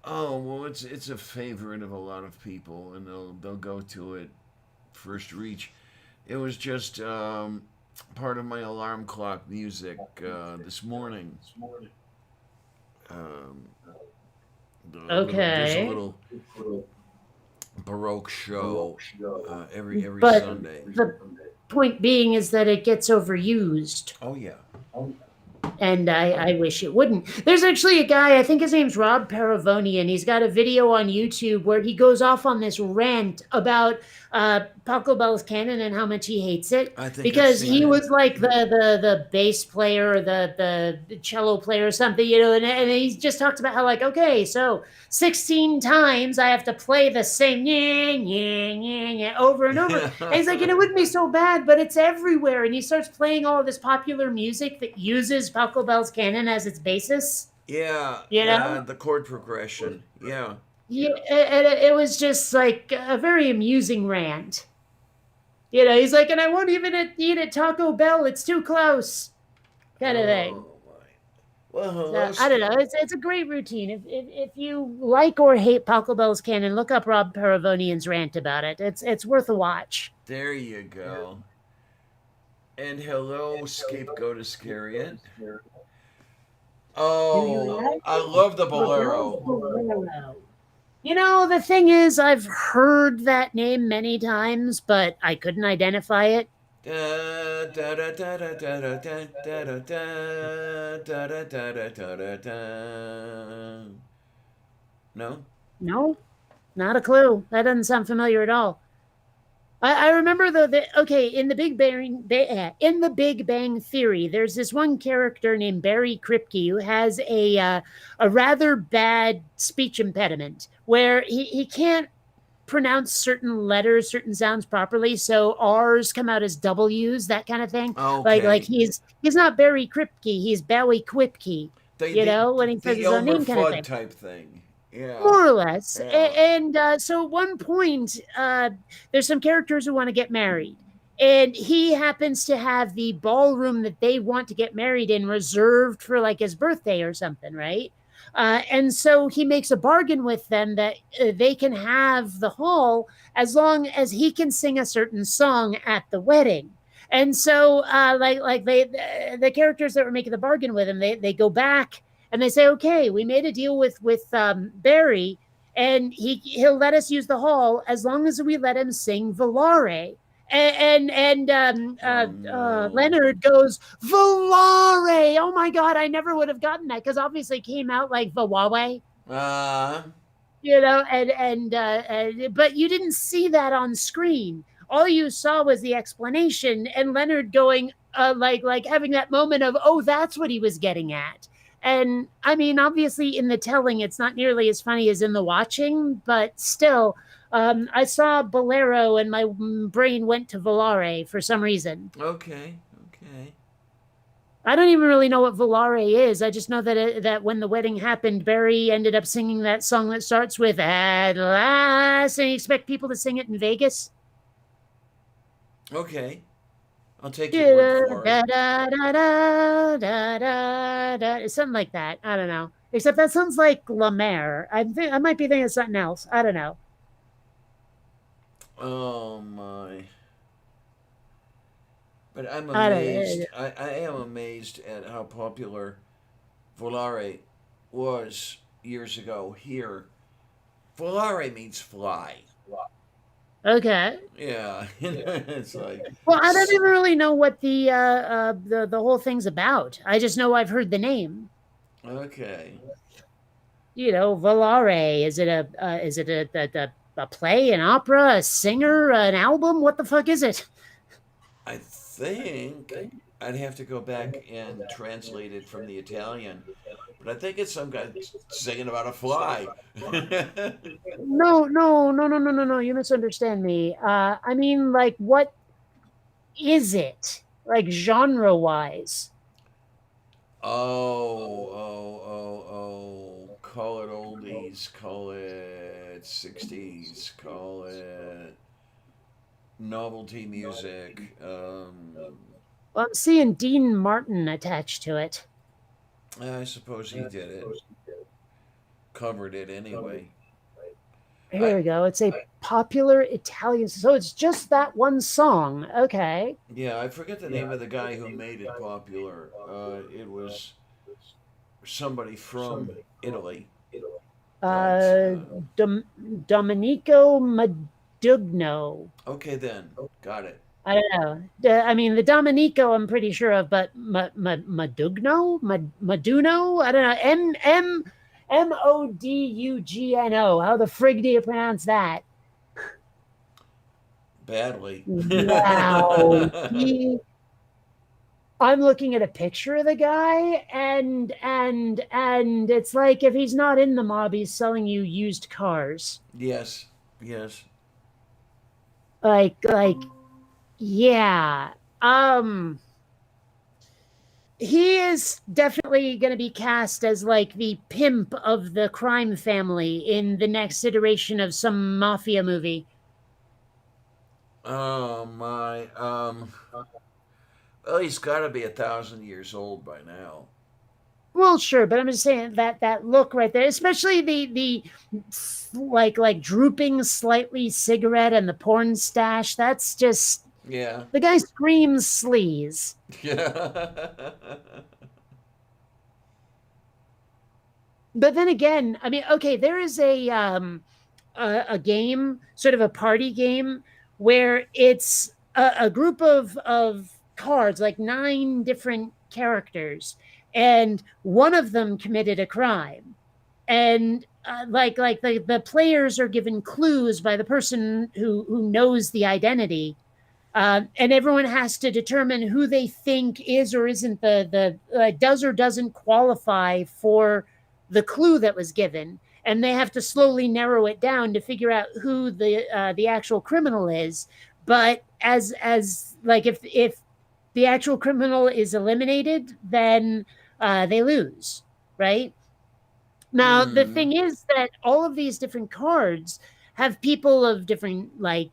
Oh, well, it's a favorite of a lot of people, and they'll go to it first reach. It was just part of my alarm clock music this morning. Um, there's a Okay. little Baroque show every But Sunday. the point being is that it gets overused. Oh yeah. And I wish it wouldn't. There's actually a guy, I think his name's Rob Paravoni, and he's got a video on YouTube where he goes off on this rant about Paco Bell's Canon and how much he hates it I think I've because seen he it. was like the bass player or the cello player or something, and he just talks about how like, okay, so 16 times I have to play the same over and over. And he's like, it wouldn't be so bad, but it's everywhere. And he starts playing all of this popular music that uses Paco Bell's Canon as its basis. Yeah, You yeah, know? the chord progression. Yeah. Yeah, and it was just like a very amusing rant. He's like, and I won't even eat at Taco Bell. It's too close, kind of thing. Oh my. Well, hello. So I don't know. It's a great routine. If you like or hate Paco Bell's Canon, look up Rob Paravonian's rant about it. It's worth a watch. There you go. And hello, Scapegoat Iscariot. Do you Oh, like I it? love the Ravel's bolero. Bolero. The thing is, I've heard that name many times, but I couldn't identify it. Da, da, da, da, da, da, da, da, da, da, da, da, da, da, da, da, da. No. No, not a clue. That doesn't sound familiar at all. I remember though that okay in the Big Bang Theory, there's this one character named Barry Kripke who has a rather bad speech impediment where he can't pronounce certain letters, certain sounds properly, so R's come out as W's, that kind of thing. Like Okay. he's not Barry Kripke, he's Bowie Quipke, The you the know, when he says the his own Elmer name kind of Fudd thing. type thing. Yeah. More or less. Yeah. And so at one point, there's some characters who want to get married. And he happens to have the ballroom that they want to get married in reserved for like his birthday or something, right? And so he makes a bargain with them that they can have the hall as long as he can sing a certain song at the wedding. And so, like the characters that were making the bargain with him, they go back and they say, "Okay, we made a deal with Barry, and he'll let us use the hall as long as we let him sing Volare." Oh no. Leonard goes Volare. Oh my god, I never would have gotten that because obviously it came out like Vawawe, Uh. you know, but you didn't see that on screen. All you saw was the explanation and Leonard going like having that moment of, oh, that's what he was getting at. And I mean, obviously in the telling it's not nearly as funny as in the watching, but still, I saw Bolero and my brain went to Volare for some reason. Okay. Okay. I don't even really know what Volare is. I just know that when the wedding happened, Barry ended up singing that song that starts with "At last," and you expect people to sing it in Vegas. Okay. I'll take your word Da, for it. da, da, da, da, da, da, something like that. I don't know. Except that sounds like La Mer. I might be thinking of something else. I don't know. Oh my. But I'm I amazed. don't. I am amazed at how popular Volare was years ago here. Volare means fly. Okay. Yeah. It's like, Well, I don't even really know what the whole thing's about. I just know I've heard the name. okay. You know, Volare. Is it a play, an opera, a singer, an album? What the fuck is it? I think I'd have to go back and translate it from the Italian, but I think it's some guy singing about a fly. No, no, no, no, no, no, no. You misunderstand me. I mean, like, what is it? Like genre wise? Oh. Call it oldies, call it 60s, call it novelty music. Well, I'm seeing Dean Martin attached to it. I suppose he did it, covered it anyway. Here I we go. It's a popular Italian. So it's just that one song. Okay. Yeah, I forget the name of the guy who made it popular. It was somebody from Italy, but Uh, Dom- Domenico Madugno. okay then, got it. I don't know. I mean, the Domenico, I'm pretty sure of, but Madugno, Maduno. I don't know. Modugno. How the frig do you pronounce that? Badly. Wow. I'm looking at a picture of the guy, and it's like if he's not in the mob, he's selling you used cars. Yes, yes. Like, yeah. Um, he is definitely going to be cast as like the pimp of the crime family in the next iteration of some mafia movie. Oh my. Well, he's got to be 1,000 years old by now. Well, sure, but I'm just saying that look right there, especially the like drooping slightly cigarette and the porn stash. That's just Yeah. the guy screams sleaze. Yeah. But then again, I mean, okay, there is a game, sort of a party game, where it's a group of cards, like 9 different characters, and one of them committed a crime. and like the players are given clues by the person who knows the identity, and everyone has to determine who they think is or isn't the does or doesn't qualify for the clue that was given, and they have to slowly narrow it down to figure out who the actual criminal is. But as like if the actual criminal is eliminated, then they lose, right? Now, the Hmm. thing is that all of these different cards have people of different, like,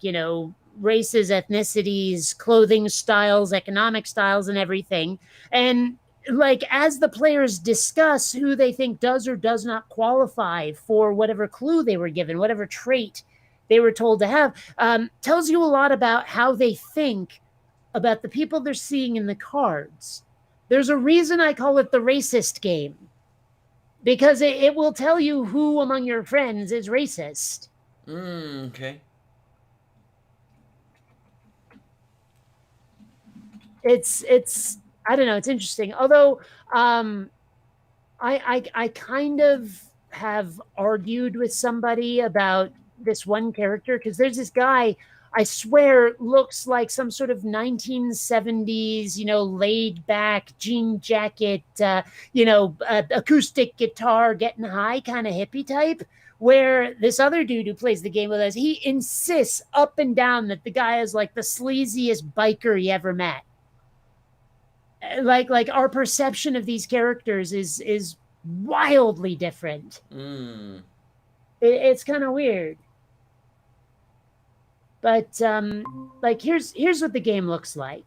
races, ethnicities, clothing styles, economic styles, and everything. And, like, as the players discuss who they think does or does not qualify for whatever clue they were given, whatever trait they were told to have, tells you a lot about how they think about the people they're seeing in the cards. There's a reason I call it the racist game, because it will tell you who among your friends is racist. Okay. It's I don't know, it's interesting. Although I kind of have argued with somebody about this one character, because there's this guy I swear looks like some sort of 1970s, laid back jean jacket, acoustic guitar, getting high kind of hippie type. Where this other dude who plays the game with us, he insists up and down that the guy is like the sleaziest biker he ever met. Like our perception of these characters is wildly different. Hmm. It's kind of weird. But like here's what the game looks like,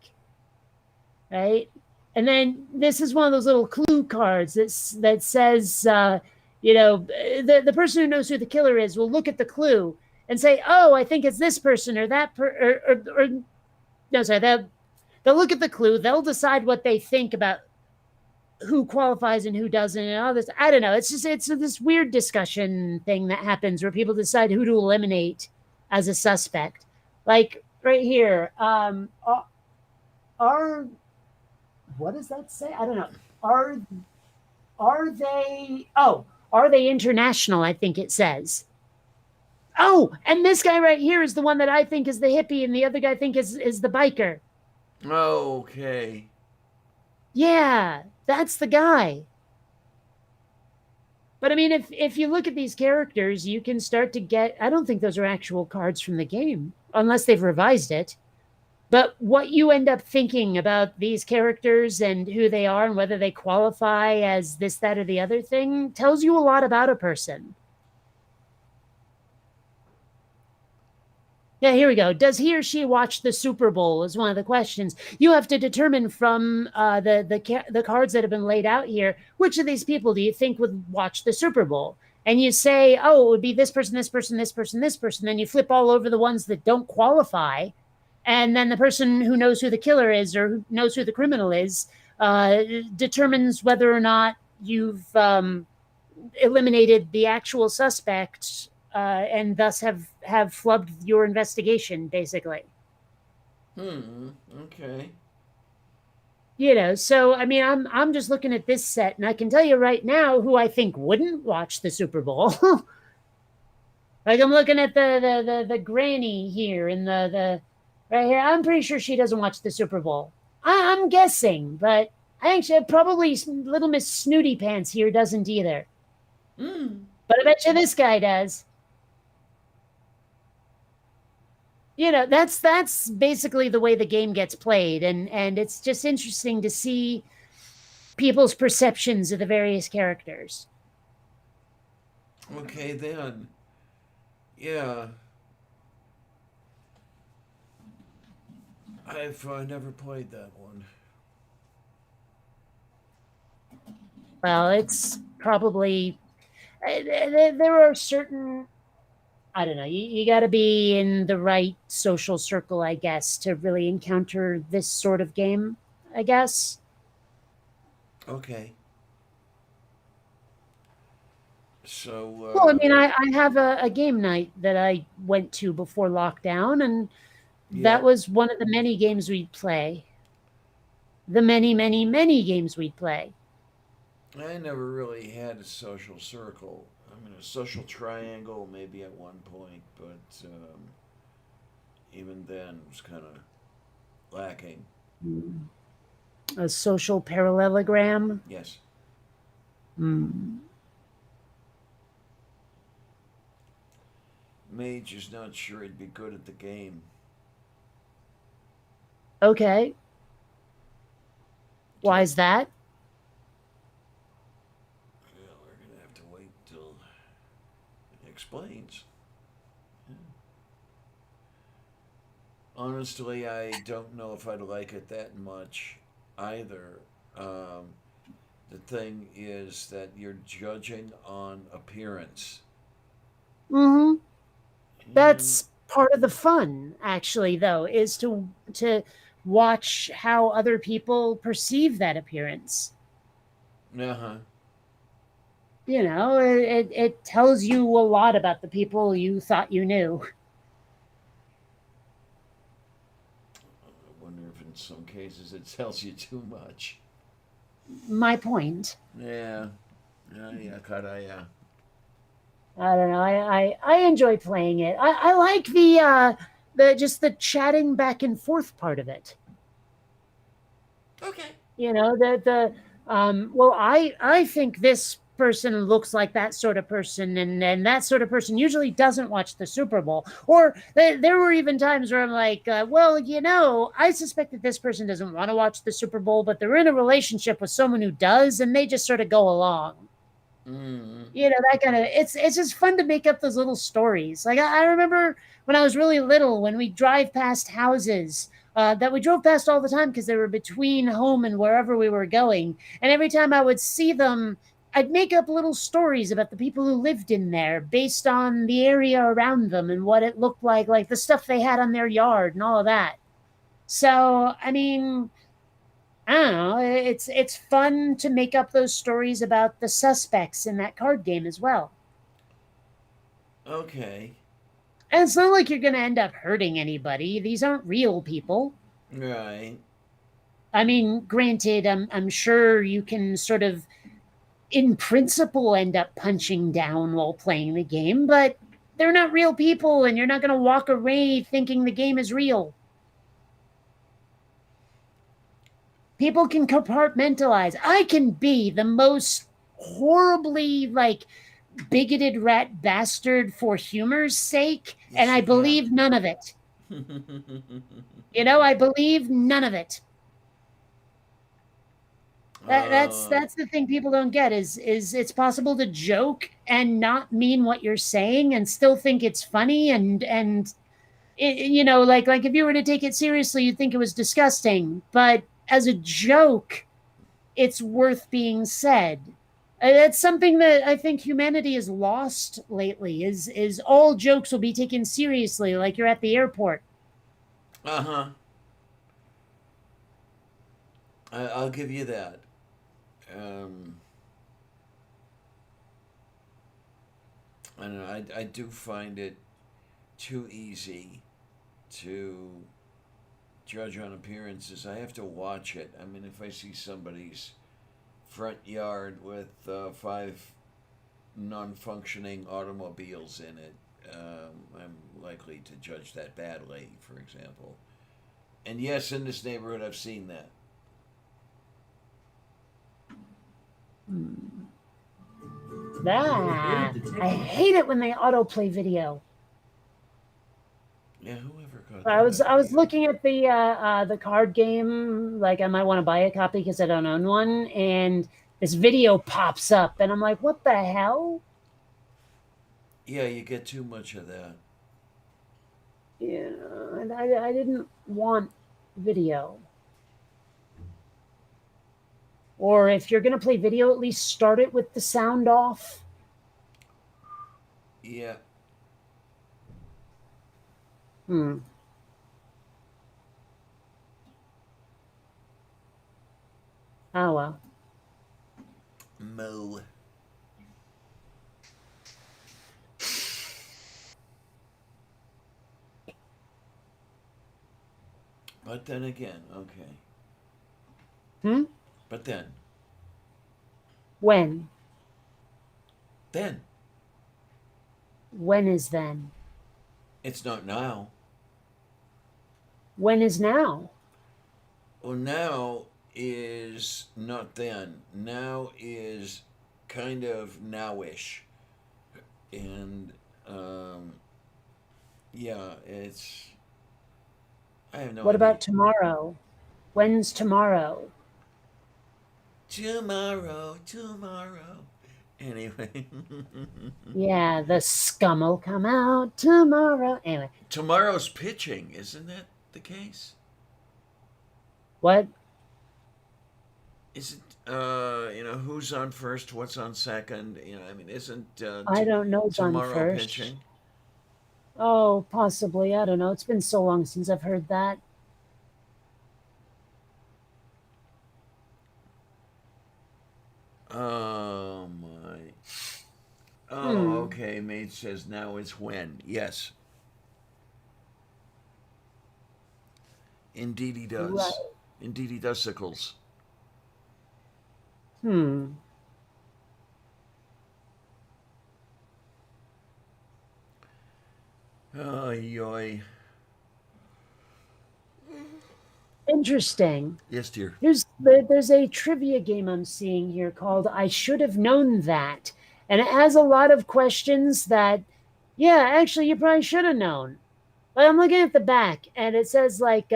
right? And then this is one of those little clue cards that says, the person who knows who the killer is will look at the clue and say, "Oh, I think it's this person or that or no, sorry, they'll look at the clue, they'll decide what they think about who qualifies and who doesn't, and all this. I don't know. It's this weird discussion thing that happens where people decide who to eliminate as a suspect. Like right here, are what does that say? I don't know. Are they? Oh, are they international? I think it says. Oh, and this guy right here is the one that I think is the hippie, and the other guy I think is the biker. Okay. Yeah, that's the guy. But I mean, if you look at these characters, you can start to get. I don't think those are actual cards from the game, unless they've revised it. But what you end up thinking about these characters and who they are and whether they qualify as this, that, or the other thing tells you a lot about a person. Yeah, here we go. Does he or she watch the Super Bowl? Is one of the questions. You have to determine from the cards that have been laid out here, which of these people do you think would watch the Super Bowl? And you say, oh, it would be this person, this person, this person, this person. Then you flip all over the ones that don't qualify, and then the person who knows who the killer is or who knows who the criminal is determines whether or not you've eliminated the actual suspect, and thus have flubbed your investigation, basically. Okay. So I mean, I'm just looking at this set, and I can tell you right now who I think wouldn't watch the Super Bowl. Like I'm looking at the granny here in the right here. I'm pretty sure she doesn't watch the Super Bowl. I'm guessing, but I actually probably Little Miss Snooty Pants here doesn't either. But I bet you this guy does. That's basically the way the game gets played, and it's just interesting to see people's perceptions of the various characters. Okay then. Yeah. I've never played that one. Well, it's probably there are certain, I don't know, you got to be in the right social circle, I guess, to really encounter this sort of game, I guess. Okay. Well, I So, mean, I have a game night that I went to before lockdown, and yeah. that was one of the many games we'd play. The many, many, many games we'd play. I never really had a social circle. I mean, a social triangle maybe at one point, but even then it was kind of lacking. Hmm. A social parallelogram. Yes. Hmm. Mage is not sure he'd be good at the game. Okay. Why Till, is that? well, we're going to have to wait till it explains. Honestly, I don't know if I'd like it that much either. Um, the thing is that you're judging on appearance. Hmm. And, That's part of the fun, actually, though, is to watch how other people perceive that appearance. uh-huh. It tells you a lot about the people you thought you knew. I wonder if in some cases it tells you too much. My point. Yeah. Yeah, caraya. I don't know. I enjoy playing it. I like the just the chatting back and forth part of it. Okay. Well, I think this person looks like that sort of person, and that sort of person usually doesn't watch the Super Bowl. Or there were even times where I'm like, well, I suspect that this person doesn't want to watch the Super Bowl, but they're in a relationship with someone who does, and they just sort of go along. Mm. That kind of it's just fun to make up those little stories. Like I remember when I was really little, when we drive past houses that we drove past all the time because they were between home and wherever we were going, and every time I would see them, I'd make up little stories about the people who lived in there based on the area around them and what it looked like the stuff they had on their yard and all of that. So I mean, I don't know. It's fun to make up those stories about the suspects in that card game as well. Okay. And it's not like you're going to end up hurting anybody. These aren't real people. Right. I mean, granted, I'm sure you can sort of, in principle, end up punching down while playing the game, but they're not real people, and you're not going to walk away thinking the game is real. People can compartmentalize. I can be the most horribly bigoted rat bastard for humor's sake, and Yes, I you can. believe none of it. I believe none of it. That's the thing people don't get is it's possible to joke and not mean what you're saying and still think it's funny and like if you were to take it seriously you'd think it was disgusting, but as a joke it's worth being said. That's something that I think humanity has lost lately is all jokes will be taken seriously like you're at the airport. Uh-huh. I'll give you that. Um, I don't know. I do find it too easy to judge on appearances. I have to watch it. I mean, if I see somebody's front yard with five non-functioning automobiles in it, I'm likely to judge that badly, for example. And yes, in this neighborhood, I've seen that. Hmm. I hate it when they autoplay video. Yeah, whoever got I that was I was idea? looking at the card game, like I might want to buy a copy because I don't own one, and this video pops up, and I'm like, what the hell? Yeah, you get too much of that. Yeah, and I didn't want video. Or if you're gonna play video, at least start it with the sound off. Yeah. Hmm. Oh well. Mo. But then again, okay. Hmm. But then, When? then, When is then? It's not now. When is now? Well, now is not then. Now is kind of nowish. And, yeah, it's. I have no What idea. about tomorrow? When's tomorrow? Tomorrow, tomorrow. Anyway. Yeah, the scum will come out tomorrow. Anyway, Tomorrow's pitching, isn't that the case? what? Isn't who's on first, what's on second? I mean, isn't I don't know who's on tomorrow first. pitching? Oh, possibly. I don't know. It's been so long since I've heard that. Oh my. Oh, Hmm. okay. Mate says now is when. Yes, indeed he Right. does. Indeed he does, Sickles. Hmm. Oh, yoy. Interesting. Yes, dear. There's a trivia game I'm seeing here called I Should Have Known That. And it has a lot of questions that, yeah, actually you probably should have known. But I'm looking at the back and it says like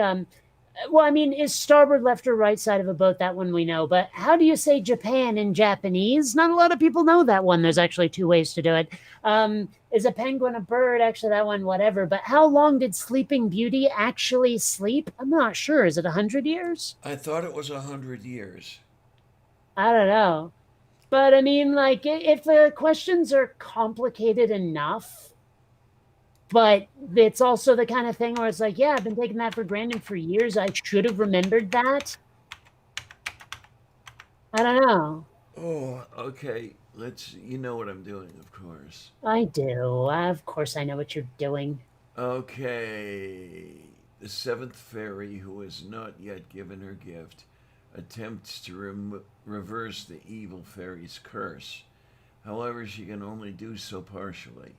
well, I mean, is starboard left or right side of a boat? That one we know. But how do you say Japan in Japanese? Not a lot of people know that one. There's actually two ways to do it. Is a penguin a bird? Actually, that one, whatever. But how long did Sleeping Beauty actually sleep? I'm not sure. Is it 100 years? I thought it was 100 years. I don't know. But I mean, like, if the questions are complicated enough, but it's also the kind of thing where it's like, yeah, I've been taking that for granted for years. I should have remembered that. I don't know. Oh, okay. Let's. You know what I'm doing, of course. I do. Of course, I know what you're doing. Okay. The seventh fairy, who has not yet given her gift, attempts to reverse the evil fairy's curse. However, she can only do so partially.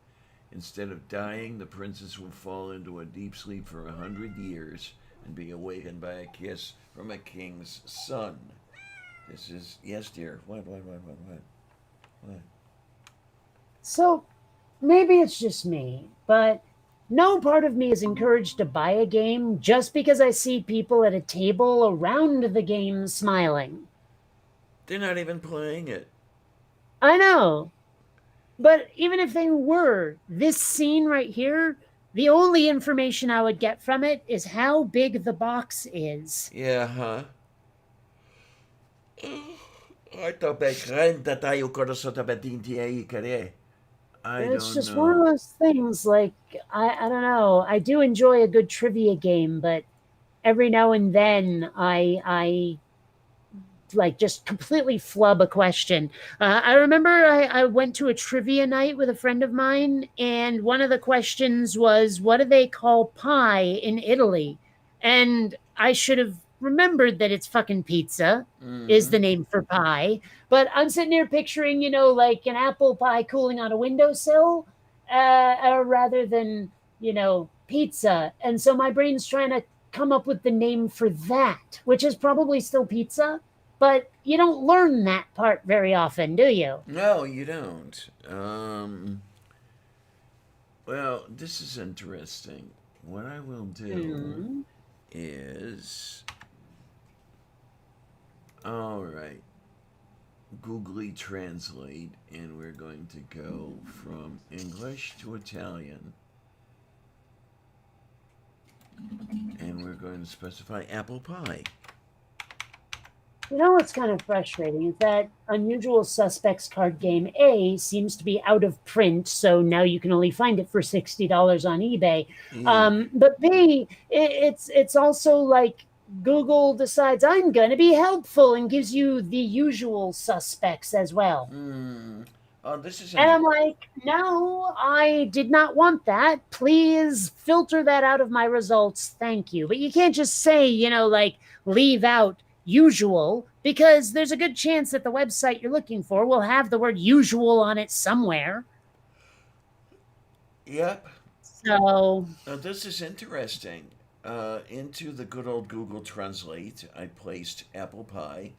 Instead of dying, the princess will fall into a deep sleep for 100 years and be awakened by a kiss from a king's son. This is yes, dear. What? So maybe it's just me, but no part of me is encouraged to buy a game just because I see people at a table around the game smiling. They're not even playing it. I know. But even if they were, this scene right here, the only information I would get from it is how big the box is. Yeah, huh? Ito be krenta tayo ko sa tabadinti ay kare. I It's don't just one know. of those things like I don't know. I do enjoy a good trivia game, but every now and then I like just completely flub a question. I remember I went to a trivia night with a friend of mine, and one of the questions was, "What do they call pie in Italy?" And I should have remembered that it's fucking pizza is Mm-hmm. the name for pie. But I'm sitting there picturing, like an apple pie cooling on a windowsill, rather than pizza. And so my brain's trying to come up with the name for that, which is probably still pizza, but you don't learn that part very often, do you? No, you don't. Well, this is interesting. What I will do Hmm. is, all right, Googly Translate, and we're going to go from English to Italian, and we're going to specify apple pie. You know what's kind of frustrating is that Unusual Suspects card game A seems to be out of print, so now you can only find it for $60 on eBay. Eek. But B, it's also like Google decides I'm going to be helpful and gives you the usual suspects as well. Hmm. Oh, this is And inter- I'm like, no, I did not want that. Please filter that out of my results. Thank you. But you can't just say, like leave out usual because there's a good chance that the website you're looking for will have the word usual on it somewhere. Yep. So, Now, this is interesting. Into the good old Google Translate, I placed apple pie,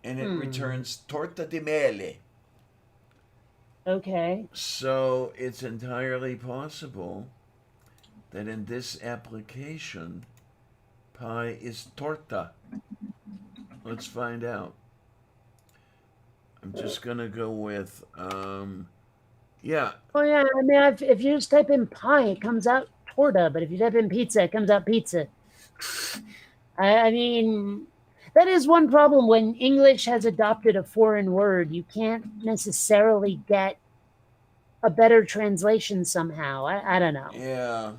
and it hmm, returns torta di mele. okay. So it's entirely possible that in this application, pie is torta. Let's find out. I'm just gonna go with, yeah. Oh yeah, I mean, if you just type in pie, it comes out torta. But if you type in pizza, it comes out pizza. I mean, that is one problem when English has adopted a foreign word. You can't necessarily get a better translation somehow. I don't know. Yeah.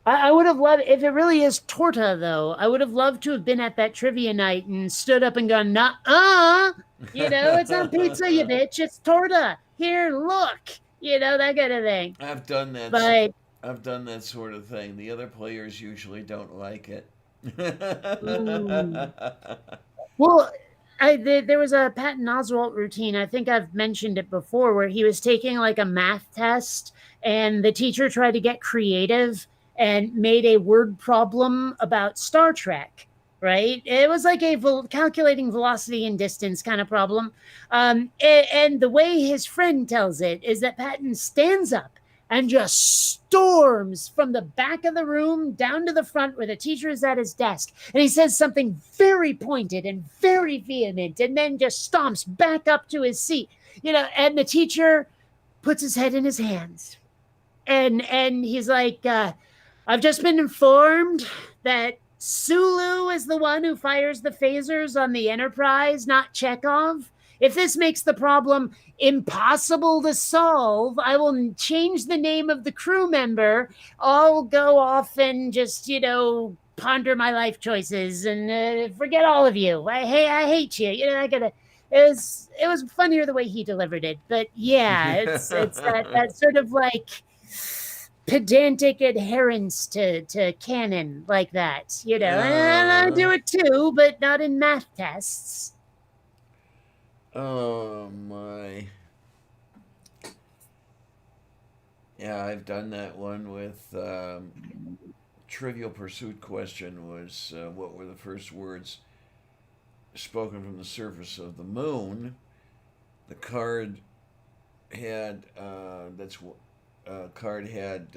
I would have loved if it really is torta, though. I would have loved to have been at that trivia night and stood up and gone, "Nah, it's not pizza, you bitch. It's torta. Here, look." That kind of thing. I've done that. But I've done that sort of thing. The other players usually don't like it. mm, well, there was a Patton Oswalt routine. I think I've mentioned it before, where he was taking like a math test, and the teacher tried to get creative and made a word problem about Star Trek. Right? It was like a calculating velocity and distance kind of problem. And the way his friend tells it is that Patton stands up and just storms from the back of the room down to the front where the teacher is at his desk. And he says something very pointed and very vehement, and then just stomps back up to his seat. And the teacher puts his head in his hands. And he's like, I've just been informed that Sulu is the one who fires the phasers on the Enterprise, not Chekhov. If this makes the problem impossible to solve, I will change the name of the crew member. I'll go off and just, ponder my life choices and forget all of you. I hate you. I gotta. It was funnier the way he delivered it, but yeah, it's that sort of like pedantic adherence to canon like that, and I uh, do it too, but not in math tests. oh my. Yeah, I've done that one with Trivial Pursuit question was what were the first words spoken from the surface of the moon? The card had card had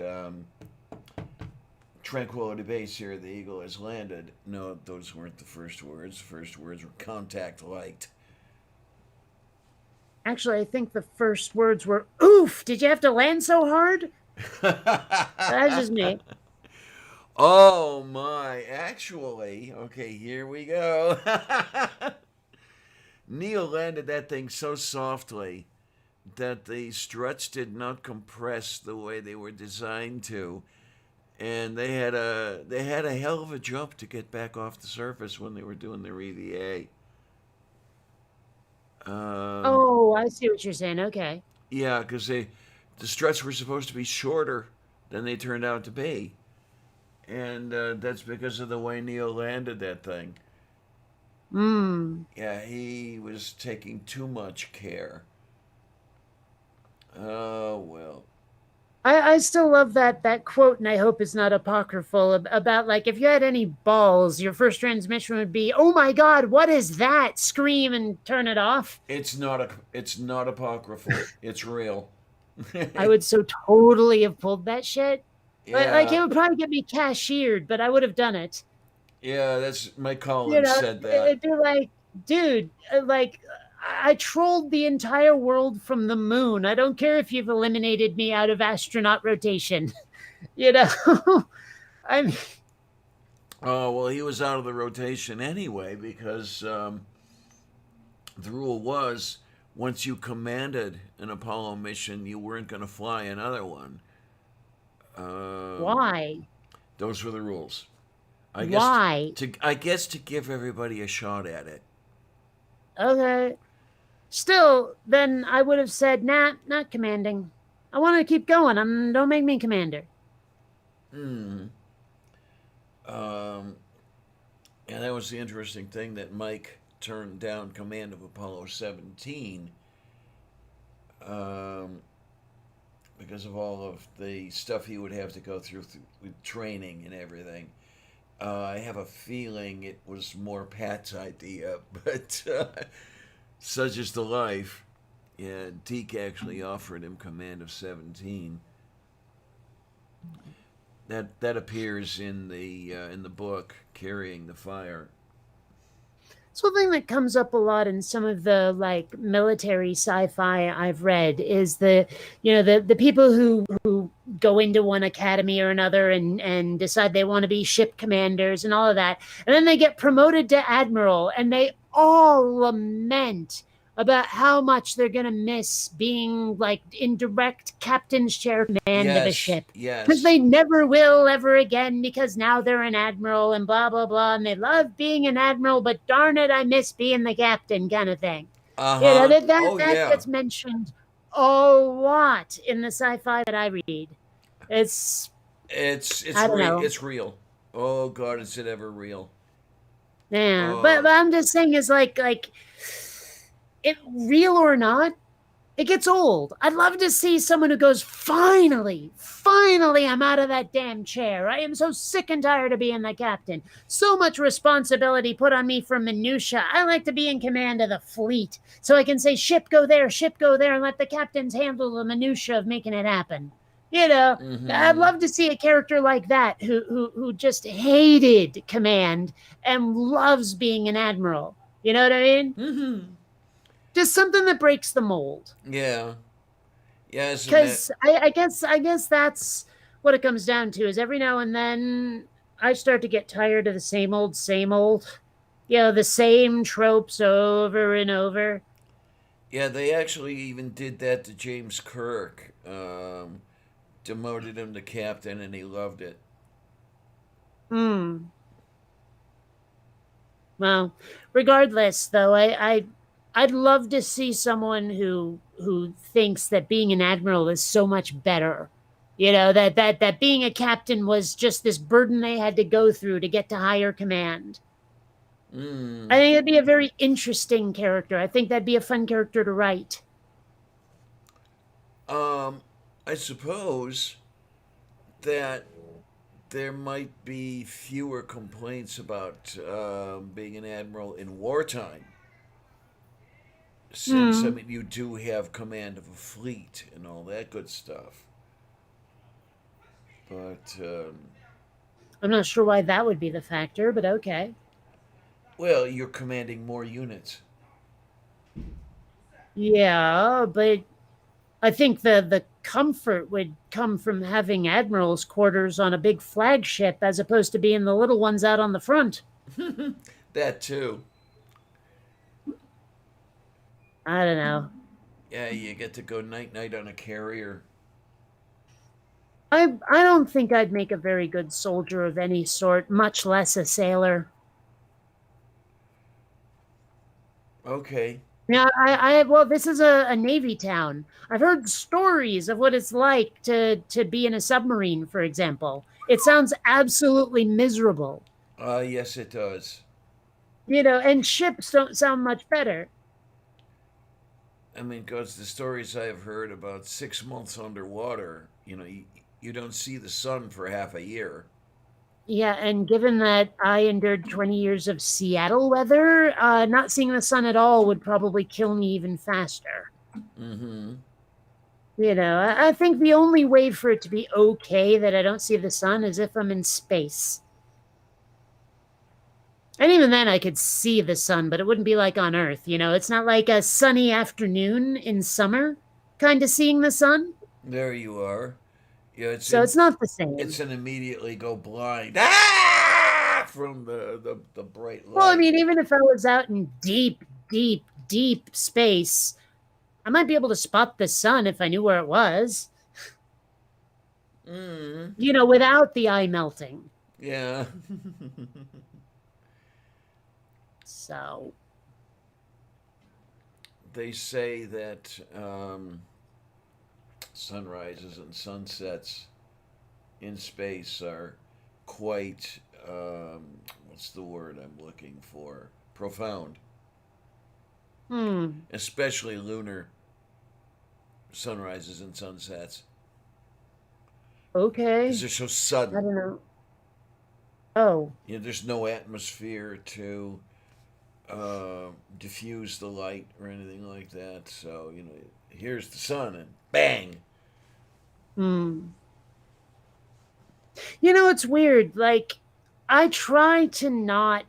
Tranquility Base here. The Eagle has landed. No, those weren't the first words. The first words were contact light. Actually, I think the first words were "Oof! Did you have to land so hard?" That's just me. Oh my! Actually, okay, here we go. Neil landed that thing so softly that the struts did not compress the way they were designed to, and they had a hell of a jump to get back off the surface when they were doing their EVA. Um, Oh, I see what you're saying. Okay. yeah, because the struts were supposed to be shorter than they turned out to be, and that's because of the way Neil landed that thing. Hmm. Yeah, he was taking too much care. Oh well. I still love that quote, and I hope it's not apocryphal about like if you had any balls, your first transmission would be, "Oh my God, what is that?" Scream and turn it off. It's not apocryphal. It's real. I would so totally have pulled that shit. Like it Yeah, would probably get me cashiered, but I would have done it. yeah. That's Mike You Collins know, said that. it'd be like, dude, like I trolled the entire world from the moon. I don't care if you've eliminated me out of astronaut rotation. you know, I mean, Oh well, he was out of the rotation anyway because the rule was once you commanded an Apollo mission, you weren't going to fly another one. Um, why? those were the rules. I guess Why? I guess to give everybody a shot at it. Okay. Still, then I would have said, nah, not commanding. I want to keep going. Don't make me commander. Hmm. Um, and that was the interesting thing that Mike turned down command of Apollo 17 um, because of all of the stuff he would have to go through with training and everything. I have a feeling it was more Pat's idea, but such is the life. Yeah, Deke actually offered him command of 17. That appears in the book, Carrying the Fire. Something that comes up a lot in some of the like military sci-fi I've read is the people who go into one academy or another and decide they want to be ship commanders and all of that, and then they get promoted to admiral, and they all lament about how much they're gonna miss being like in direct captain's chair command of a Yes, ship because yes. they never will ever again because now they're an admiral and blah blah blah, and they love being an admiral, but darn it, I miss being the captain, kind of thing. Uh You know huh. that Oh that yeah. gets mentioned a lot in the sci-fi that I read. It's I don't know. It's real. Oh God, is it ever real? Yeah, but Oh I'm just saying is like it real or not, it gets old. I'd love to see someone who goes, finally, finally, I'm out of that damn chair. I am so sick and tired of being the captain. So much responsibility put on me for minutia. I like to be in command of the fleet so I can say, ship go there, and let the captains handle the minutia of making it happen. You know, I'd mm-hmm. love to see a character like that who just hated command and loves being an admiral. You know what I mean? Mm-hmm. Just something that breaks the mold. Yeah. Yes, and that. Because I guess that's what it comes down to is every now and then I start to get tired of the same old, the same tropes over and over. Yeah, they actually even did that to James Kirk. Demoted him to captain, and he loved it. Hmm. Well, regardless, though, I'd love to see someone who thinks that being an admiral is so much better. That being a captain was just this burden they had to go through to get to higher command. Mm. I think that'd be a very interesting character. I think that'd be a fun character to write. Um, I suppose that there might be fewer complaints about being an admiral in wartime, since I Hmm. mean you do have command of a fleet and all that good stuff. But I'm not sure why that would be the factor, but okay. well, you're commanding more units. Yeah, but I think the comfort would come from having admirals' quarters on a big flagship as opposed to being the little ones out on the front. That too. I don't know. Yeah, you get to go night night on a carrier. I don't think I'd make a very good soldier of any sort, much less a sailor. Okay. Yeah, well, this is a navy town. I've heard stories of what it's like to be in a submarine, for example. It sounds absolutely miserable, Yes, it does. and ships don't sound much better. I mean, because the stories I've heard about 6 months underwater, you don't see the sun for half a year. Yeah, and given that I endured 20 years of Seattle weather, not seeing the sun at all would probably kill me even faster. Mm-hmm. I think the only way for it to be okay that I don't see the sun is if I'm in space. And even then, I could see the sun, but it wouldn't be like on Earth. It's not like a sunny afternoon in summer kind of seeing the sun. There you are. Yeah, So it's not the it's same. an immediately go blind from the bright Well, I light. mean, even if I was out in deep, deep, deep space, I might be able to spot the sun if I knew where it was, Mm. without the eye melting. Yeah. So, They say that sunrises and sunsets in space are quite what's the word I'm looking for? Profound, hmm. especially lunar. sunrises and sunsets because Okay. they're so I sudden. don't know. Oh. There's no atmosphere to uh, diffuse the light or anything like that. So here's the sun and bang. Hmm. It's weird. Like, I try to not,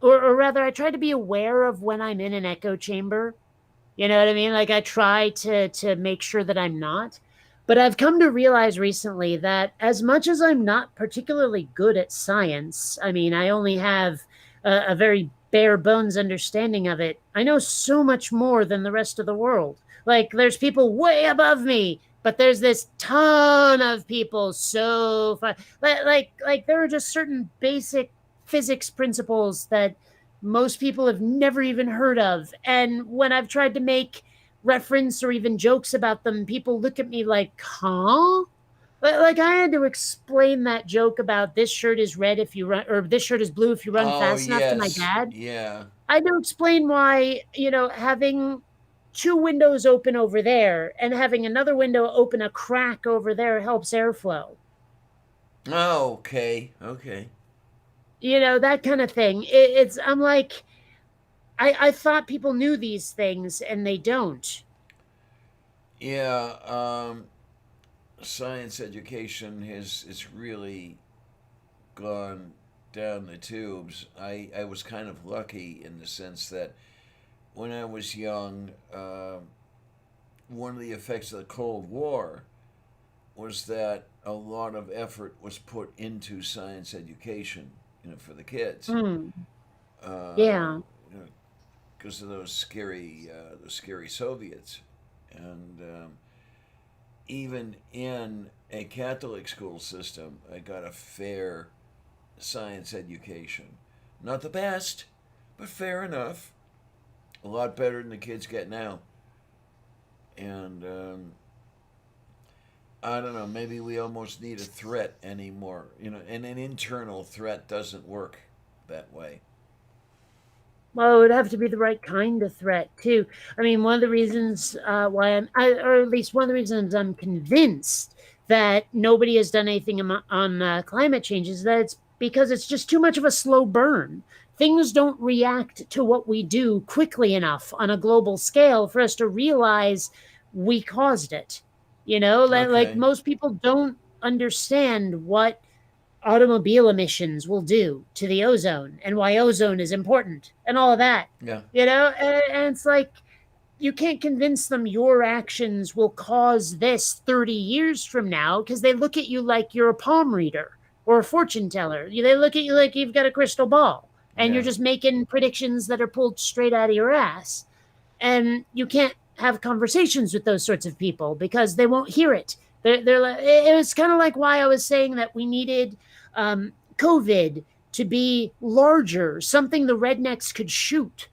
or rather, I try to be aware of when I'm in an echo chamber. You know what I mean? Like, I try to make sure that I'm not. But I've come to realize recently that as much as I'm not particularly good at science, I mean, I only have a very bare bones understanding of it. I know so much more than the rest of the world. Like, there's people way above me, but there's this ton of people so far. Like there are just certain basic physics principles that most people have never even heard of. And when I've tried to make reference or even jokes about them, people look at me like, huh? Like I had to explain that joke about this shirt is red if you run, or this shirt is blue if you run Oh fast enough to my yes, dad. yeah. I had to explain why, having two windows open over there and having another window open a crack over there helps airflow. Oh, okay, okay. That kind of thing. I'm like, I thought people knew these things and they don't. Yeah, science education has it's really gone down the tubes. I was kind of lucky in the sense that when I was young, one of the effects of the Cold War was that a lot of effort was put into science education, for the kids, Mm, uh, yeah. you know, because of those scary Soviets, and even in a Catholic school system, I got a fair science education. Not the best, but fair enough. A lot better than the kids get now. And I don't know, maybe we almost need a threat anymore. And an internal threat doesn't work that way. Well, it would have to be the right kind of threat too. I mean, one of the reasons or at least one of the reasons I'm convinced that nobody has done anything on climate change is that it's because it's just too much of a slow burn. Things don't react to what we do quickly enough on a global scale for us to realize we caused it. Like Okay. most people don't understand what automobile emissions will do to the ozone and why ozone is important and all of that. Yeah. And it's like you can't convince them your actions will cause this 30 years from now because they look at you like you're a palm reader or a fortune teller. They look at you like you've got a crystal ball and you're Yeah. just making predictions that are pulled straight out of your ass. And you can't have conversations with those sorts of people because they won't hear it. They're like, it was kind of like why I was saying that we needed COVID to be larger, something the rednecks could shoot,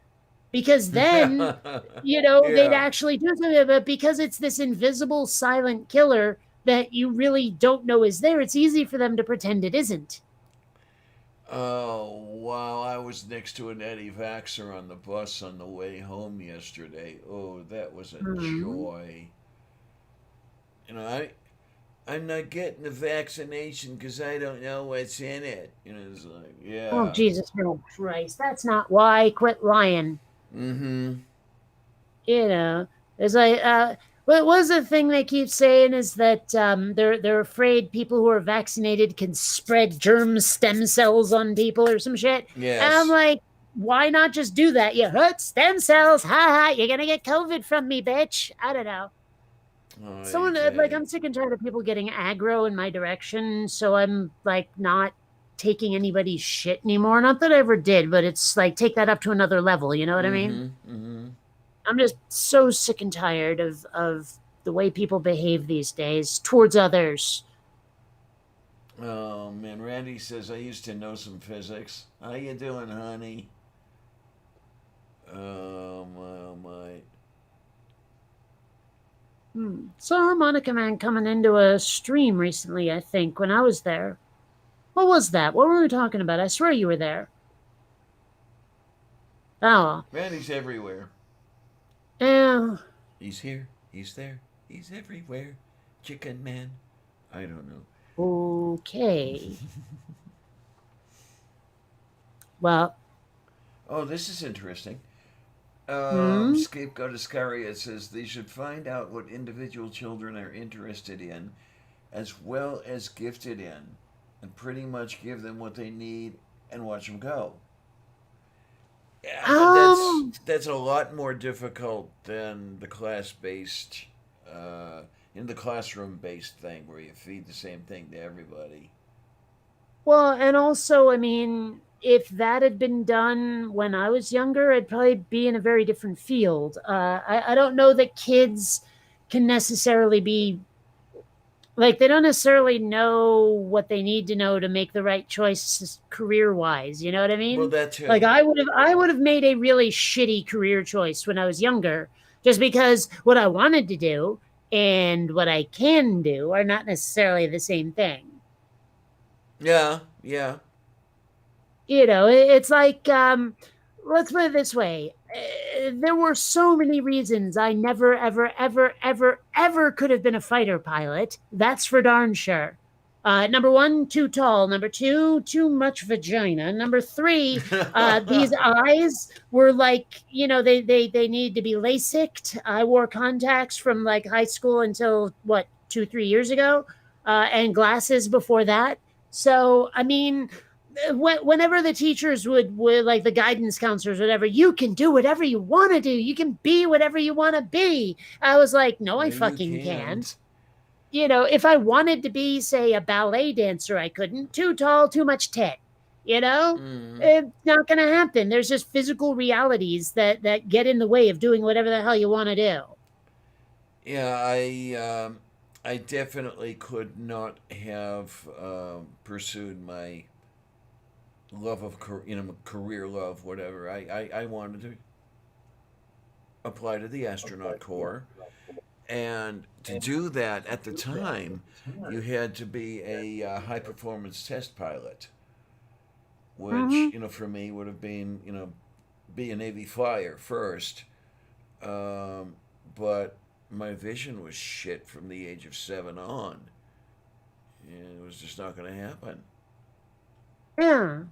because then they'd Yeah. actually do something. But because it's this invisible silent killer that you really don't know is there, it's easy for them to pretend it isn't. Oh, wow. I was next to an anti vaxxer on the bus on the way home yesterday. Oh, that was a Mhm. joy. I'm not getting the vaccination because I don't know what's in it. It's like, Oh, yeah. Jesus, no, Christ, that's not why. Quit lying. Mm hmm. you know it's like what was the thing they keep saying is that they're afraid people who are vaccinated can spread germ stem cells on people or some shit. And I'm Yes. like, why not just do that? You hurt stem cells, ha ha, you're gonna get COVID from me, bitch. I don't know. Oy Someone like, vey. I'm sick and tired of people getting aggro in my direction, so I'm like not taking anybody's shit anymore. Not that I ever did, but it's like take that up to another level, you know what I Mm mean? hmm. Mm hmm. I'm just so sick and tired of the way people behave these days towards others. Oh, man. Randy says, I used to know some physics. How you doing, honey? Oh, my, oh, my. Saw Harmonica Man coming into a stream recently, I think, when I was there. What was that? What were we talking about? I swear you were there. Oh, Randy's everywhere. yeah. He's here. He's there. He's everywhere. Chicken man. I don't know. Okay. Well, Oh, this is interesting. hmm? Scapegoat Iscariot says they should find out what individual children are interested in as well as gifted in and pretty much give them what they need and watch them go. Yeah, but Um, that's a lot more difficult than the class-based, in the classroom-based thing where you feed the same thing to everybody. well, and also, I mean, if that had been done when I was younger, I'd probably be in a very different field. I don't know that kids can necessarily be like they don't necessarily know what they need to know to make the right choices career wise. You know what I Well, mean? that Like too. I would have made a really shitty career choice when I was younger, just because what I wanted to do and what I can do are not necessarily the same thing. Yeah, yeah. It's like let's put it this way. There were so many reasons I never ever ever ever ever could have been a fighter pilot. That's for darn sure. Number one, too tall. Number two, too much vagina. Number three, these eyes were like, they needed to be LASIKed. I wore contacts from like high school until what, 2, 3 years ago, and glasses before that. So I mean, whenever the teachers would like the guidance counselors, whatever, you can do whatever you want to do. You can be whatever you want to be. I was like, no, I No, you fucking can't. can't. If I wanted to be, say, a ballet dancer, I couldn't. Too tall, too much tit. You know, Mm. it's not going to happen. There's just physical realities that get in the way of doing whatever the hell you want to do. Yeah, I definitely could not have pursued my love of career love, whatever. I wanted to apply to the astronaut corps, and to do that at the time, you had to be a high performance test pilot, which Mm-hmm. for me would have been be a Navy flyer first, but my vision was shit from the age of 7 on, and it was just not going to happen. Yeah.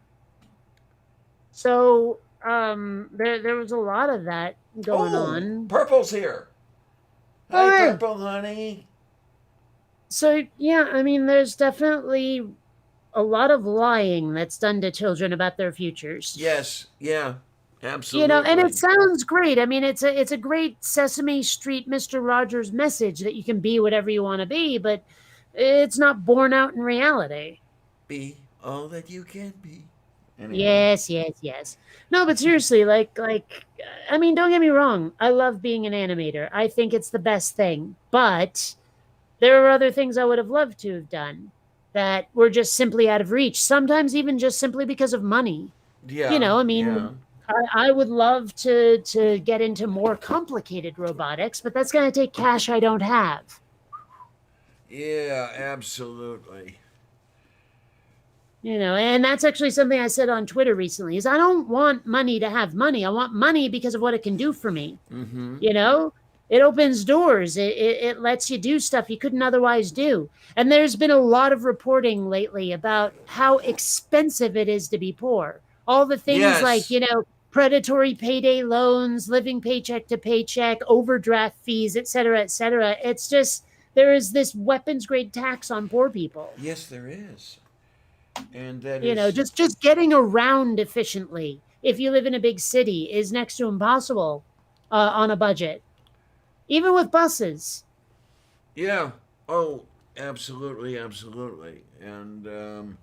So there was a lot of that going Oh, on. Purple's here. Oh, Hi, hey. Purple, honey. So yeah, I mean, there's definitely a lot of lying that's done to children about their futures. Yes, yeah, And it absolutely. sounds great. I mean, it's a great Sesame Street Mr. Rogers message that you can be whatever you want to be, but it's not borne out in reality. Be all that you can be. Anyway, Yes, yes, yes. No, but seriously, I mean, don't get me wrong. I love being an animator. I think it's the best thing. But there are other things I would have loved to have done that were just simply out of reach. Sometimes even just simply because of money. yeah, I yeah, mean, I would love to get into more complicated robotics, but that's going to take cash I don't have. yeah, absolutely. And that's actually something I said on Twitter recently is I don't want money to have money. I want money because of what it can do for me. Mm-hmm. You know, it opens doors. It lets you do stuff you couldn't otherwise do. And there's been a lot of reporting lately about how expensive it is to be poor. All the things like, Yes, predatory payday loans, living paycheck to paycheck, overdraft fees, et cetera, et cetera. It's just, there is this weapons grade tax on poor people. yes, there is, and that is Just getting around efficiently if you live in a big city is next to impossible on a budget, even with buses. yeah. Oh, absolutely, absolutely, and They're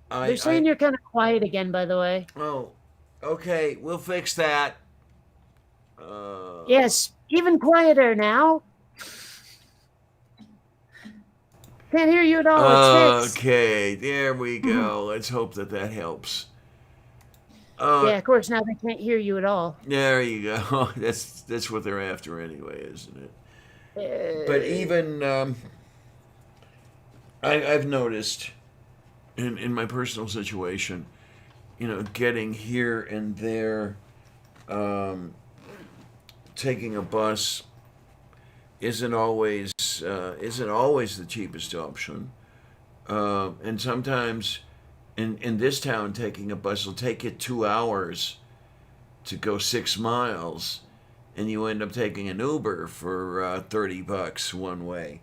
I saying you're kind of quiet again, by the way. oh, okay, we'll fix that. Uh, Yes, even quieter now. Can't hear you at all. It's fixed. okay, there we go. Let's hope that helps. Yeah, of course, now they can't hear you at all. There you go. That's what they're after anyway, isn't it? But Uh, even I've noticed in my personal situation, getting here and there, um, taking a bus isn't always the cheapest option. And sometimes in this town, taking a bus will take you 2 hours to go 6 miles, and you end up taking an Uber for $30 one way.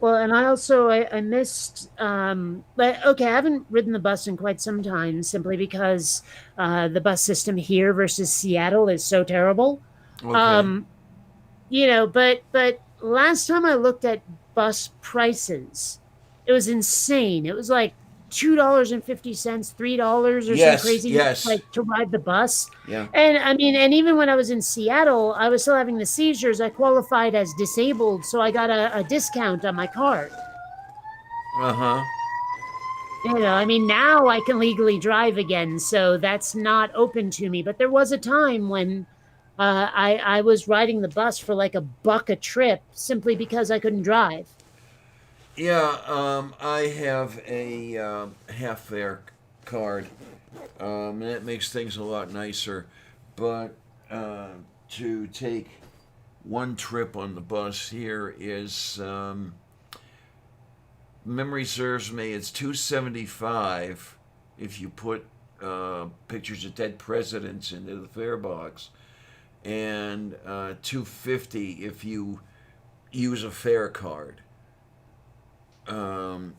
Well, and I also I missed but okay, I haven't ridden the bus in quite some time simply because the bus system here versus Seattle is so terrible. Okay. Um, but last time I looked at bus prices, it was insane. It was like $2.50, $3 or some Yes. crazy Yes. like to ride the bus. Yeah. And I mean, and even when I was in Seattle, I was still having the seizures. I qualified as disabled, so I got a discount on my card. Uh huh. I mean, now I can legally drive again, so that's not open to me. But there was a time when I was riding the bus for like $1 a trip simply because I couldn't drive. Yeah. I have a half fare card. And that makes things a lot nicer. But uh, to take one trip on the bus here is, memory serves me, it's 275 if you put pictures of dead presidents into the fare box, and 250 if you use a fare card. Um,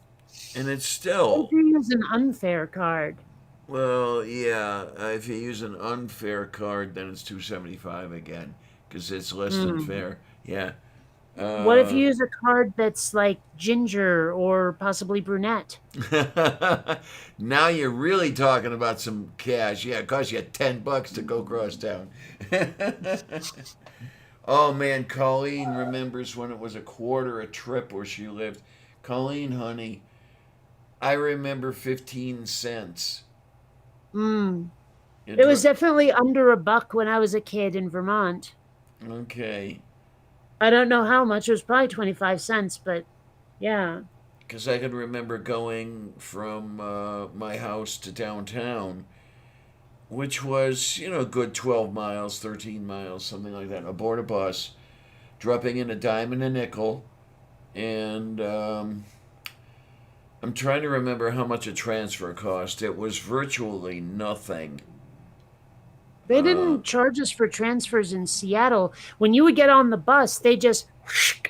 and it's What if still, you use an unfair card? well, yeah, if you use an unfair card, then it's 275 again because it's less than Hmm. fair. Yeah. What if you Uh, use a card that's like ginger or possibly brunette? now you're really talking about some cash. Yeah, it costs you $10 to go across town. Oh man, Colleen remembers when it was a quarter a trip where she lived. Colleen, honey, I remember 15 cents. Hmm. It It was dr- definitely under $1 when I was a kid in Vermont. okay, I don't know how much. It was probably 25 cents, but yeah. because I could remember going from my house to downtown, which was, a good 12 miles, 13 miles, something like that, aboard a bus, dropping in a dime and a nickel. And I'm trying to remember how much a transfer cost. It was virtually nothing. They Uh, didn't charge us for transfers in Seattle. When you would get on the bus, they just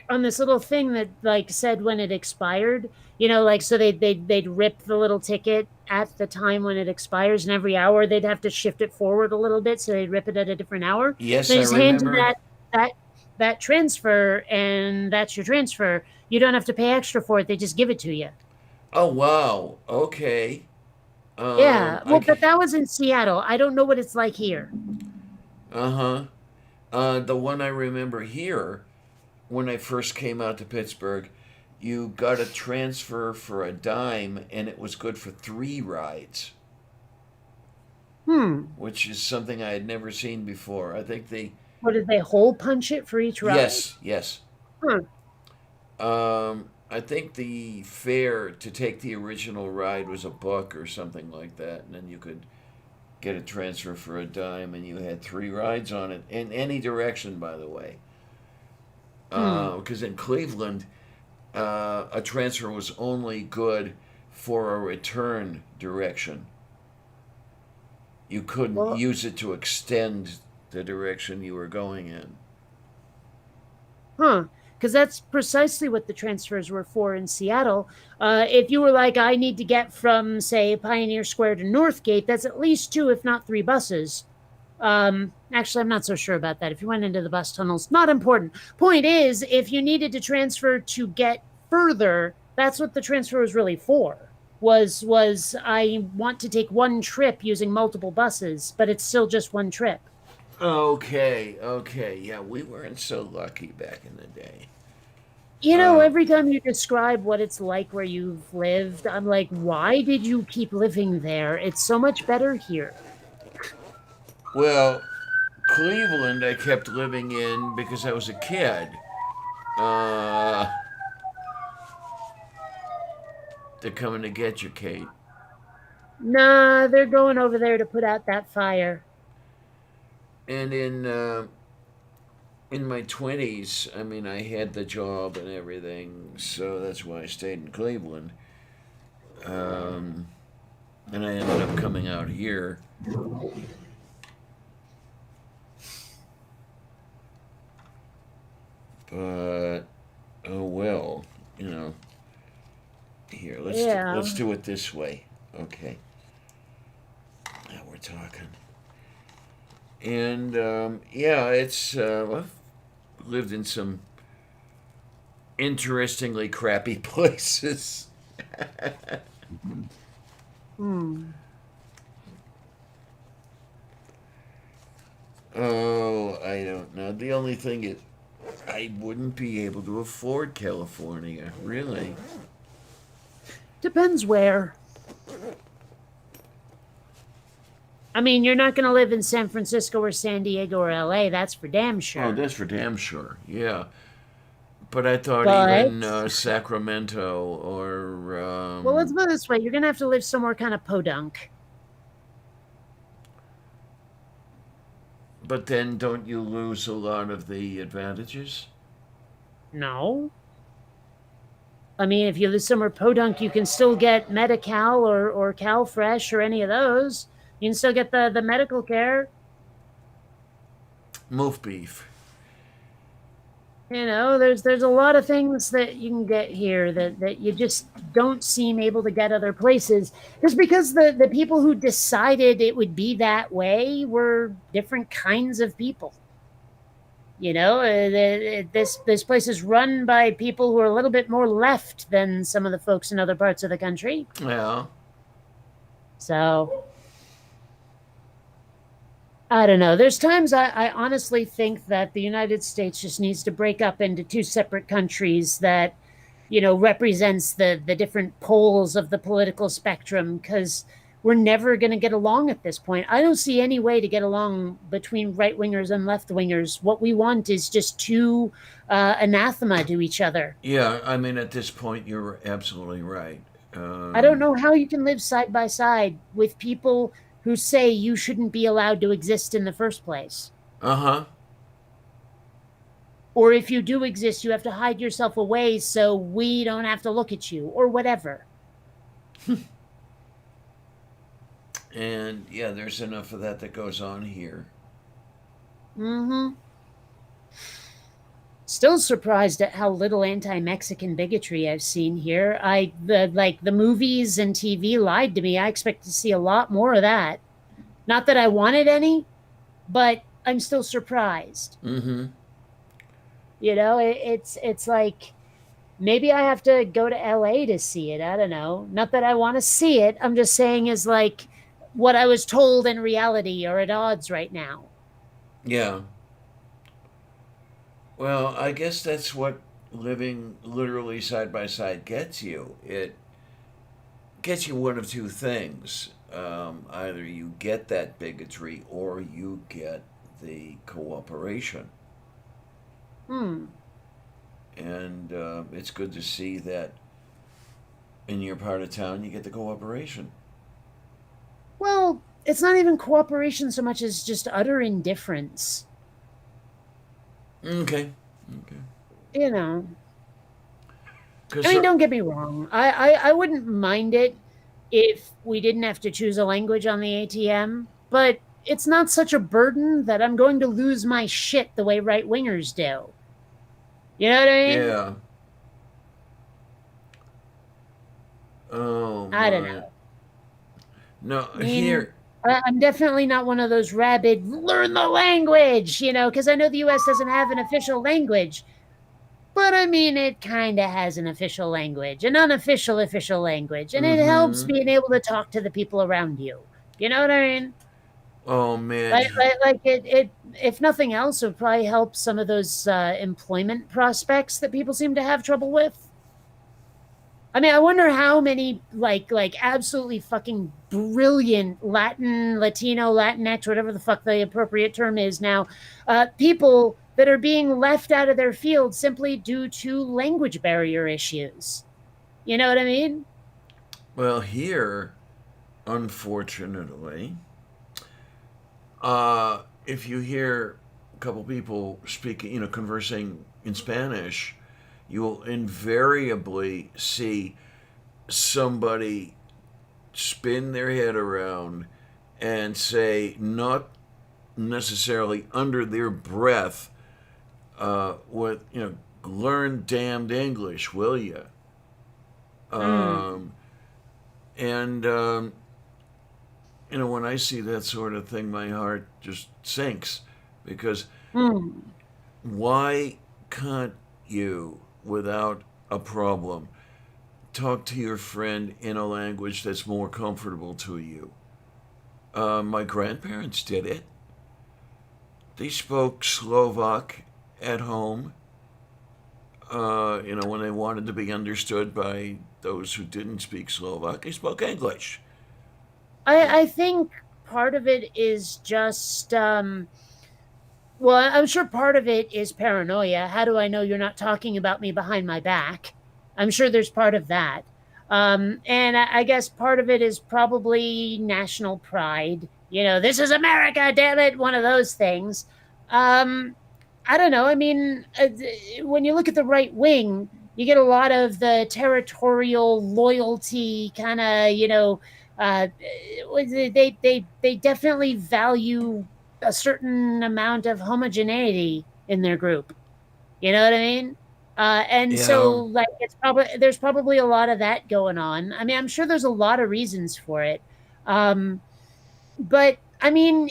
on this little thing that like said when it expired. Like so they'd rip the little ticket at the time when it expires, and every hour they'd have to shift it forward a little bit, so they'd rip it at a different hour. yes, They I just hand you remember. that that transfer, and that's your transfer. You don't have to pay extra for it. They just give it to you. Oh, wow. Okay. Yeah, I well, but can. that was in Seattle. I don't know what it's like here. Uh huh. The one I remember here, when I first came out to Pittsburgh, you got a transfer for a dime, and it was good for 3 rides, Hmm. which is something I had never seen before. I think What did they hole punch it for each ride? yes, yes. Huh. I think the fare to take the original ride was $1 or something like that, and then you could get a transfer for a dime, and you had 3 rides on it in any direction, by the way. Hmm. Because in Cleveland, a transfer was only good for a return direction. You couldn't Well, use it to extend the direction you were going in. huh. Because that's precisely what the transfers were for in Seattle. If you were like, I need to get from, say, Pioneer Square to Northgate, that's at least two, if not three buses. Actually, I'm not so sure about that. If you went into the bus tunnels, not important. Point is, if you needed to transfer to get further, that's what the transfer was really for. Was I want to take one trip using multiple buses, but it's still just one trip. Okay, okay, yeah, we weren't so lucky back in the day. Uh, Every time you describe what it's like where you've lived, I'm like, why did you keep living there? It's so much better here. well, Cleveland, I kept living in because I was a kid. Uh, they're coming to get you, Kate. Nah, they're going over there to put out that fire. And in in my 20s, I mean, I had the job and everything, so that's why I stayed in Cleveland. Um, and I ended up coming out here. But oh well, you know. Here, Yeah. let's do it this way. Okay, now we're talking. And yeah, it's I've lived in some interestingly crappy places. Hmm. Oh, I don't know. The only thing is, I wouldn't be able to afford California, really. Depends where. I mean, you're not going to live in San Francisco or San Diego or LA. That's for damn Oh, sure. that's for damn sure. Yeah, but I thought even But Sacramento or well, let's put it this way: you're going to have to live somewhere kind of podunk. but then don't you lose a lot of the advantages? No. I mean, if you live somewhere podunk, you can still get Medi-Cal or CalFresh or any of those. You can still get the medical care. Moof beef. You know, there's a lot of things that you can get here that you just don't seem able to get other places. Just because the people who decided it would be that way were different kinds of people. You know, this place is run by people who are a little bit more left than some of the folks in other parts of the country. Yeah. So I don't know. There's times I honestly think that the United States just needs to break up into two separate countries that, represents the different poles of the political spectrum because we're never going to get along at this point. I don't see any way to get along between right wingers and left wingers. What we want is just two anathema to each other. Yeah, I mean, at this point, you're absolutely right. I don't Um, know how you can live side by side with people who say you shouldn't be allowed to exist in the first place. uh huh. Or if you do exist, you have to hide yourself away so we don't have to look at you, or whatever. And yeah, there's enough of that that goes on here. Mm-hmm. Still surprised at how little anti-Mexican bigotry I've seen here. The movies and TV lied to me. I expect to see a lot more of that. Not that I wanted any, but I'm still surprised. Mm hmm. It's like maybe I have to go to LA to see it. I don't know. Not that I want to see it. I'm just saying is like what I was told in reality are at odds right now. Yeah. Well, I guess that's what living literally side by side gets you. It gets you one of two things. Either you get that bigotry or you get the cooperation. Hmm. And it's good to see that in your part of town you get the cooperation. Well, it's not even cooperation so much as just utter indifference. Okay. Okay. You know, I Because mean, don't get me wrong. I wouldn't mind it if we didn't have to choose a language on the ATM, but it's not such a burden that I'm going to lose my shit the way right wingers do. You know what I mean? yeah. Oh I don't my. know. No, I mean, here. I'm definitely not one of those rabid learn the language, because I know the US doesn't have an official language. But I mean, it kind of has an official language, an unofficial official language, and it helps Mm-hmm. being able to talk to the people around you. You know what I mean? Oh man. Like it if nothing else, it would probably help some of those employment prospects that people seem to have trouble with. I mean, I wonder how many like absolutely fucking brilliant Latino, Latinx, whatever the fuck the appropriate term is now, people that are being left out of their field simply due to language barrier issues. You know what I mean? Well, here, unfortunately, if you hear couple people speaking, conversing in Spanish, you will invariably see somebody spin their head around and say, not necessarily under their breath, with, learn damned English, will you? Mm. Um, and when I see that sort of thing, my heart just sinks, because Mm. why can't you, without a problem, talk to your friend in a language that's more comfortable to you? My grandparents did it. They spoke Slovak at home, when they wanted to be understood by those who didn't speak Slovak, they spoke English. I think part of it is just well, I'm sure part of it is paranoia. How do I know you're not talking about me behind my back? I'm sure there's part of that. And I guess part of it is probably national pride. This is America, damn it, one of those things. Um, I don't know. I mean, when you look at the right wing, you get a lot of the territorial loyalty kind of, they definitely value a certain amount of homogeneity in their group. You know what I mean? And so Yeah, like there's probably a lot of that going on. I mean, I'm sure there's a lot of reasons for it. Um, but I mean,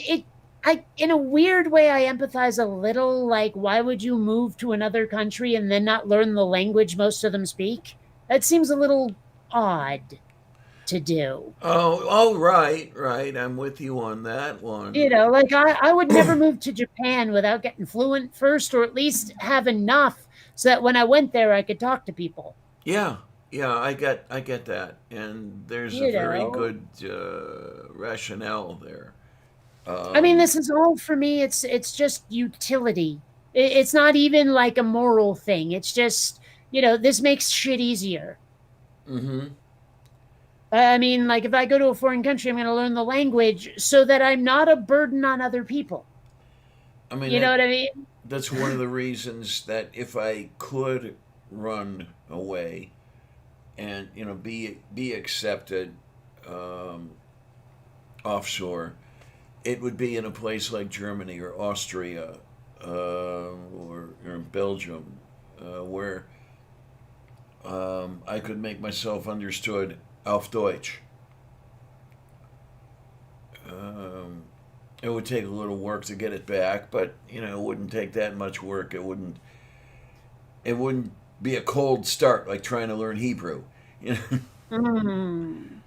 I in a weird way I empathize a little. Like, why would you move to another country and then not learn the language most of them speak? That seems a little odd to do. oh, right, right. I'm with you on that one. Like I would never move to Japan without getting fluent first, or at least have enough so that when I went there, I could talk to people. Yeah, yeah, I get that, and there's a You very know, good rationale there. I mean, Um, this is all for me. It's just utility. It's not even like a moral thing. It's just this makes shit easier. hmm I mean, like if I go to a foreign country, I'm going to learn the language so that I'm not a burden on other people. I mean, You know what I mean? that's one of the reasons that if I could run away and be accepted, um, offshore, it would be in a place like Germany or Austria, or Belgium, where I could make myself understood auf Deutsch. Um, it would take a little work to get it back, but it wouldn't take that much work. It wouldn't be a cold start like trying to learn Hebrew. You know? Hmm.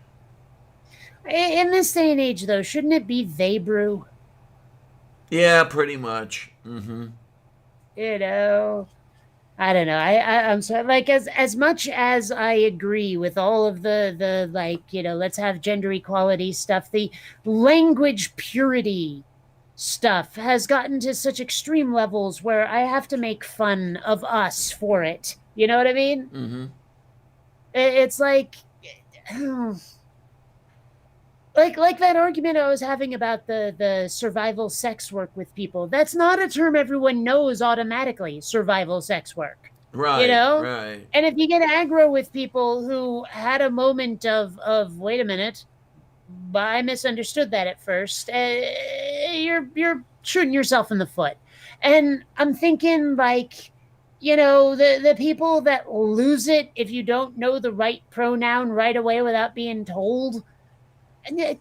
In this day and age, though, shouldn't it be they brew? Yeah, pretty much. You know, I don't know. I'm sorry. Like as much as I agree with all of the like let's have gender equality stuff, the language purity stuff has gotten to such extreme levels where I have to make fun of us for it. You know what I mean? Mm-hmm. It's like like that argument I was having about the survival sex work with people. That's not a term everyone knows automatically. Survival sex work, you Right, know. right. And if you get aggro with people who had a moment of wait a minute, I misunderstood that at first, you're shooting yourself in the foot. And I'm thinking like. The people that lose it if you don't know the right pronoun right away without being told, if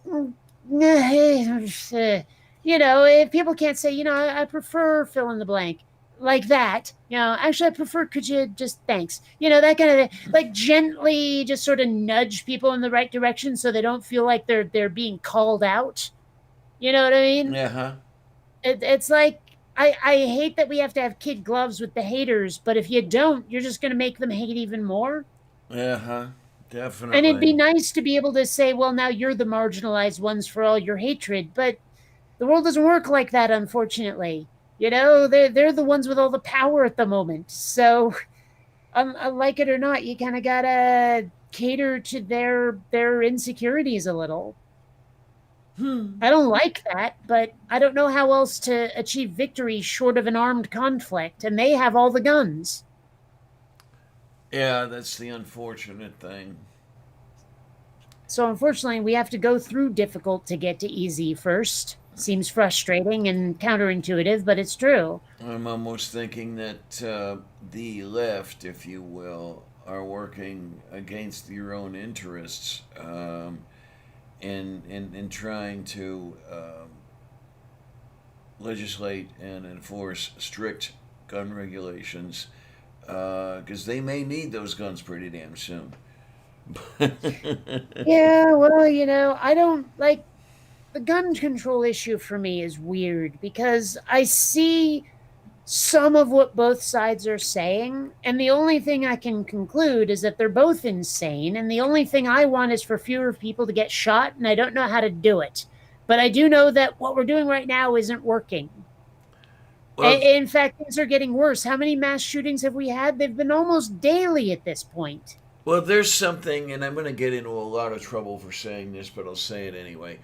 people can't say, I prefer fill in the blank like that, actually, I prefer, could you just, thanks, that kind of like gently just sort of nudge people in the right direction so they don't feel like they're being called out. You know what I mean? Yeah, huh? It's like, I hate that we have to have kid gloves with the haters, but if you don't, you're just going to make them hate even more. Yeah, huh? And it'd be Definitely. nice to be able to say, well, now you're the marginalized ones for all your hatred, but the world doesn't work like that, unfortunately. They're the ones with all the power at the moment. So, like it or not, you kind of gotta cater to their insecurities a little. I don't like that, but I don't know how else to achieve victory short of an armed conflict, and they have all the guns. Yeah, that's the unfortunate thing. So unfortunately, we have to go through difficult to get to easy first. Seems frustrating and counterintuitive, but it's true. I'm almost thinking that the left, if you will, are working against your own interests in trying to legislate and enforce strict gun regulations because they may need those guns pretty damn soon. Yeah, well, I don't like the gun control issue for me is weird because I see some of what both sides are saying, and the only thing I can conclude is that they're both insane, and the only thing I want is for fewer people to get shot, and I don't know how to do it. But I do know that what we're doing right now isn't working. Well, In fact, things are getting worse. How many mass shootings have we had? They've been almost daily at this point. well, there's something, and I'm going to get into a lot of trouble for saying this, but I'll say it anyway.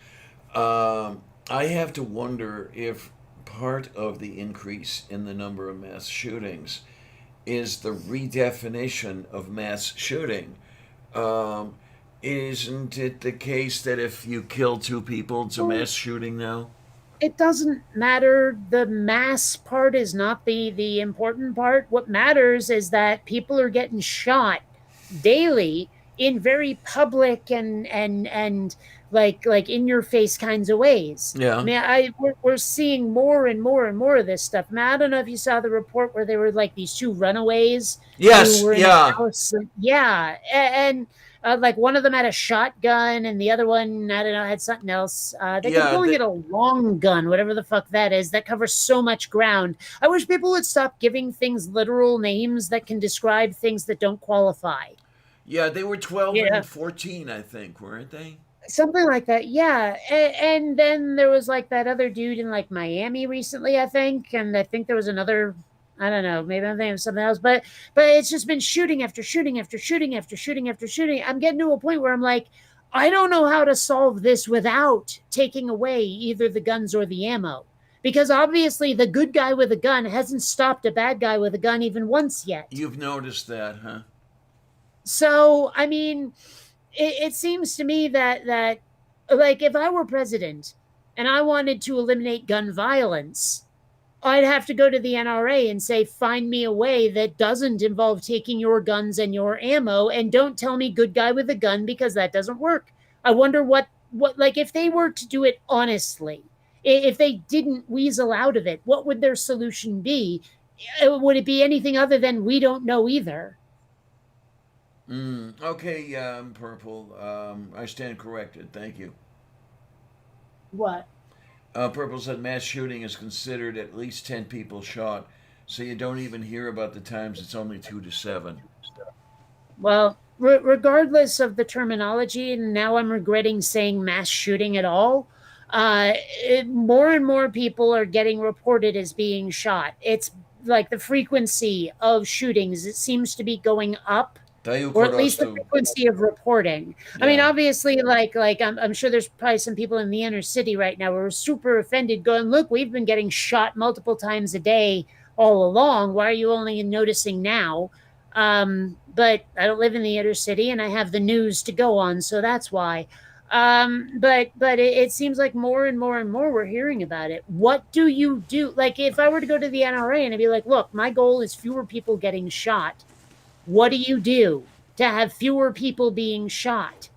I have to wonder if part of the increase in the number of mass shootings is the redefinition of mass shooting. Um, isn't it the case that if you kill two people, it's a Well, mass shooting now? it doesn't matter. The mass part is not the important part. What matters is that people are getting shot daily in very public and like in your face kinds of ways. I Yeah. mean, we're seeing more and more and more of this stuff. Man, I don't know if you saw the report where they were like these two runaways who Yes. were in a Yeah. house. Yeah, and like one of them had a shotgun, and the other one, I don't know, had something else. They kept Yeah. calling it a long gun, whatever the fuck that is. That covers so much ground. I wish people would stop giving things literal names that can describe things that don't qualify. Yeah. They were 12 Yeah, and 14, I think, weren't they? something like that. Yeah, and then there was like that other dude in like Miami recently, I think, and I think there was another. I don't know. Maybe I'm thinking of something else, but it's just been shooting after shooting after shooting after shooting after shooting. I'm getting to a point where I'm like, I don't know how to solve this without taking away either the guns or the ammo, because obviously the good guy with a gun hasn't stopped a bad guy with a gun even once yet. You've noticed that, huh? So I mean, it seems to me that like if I were president and I wanted to eliminate gun violence, I'd have to go to the NRA and say, find me a way that doesn't involve taking your guns and your ammo, and don't tell me good guy with a gun because that doesn't work. I wonder what like if they were to do it honestly, if they didn't weasel out of it, what would their solution be? Would it be anything other than we don't know either? Okay, Purple. I stand corrected. Thank you. What? Purple said mass shooting is considered at least 10 people shot, so you don't even hear about the times it's only 2 to 7. Well, regardless of the terminology, and now I'm regretting saying mass shooting at all. More and more people are getting reported as being shot. It's like the frequency of shootings, it seems to be going up, Tayo or at least the Korosto. frequency of reporting. I mean, Yeah. obviously, like I'm sure there's probably some people in the inner city right now who are super offended, going, "Look, we've been getting shot multiple times a day all along. Why are you only noticing now?" But I don't live in the inner city, and I have the news to go on, so that's why. But it seems like more and more and more we're hearing about it. What do you do? Like, if I were to go to the NRA and I'd be like, "Look, my goal is fewer people getting shot," what do you do to have fewer people being shot?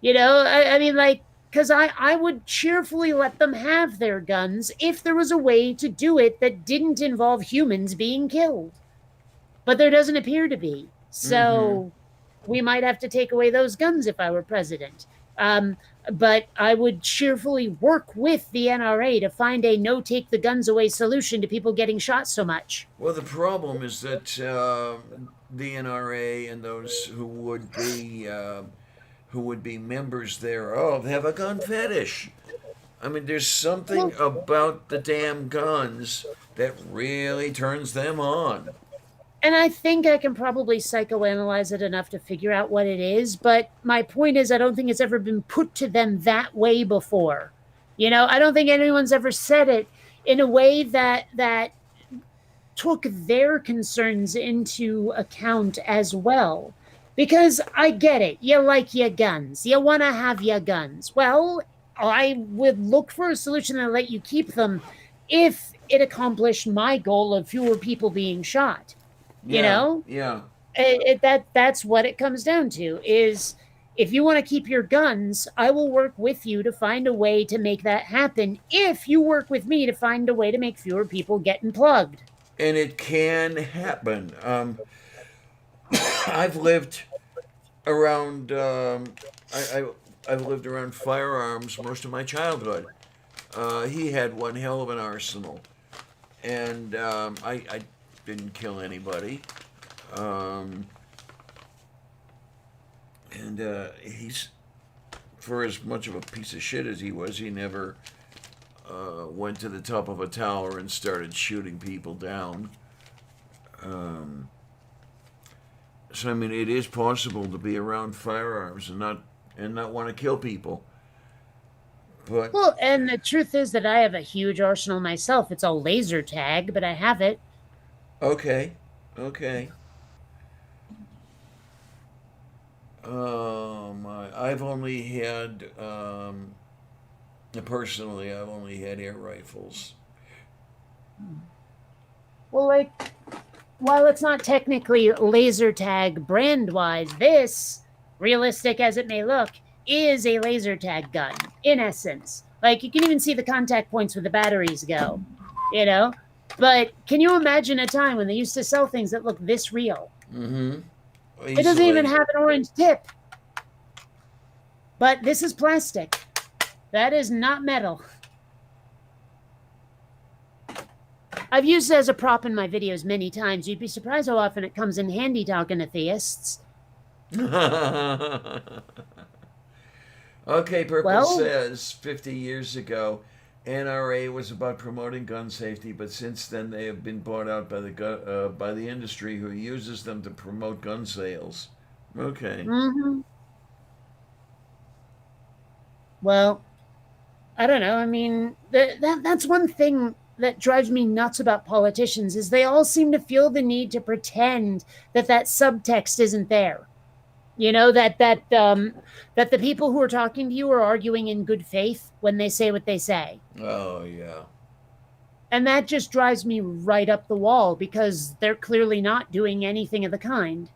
I mean, like, because I would cheerfully let them have their guns if there was a way to do it that didn't involve humans being killed. But there doesn't appear to be. Mm-hmm. So we might have to take away those guns if I were president. Um, but I would cheerfully work with the NRA to find a no take the guns away solution to people getting shot so much. Well, the problem is that the NRA and those who would be members thereof have a gun fetish. I mean, there's something Well, about the damn guns that really turns them on. and I think I can probably psychoanalyze it enough to figure out what it is. But my point is, I don't think it's ever been put to them that way before. I don't think anyone's ever said it in a way that took their concerns into account as well. Because I get it. You like your guns. You want to have your guns. Well, I would look for a solution that let you keep them if it accomplished my goal of fewer people being shot. Yeah, yeah. That's what it comes down to is if you want to keep your guns, I will work with you to find a way to make that happen if you work with me to find a way to make fewer people getting plugged. And it can happen. I've lived around. I've lived around firearms most of my childhood. He had one hell of an arsenal, and I didn't kill anybody. Um, and he's, for as much of a piece of shit as he was, he never went to the top of a tower and started shooting people down. Um, so I mean, it is possible to be around firearms and not want to kill people. But Well, and the truth is that I have a huge arsenal myself. It's all laser tag, but I have it. okay, okay. I've only had personally, I've only had air rifles. Well, like, while it's not technically laser tag brand wise, this, realistic as it may look, is a laser tag gun in essence. Like, you can even see the contact points where the batteries go, you know? But can you imagine a time when they used to sell things that look this real? Mm-hmm. It doesn't even Easily. have an orange tip. But this is plastic. That is not metal. I've used it as a prop in my videos many times. You'd be surprised how often it comes in handy talking to theists. Okay, Purple Well, says 50 years ago, NRA was about promoting gun safety, but since then they have been bought out by by the industry, who uses them to promote gun sales. Okay. mhm. Well, I don't know. I mean, that's one thing that drives me nuts about politicians is they all seem to feel the need to pretend that subtext isn't there. That the people who are talking to you are arguing in good faith when they say what they say. Oh yeah. And that just drives me right up the wall because they're clearly not doing anything of the kind.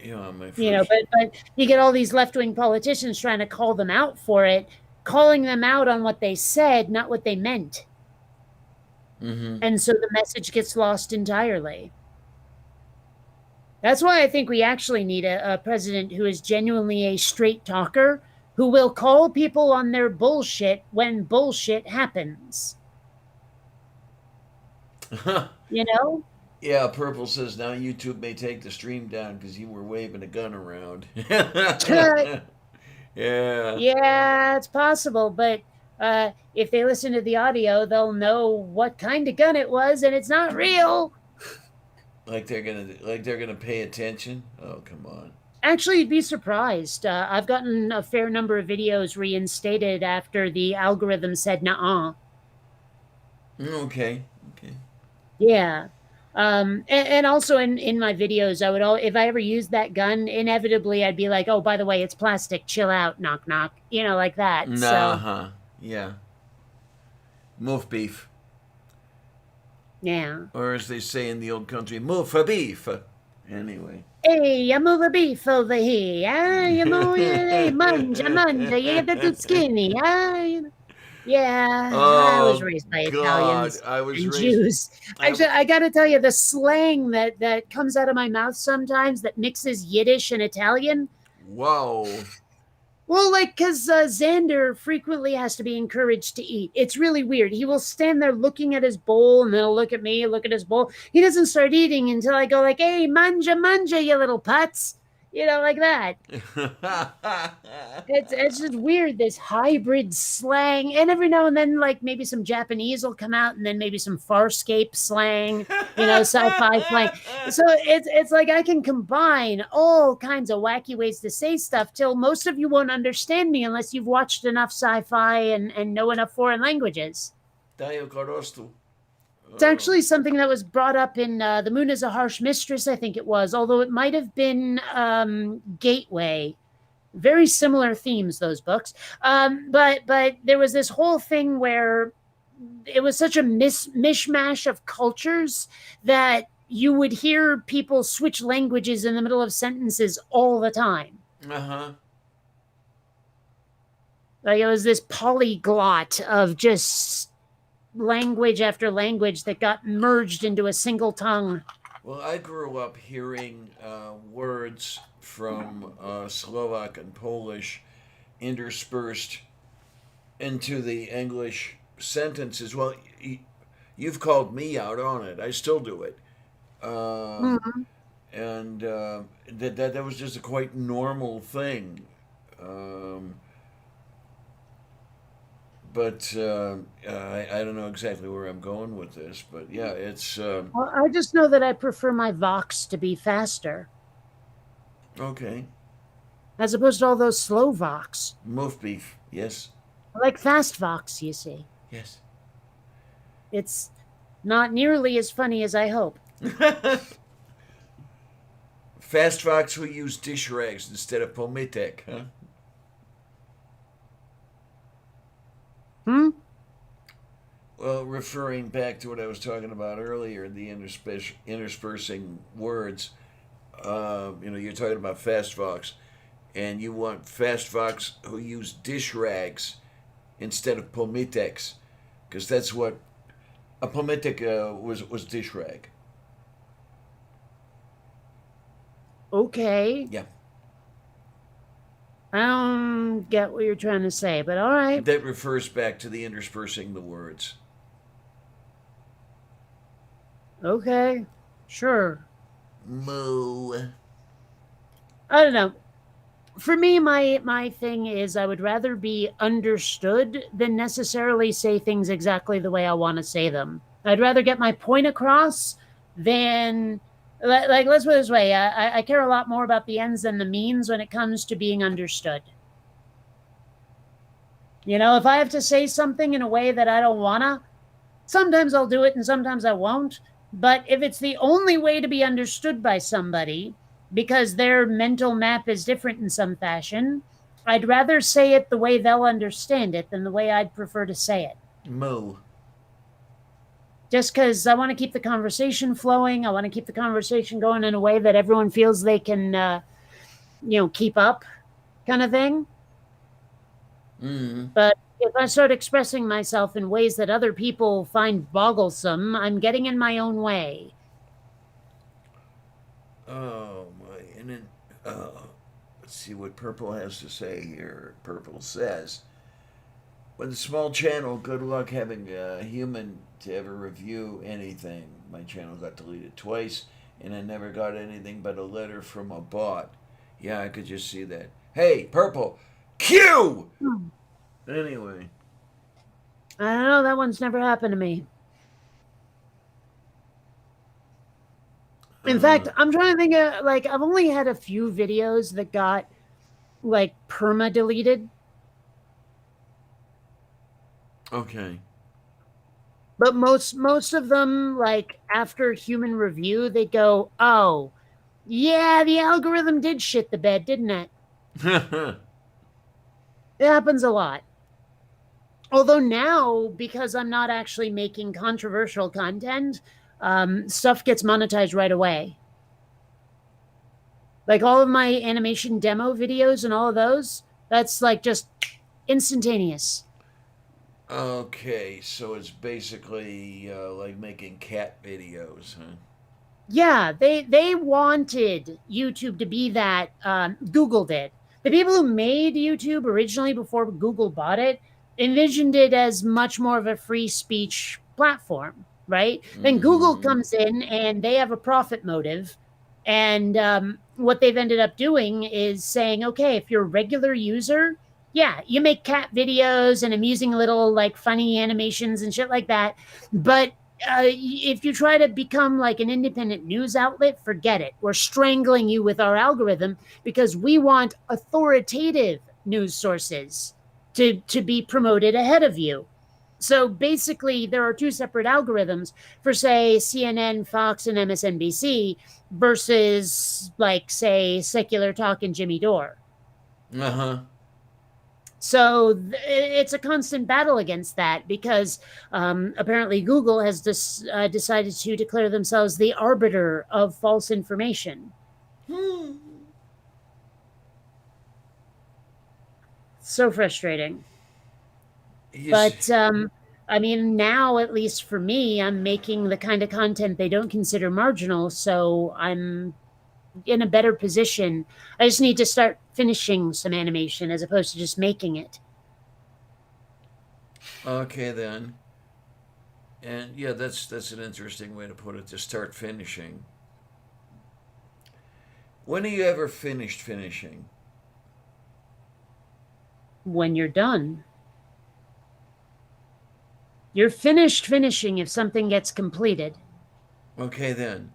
Yeah, my first. But you get all these left-wing politicians trying to call them out for it, calling them out on what they said, not what they meant. Mm-hmm. And so the message gets lost entirely. That's why I think we actually need a president who is genuinely a straight talker, who will call people on their bullshit when bullshit happens. You know? Yeah, Purple says now YouTube may take the stream down because you were waving a gun around. Yeah. Yeah, it's possible, but if they listen to the audio, they'll know what kind of gun it was, and it's not real. Like they're gonna pay attention. Oh, come on. Actually, you'd be surprised. I've gotten a fair number of videos reinstated after the algorithm said "nuh-uh." Okay. Okay. Yeah. And also in my videos, I would if I ever used that gun, inevitably I'd be like, "Oh, by the way, it's plastic. Chill out, knock knock." Like that. Nah, So huh. Yeah. Move beef. yeah. Or as they say in the old country, move for beef. Anyway. Hey, you move a beef over here. Ah, you move hey, manja, manja. You get too skinny. Yeah, I was Oh raised by God, Italians I was and raised. Jews. I Actually, I got to tell you, the slang that comes out of my mouth sometimes that mixes Yiddish and Italian. Whoa. Well, like, because Xander frequently has to be encouraged to eat. It's really weird. He will stand there looking at his bowl, and then he'll look at me, look at his bowl. He doesn't start eating until I go like, hey, manja, manja, you little putz. Like that. It's just weird, this hybrid slang, and every now and then, like maybe some Japanese will come out, and then maybe some Farscape slang, sci-fi slang. So it's like I can combine all kinds of wacky ways to say stuff till most of you won't understand me unless you've watched enough sci-fi and know enough foreign languages. Dayo Korostu. It's actually something that was brought up in The Moon is a Harsh Mistress, I think it was, although it might have been Gateway. Very similar themes, those books. But there was this whole thing where it was such a mishmash of cultures that you would hear people switch languages in the middle of sentences all the time. Uh-huh. Like it was this polyglot of just language after language that got merged into a single tongue. Well, I grew up hearing words from Slovak and Polish interspersed into the English sentences. Well, you've called me out on it. I still do it. And that was just a quite normal thing. But I don't know exactly where I'm going with this. But yeah, it's Well, I just know that I prefer my Vox to be faster, okay. as opposed to all those slow Vox. Moof beef, yes, I like fast Vox, you see. yes. It's not nearly as funny as I hope. Fast Fox who use dish rags instead of pomitek, huh? Hmm? Well, referring back to what I was talking about earlier, the interspersing words, you're talking about Fast Fox, and you want Fast Fox who use dish rags instead of pomitex, because that's what a pomitek was dish rag. Okay. Yeah. I don't get what you're trying to say, but all right. That refers back to the interspersing the words. Okay. Sure. Moo. I don't know. For me, my thing is I would rather be understood than necessarily say things exactly the way I want to say them. I'd rather get my point across than like let's put it this way. I care a lot more about the ends than the means when it comes to being understood. If I have to say something in a way that I don't wanna, sometimes I'll do it and sometimes I won't. But if it's the only way to be understood by somebody, because their mental map is different in some fashion, I'd rather say it the way they'll understand it than the way I'd prefer to say it. Moo. Just because I want to keep the conversation flowing. I want to keep the conversation going in a way that everyone feels they can, keep up, kind of thing. Mm. But if I start expressing myself in ways that other people find bogglesome, I'm getting in my own way. Oh my! And then let's see what Purple has to say here. Purple says, "With a small channel, good luck having a human to ever review anything. My channel got deleted twice, and I never got anything but a letter from a bot. Yeah, I could just see that. Hey, Purple, Q." Anyway, I don't know. That one's never happened to me. In fact, I'm trying to think of, I've only had a few videos that got, perma deleted. okay. But most of them, after human review, they go, oh, yeah, the algorithm did shit the bed, didn't it? It happens a lot. Although now, because I'm not actually making controversial content, stuff gets monetized right away. Like all of my animation demo videos and all of those, that's just instantaneous. Okay, so it's basically like making cat videos, huh? Yeah, they wanted YouTube to be that. Google did. The people who made YouTube originally before Google bought it envisioned it as much more of a free speech platform, right? Then Google comes in and they have a profit motive. And what they've ended up doing is saying, okay, if you're a regular user, yeah, you make cat videos and amusing little like funny animations and shit like that. But if you try to become like an independent news outlet, forget it. We're strangling you with our algorithm because we want authoritative news sources to be promoted ahead of you. So basically, there are two separate algorithms for, say, CNN, Fox, and MSNBC versus, like, say, Secular Talk and Jimmy Dore. Uh huh. So it's a constant battle against that because apparently Google has decided to declare themselves the arbiter of false information. Hmm. So frustrating. Yes. But I mean, now at least for me, I'm making the kind of content they don't consider marginal, so I'm in a better position. I just need to start finishing some animation as opposed to just making it. Okay then. And yeah, that's an interesting way to put it. To start finishing. When are you ever finished finishing? When you're done, you're finished finishing if something gets completed. Okay then.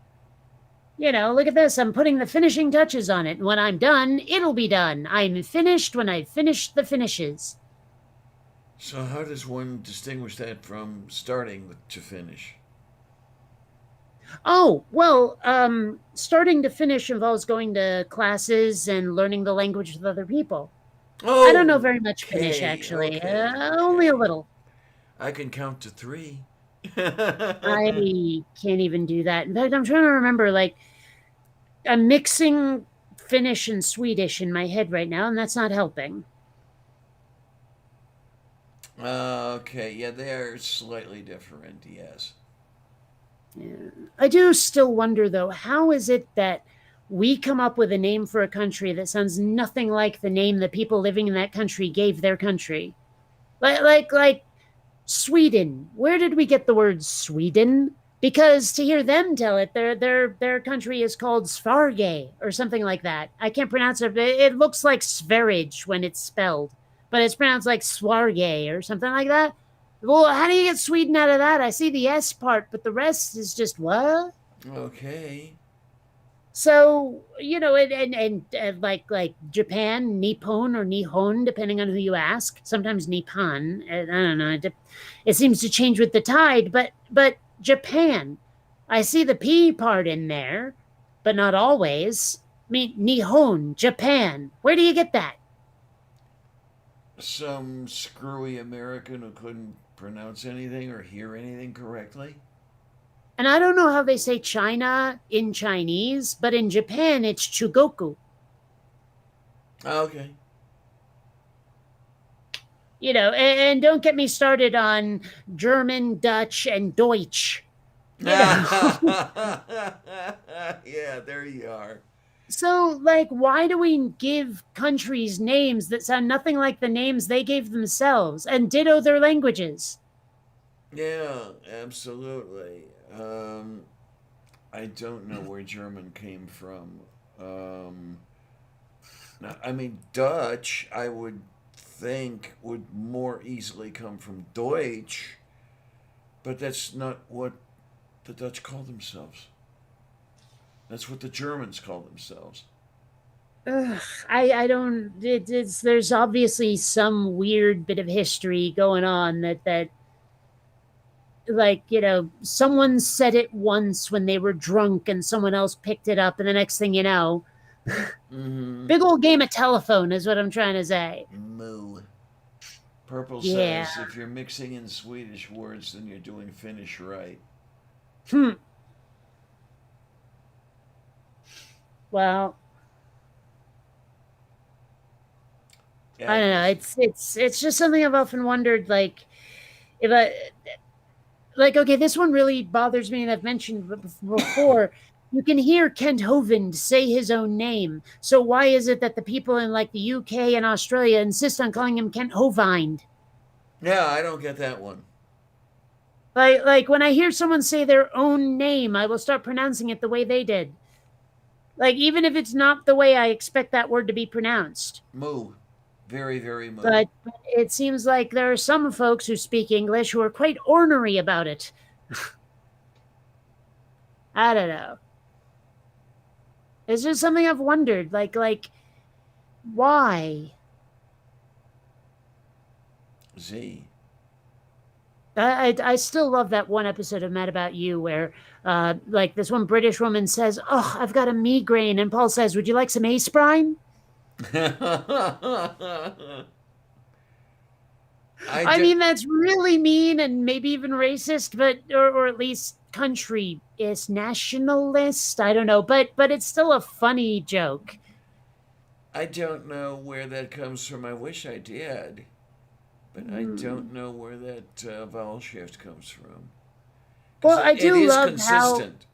You know, look at this. I'm putting the finishing touches on it. And when I'm done, it'll be done. I'm finished when I've finished the finishes. So how does one distinguish that from starting to finish? Oh, well, starting to finish involves going to classes and learning the language with other people. I don't know Oh, very much Finnish, okay, actually. okay, Only a okay. little. I can count to three. I can't even do that. In fact, I'm trying to remember, like, I'm mixing Finnish and Swedish in my head right now, and that's not helping. Okay, yeah, they are slightly different, yes. Yeah. I do still wonder, though, how is it that we come up with a name for a country that sounds nothing like the name the people living in that country gave their country? Like Sweden. Where did we get the word Sweden? Because to hear them tell it, their country is called Svarge or something like that. I can't pronounce it. It looks like Sverige when it's spelled, but it's pronounced like Swarge or something like that. Well, how do you get Sweden out of that? I see the S part, but the rest is just what? Okay. So and like Japan, Nippon or Nihon, depending on who you ask. Sometimes Nippon. I don't know. It seems to change with the tide. But Japan, I see the P part in there, but not always. I mean Nihon, Japan. Where do you get that? Some screwy American who couldn't pronounce anything or hear anything correctly? And I don't know how they say China in Chinese, but in Japan it's Chugoku. Okay. And don't get me started on German, Dutch, and Deutsch. You know. Yeah, there you are. So, like, why do we give countries names that sound nothing like the names they gave themselves and ditto their languages? Yeah, absolutely. I don't know where German came from. Um, Now, I mean, Dutch, I would think, would more easily come from Deutsch, but that's not what the Dutch call themselves. That's what the Germans call themselves. Ugh, I don't. There's obviously some weird bit of history going on that like someone said it once when they were drunk and someone else picked it up and the next thing you know, Mm-hmm. big old game of telephone is what I'm trying to say. Moo. Purple Yeah. says if you're mixing in Swedish words, then you're doing Finnish right. Hmm. Well, Yeah, I don't know. because It's just something I've often wondered. Like, if I like, okay, this one really bothers me, and I've mentioned before. You can hear Kent Hovind say his own name. So why is it that the people in like the UK and Australia insist on calling him Kent Hovind? yeah, I don't get that one. Like when I hear someone say their own name, I will start pronouncing it the way they did. Like, even if it's not the way I expect that word to be pronounced. Moo. Very, very moo. But it seems like there are some folks who speak English who are quite ornery about it. I don't know. It's just something I've wondered. Like, why? Z. I still love that one episode of Mad About You where, like, this one British woman says, "Oh, I've got a migraine," and Paul says, "Would you like some aspirin?" I do, mean, that's really mean and maybe even racist, but or at least country is nationalist. I don't know, but it's still a funny joke. I don't know where that comes from. I wish I did. But I Hmm. don't know where that vowel shift comes from. Because Well, it, I it do is love how consistent.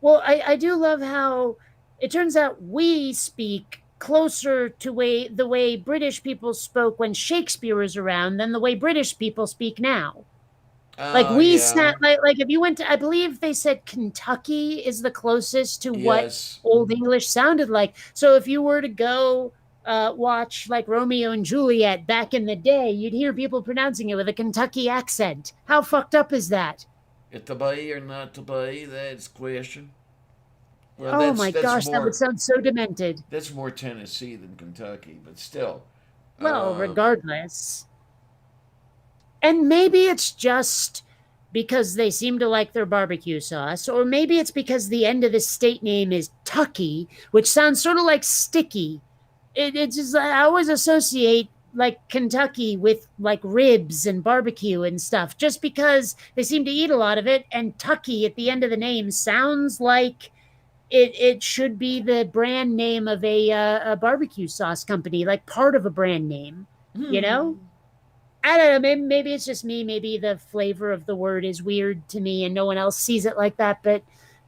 I do love how it turns out we speak closer to the way British people spoke when Shakespeare was around than the way British people speak now. Like Oh, we yeah. snap like if you went to I believe they said Kentucky is the closest to what Yes. Old English sounded like. So if you were to go watch like Romeo and Juliet back in the day, you'd hear people pronouncing it with a Kentucky accent. How fucked up is that? It to buy or not to buy, that's question. Well, Oh that's my that's gosh, that would more sound so demented. that's more Tennessee than Kentucky, but still. Well, Uh, regardless. And maybe it's just because they seem to like their barbecue sauce, or maybe it's because the end of the state name is Tucky, which sounds sort of like sticky. It's just, I always associate like Kentucky with like ribs and barbecue and stuff, just because they seem to eat a lot of it. And Tucky at the end of the name sounds like it should be the brand name of a barbecue sauce company, like part of a brand name, you know? hmm. I don't know. Maybe it's just me. Maybe the flavor of the word is weird to me and no one else sees it like that. But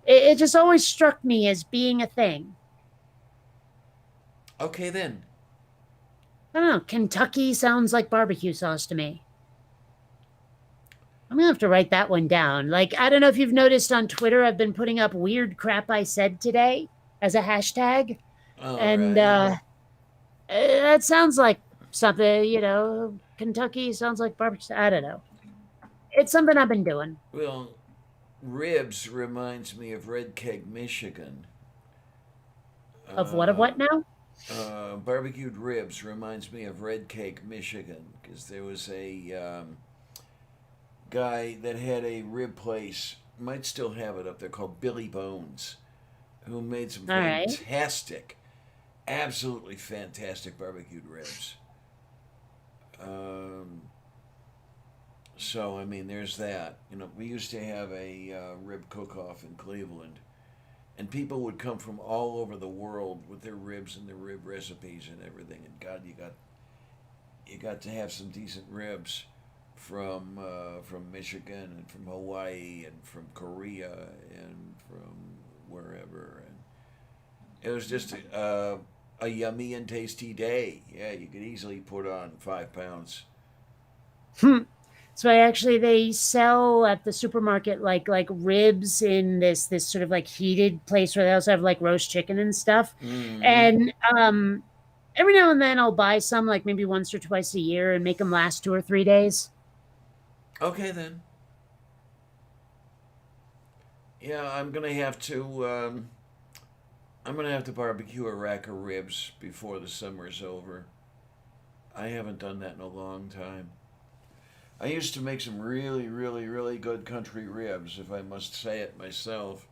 it just always struck me as being a thing. Okay then. I don't know. Kentucky sounds like barbecue sauce to me. I'm gonna have to write that one down. Like, I don't know if you've noticed on Twitter, I've been putting up weird crap I said today as a hashtag. And Alrighty. that sounds like something, Kentucky sounds like barbecue. I don't know. It's something I've been doing. Well, ribs reminds me of Red Keg, Michigan. Of Uh, what now? barbecued ribs reminds me of Red Cake, Michigan, because there was a guy that had a rib place, might still have it up there, called Billy Bones, who made some All right. fantastic, absolutely fantastic barbecued ribs. Um, so, I mean, there's that. You know, we used to have a rib cook off in Cleveland, and people would come from all over the world with their ribs and their rib recipes and everything. And God, you got to have some decent ribs from Michigan and from Hawaii and from Korea and from wherever. And it was just a yummy and tasty day. Yeah, you could easily put on 5 pounds. So I actually they sell at the supermarket like ribs in this sort of like heated place where they also have like roast chicken and stuff. Mm-hmm. And every now and then I'll buy some like maybe once or twice a year and make them last 2 or 3 days. Okay then. Yeah, I'm gonna have to barbecue a rack of ribs before the summer's over. I haven't done that in a long time. I used to make some really, really, really good country ribs, if I must say it myself.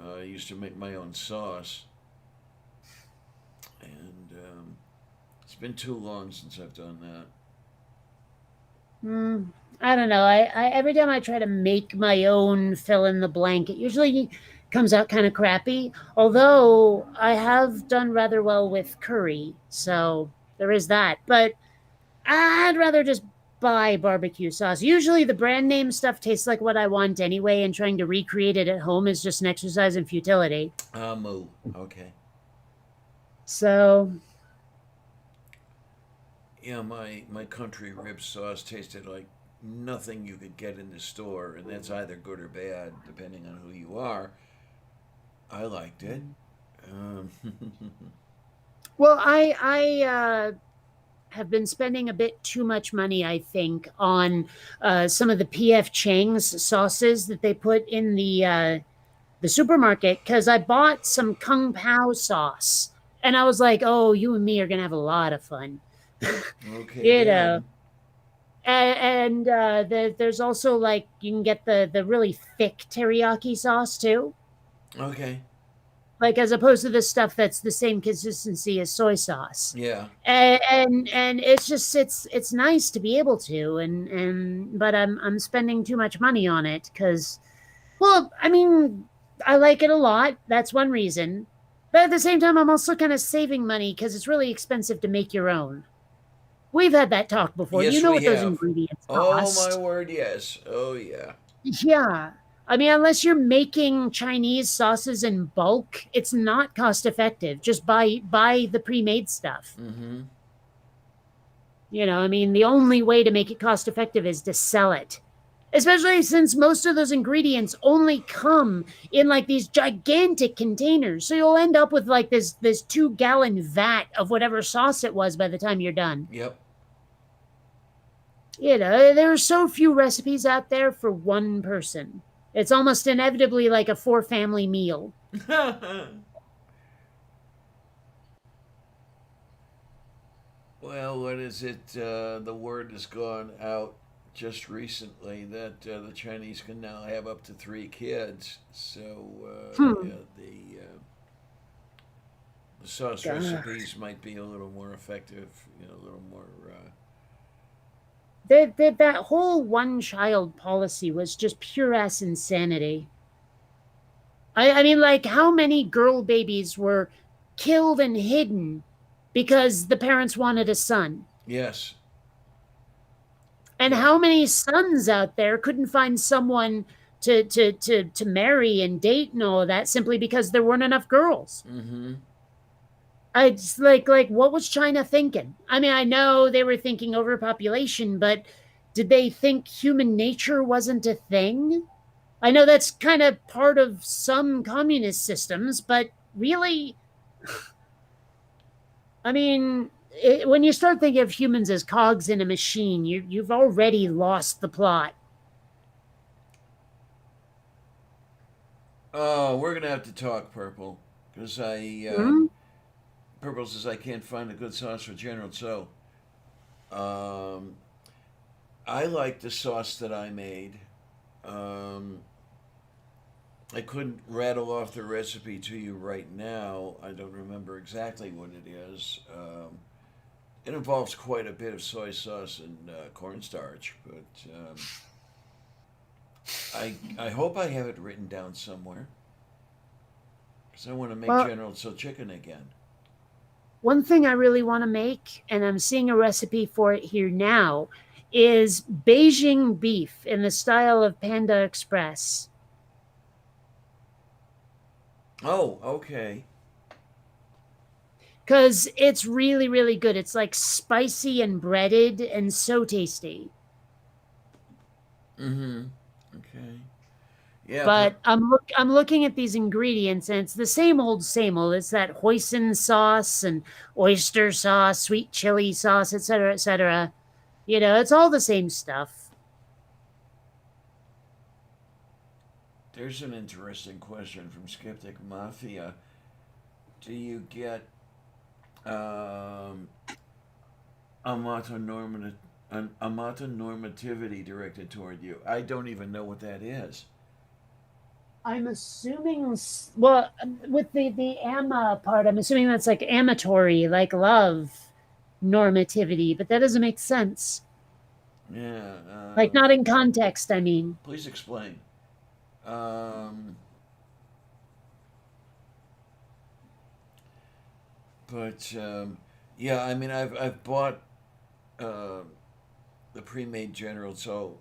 I used to make my own sauce, and it's been too long since I've done that. Hmm. I don't know. I every time I try to make my own fill in the blank, it usually comes out kind of crappy. Although I have done rather well with curry, so there is that. But I'd rather just buy barbecue sauce. Usually the brand name stuff tastes like what I want anyway, and trying to recreate it at home is just an exercise in futility. Moo. Okay. So, Yeah, my country rib sauce tasted like nothing you could get in the store, and that's either good or bad, depending on who you are. I liked it. Um, Well, I have been spending a bit too much money, I think, on some of the PF Chang's sauces that they put in the supermarket because I bought some Kung Pao sauce, and I was like, "Oh, you and me are gonna have a lot of fun," okay, you know. then. And there's also like you can get the really thick teriyaki sauce too, Okay. like as opposed to the stuff that's the same consistency as soy sauce. Yeah. And it's just it's nice to be able to, and but I'm spending too much money on it because, well, I mean, I like it a lot. That's one reason. But at the same time, I'm also kind of saving money because it's really expensive to make your own. We've had that talk before. You Yes, know we what those have. ingredients Oh, my cost. word, yes. Oh, yeah. Yeah. I mean, unless you're making Chinese sauces in bulk, it's not cost effective. Just buy the pre-made stuff. Mm-hmm. I mean, the only way to make it cost effective is to sell it. Especially since most of those ingredients only come in like these gigantic containers. So you'll end up with like this 2-gallon vat of whatever sauce it was by the time you're done. Yep. There are so few recipes out there for one person. It's almost inevitably like a 4-family meal. Well, what is it? The word has gone out just recently that the Chinese can now have up to 3 kids. So, Hmm. yeah, the sauce God. recipes might be a little more effective, a little more. That whole one-child policy was just pure ass insanity. I mean, like, how many girl babies were killed and hidden because the parents wanted a son? Yes. And Yeah. how many sons out there couldn't find someone to marry and date and all of that simply because there weren't enough girls? Mm-hmm. I just like what was China thinking? I mean, I know they were thinking overpopulation, but did they think human nature wasn't a thing? I know that's kind of part of some communist systems, but really, I mean, when you start thinking of humans as cogs in a machine, you've already lost the plot. Oh, we're gonna have to talk, Purple, because Hmm? Purple says I can't find a good sauce for General Tso. Um, I like the sauce that I made. Um, I couldn't rattle off the recipe to you right now. I don't remember exactly what it is. It involves quite a bit of soy sauce and cornstarch, but I hope I have it written down somewhere because I want to make Well, General Tso chicken again. one thing I really want to make, and I'm seeing a recipe for it here now, is Beijing beef in the style of Panda Express. Oh, okay. Because it's really, really good. It's like spicy and breaded and so tasty. Mm-hmm. Okay. Yeah. But I'm looking at these ingredients and it's the same old same old. It's that hoisin sauce and oyster sauce, sweet chili sauce, etc., etc. It's all the same stuff. There's an interesting question from Skeptic Mafia. Do you get um, amatonormative, an amatonormativity directed toward you? I don't even know what that is. I'm assuming, well, with the ama part, I'm assuming that's like amatory, like love normativity, but that doesn't make sense. Yeah. Like not in context, I mean. Please explain. Um, but yeah, I mean, I've bought uh, the pre-made General Tso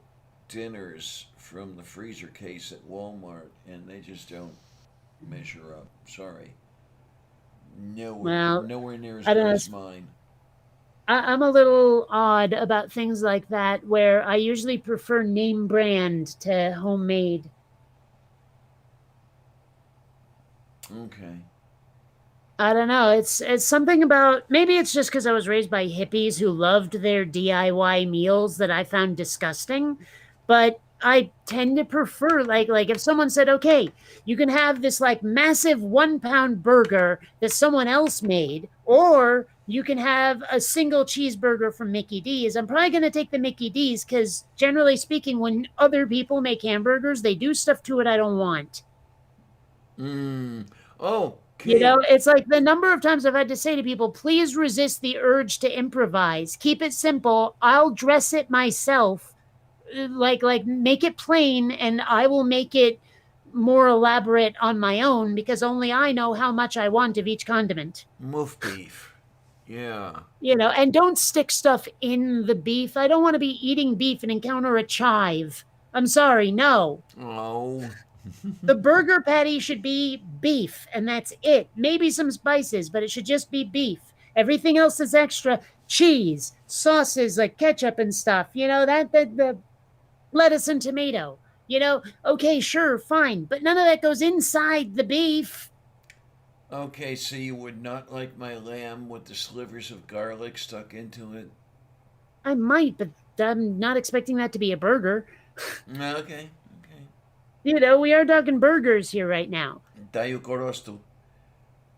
dinners from the freezer case at Walmart, and they just don't measure up. Sorry, Well, nowhere near as I don't good know. as mine. I'm a little odd about things like that, where I usually prefer name brand to homemade. Okay. I don't know. It's something about, maybe it's just because I was raised by hippies who loved their DIY meals that I found disgusting. But I tend to prefer, like if someone said, okay, you can have this like massive 1 pound burger that someone else made, or you can have a single cheeseburger from Mickey D's. I'm probably gonna take the Mickey D's because generally speaking, when other people make hamburgers, they do stuff to it I don't want. Mm. Oh, You know, Kate. it's like the number of times I've had to say to people, please resist the urge to improvise. Keep it simple. I'll dress it myself. Like make it plain and I will make it more elaborate on my own because only I know how much I want of each condiment. Moof beef. Yeah. You know, and don't stick stuff in the beef. I don't want to be eating beef and encounter a chive. I'm sorry, no. Oh. The burger patty should be beef, and that's it. Maybe some spices, but it should just be beef. Everything else is extra cheese, sauces like ketchup and stuff. You know that the lettuce and tomato. You know, okay, sure, fine, but none of that goes inside the beef. Okay, so you would not like my lamb with the slivers of garlic stuck into it? I might, but I'm not expecting that to be a burger. Okay. Okay. You know, we are talking burgers here right now. Dayu korostu.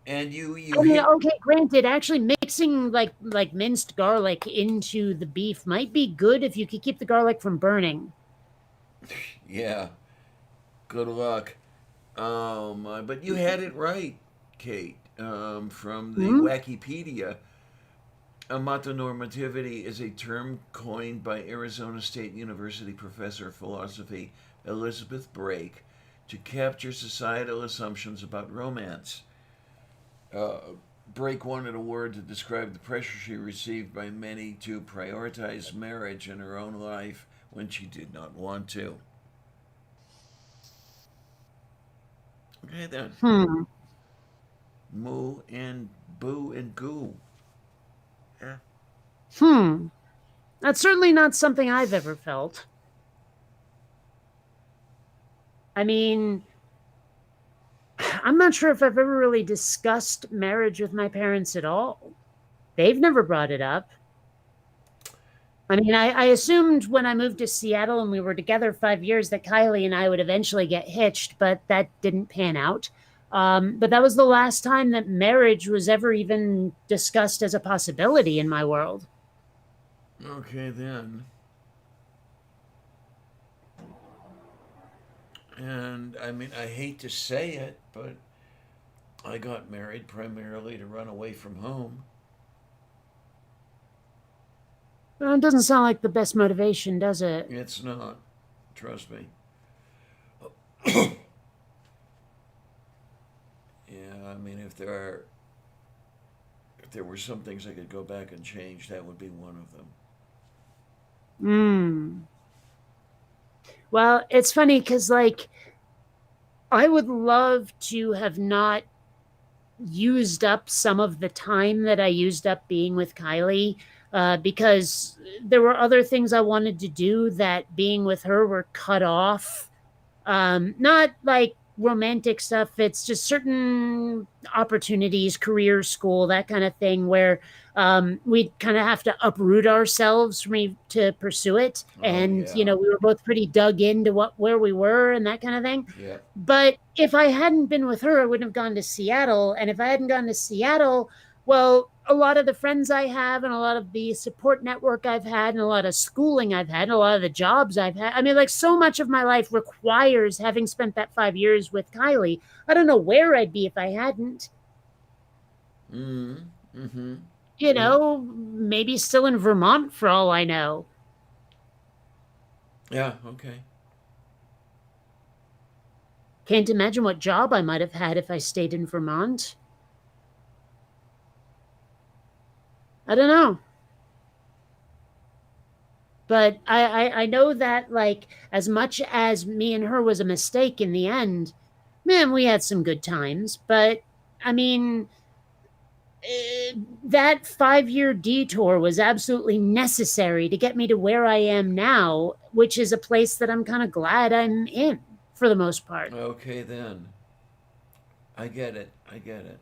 And you I mean, hit. okay, granted, actually mixing like minced garlic into the beef might be good if you could keep the garlic from burning. Yeah. Good luck. But you had it right, Kate. From the Hmm? Wikipedia, amatonormativity is a term coined by Arizona State University professor of philosophy Elizabeth Brake to capture societal assumptions about romance. Uh, Brake wanted a word to describe the pressure she received by many to prioritize marriage in her own life when she did not want to. Okay, then. Hmm. Moo and boo and goo. Yeah. Hmm. That's certainly not something I've ever felt. I mean, I'm not sure if I've ever really discussed marriage with my parents at all. They've never brought it up. I mean, I assumed when I moved to Seattle and we were together 5 years that Kylie and I would eventually get hitched, but that didn't pan out. But that was the last time that marriage was ever even discussed as a possibility in my world. Okay, then. And I mean, I hate to say it, but I got married primarily to run away from home. Well, it doesn't sound like the best motivation, does it? It's not. Trust me. Yeah, I mean, if there were some things I could go back and change, that would be one of them. Hmm. Well, it's funny because, like, I would love to have not used up some of the time that I used up being with Kylie because there were other things I wanted to do that being with her were cut off. Not like romantic stuff, it's just certain opportunities, career, school, that kind of thing, where we kind of have to uproot ourselves to pursue it. Oh, And, you yeah. know, we were both pretty dug into where we were and that kind of thing. Yeah. But if I hadn't been with her, I wouldn't have gone to Seattle. And if I hadn't gone to Seattle, well, a lot of the friends I have and a lot of the support network I've had and a lot of schooling I've had and a lot of the jobs I've had. I mean, like so much of my life requires having spent that 5 years with Kylie. I don't know where I'd be if I hadn't. Mm hmm. You Yeah. know, maybe still in Vermont for all I know. Yeah, okay. Can't imagine what job I might have had if I stayed in Vermont. I don't know. But I know that like as much as me and her was a mistake in the end, man, we had some good times. But I mean, that 5 year detour was absolutely necessary to get me to where I am now, which is a place that I'm kind of glad I'm in for the most part. Okay, then. I get it. I get it.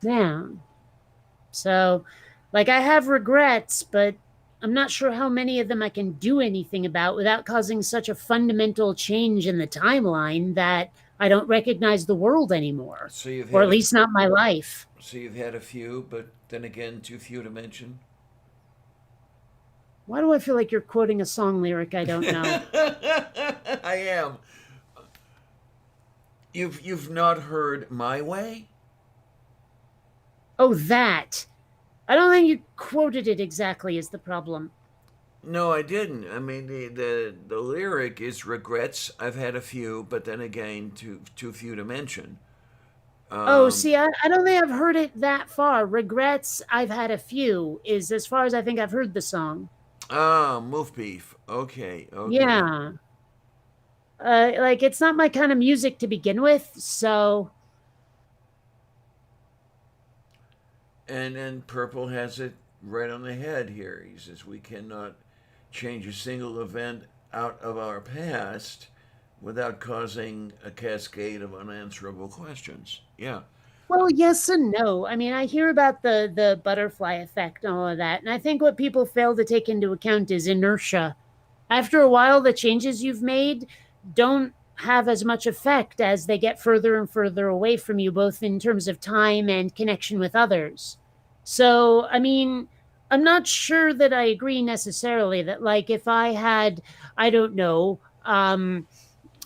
Yeah. So, like, I have regrets, but I'm not sure how many of them I can do anything about without causing such a fundamental change in the timeline that I don't recognize the world anymore, So you've or had at least not my life. so you've had a few, but then again, too few to mention. Why do I feel like you're quoting a song lyric I don't know? I am. You've not heard My Way? Oh, that. I don't think you quoted it exactly, is the problem. No, I didn't. I mean, the lyric is regrets. I've had a few, but then again, too few to mention. Oh, Um, see, I don't think I've heard it that far. Regrets, I've had a few, is as far as I think I've heard the song. Move Beef. Okay, okay. Yeah. Like, it's not my kind of music to begin with, so. And then Purple has it right on the head here. He says we cannot change a single event out of our past without causing a cascade of unanswerable questions. Yeah. Well, yes and no. I mean, I hear about the butterfly effect and all of that, and I think what people fail to take into account is inertia. After a while, the changes you've made don't have as much effect as they get further and further away from you, both in terms of time and connection with others. So, I mean, I'm not sure that I agree necessarily that, like, if I had, I don't know,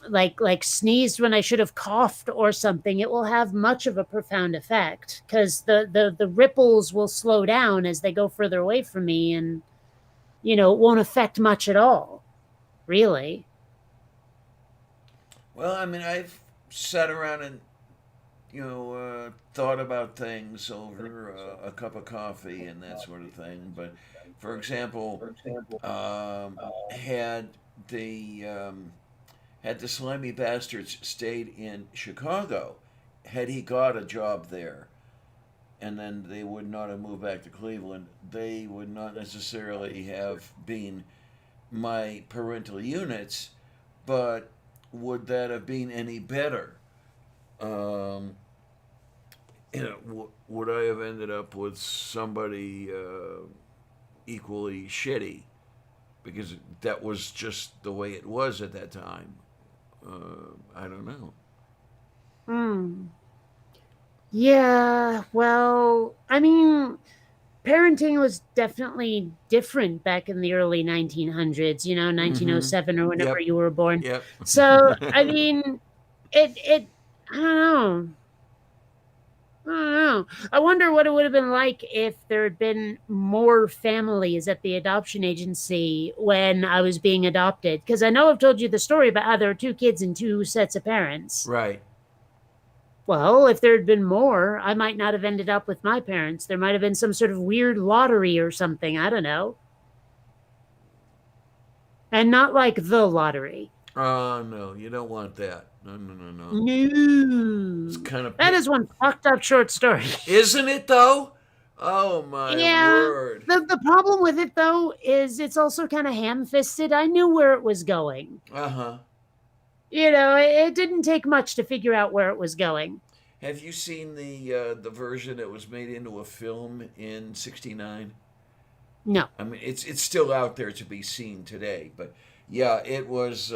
like sneezed when I should have coughed or something, it will have much of a profound effect because the ripples will slow down as they go further away from me, and it won't affect much at all, really. Well, I mean, I've sat around and thought about things over a cup of coffee and that sort of thing. But, for example, had the had the slimy bastards stayed in Chicago, had he got a job there, and then they would not have moved back to Cleveland, they would not necessarily have been my parental units, but would that have been any better? Um, would I have ended up with somebody equally shitty? Because that was just the way it was at that time. I don't know. Hmm. Yeah, well, I mean, parenting was definitely different back in the early 1900s, Mm-hmm. 1907 or whenever Yep. you were born. Yep. So, I mean, I don't know. I don't know. I wonder what it would have been like if there had been more families at the adoption agency when I was being adopted. Because I know I've told you the story about how there were two kids and two sets of parents. Right. Well, if there had been more, I might not have ended up with my parents. There might have been some sort of weird lottery or something. I don't know. And not like the lottery. Oh no, you don't want that. No, no, no, no. It's No. kind of That is one fucked up short story. isn't it though? Oh my Yeah. word. The problem with it though is it's also kind of ham-fisted. I knew where it was going. Uh huh. It didn't take much to figure out where it was going. Have you seen the version that was made into a film in '69? No. I mean, it's still out there to be seen today, but yeah, it was.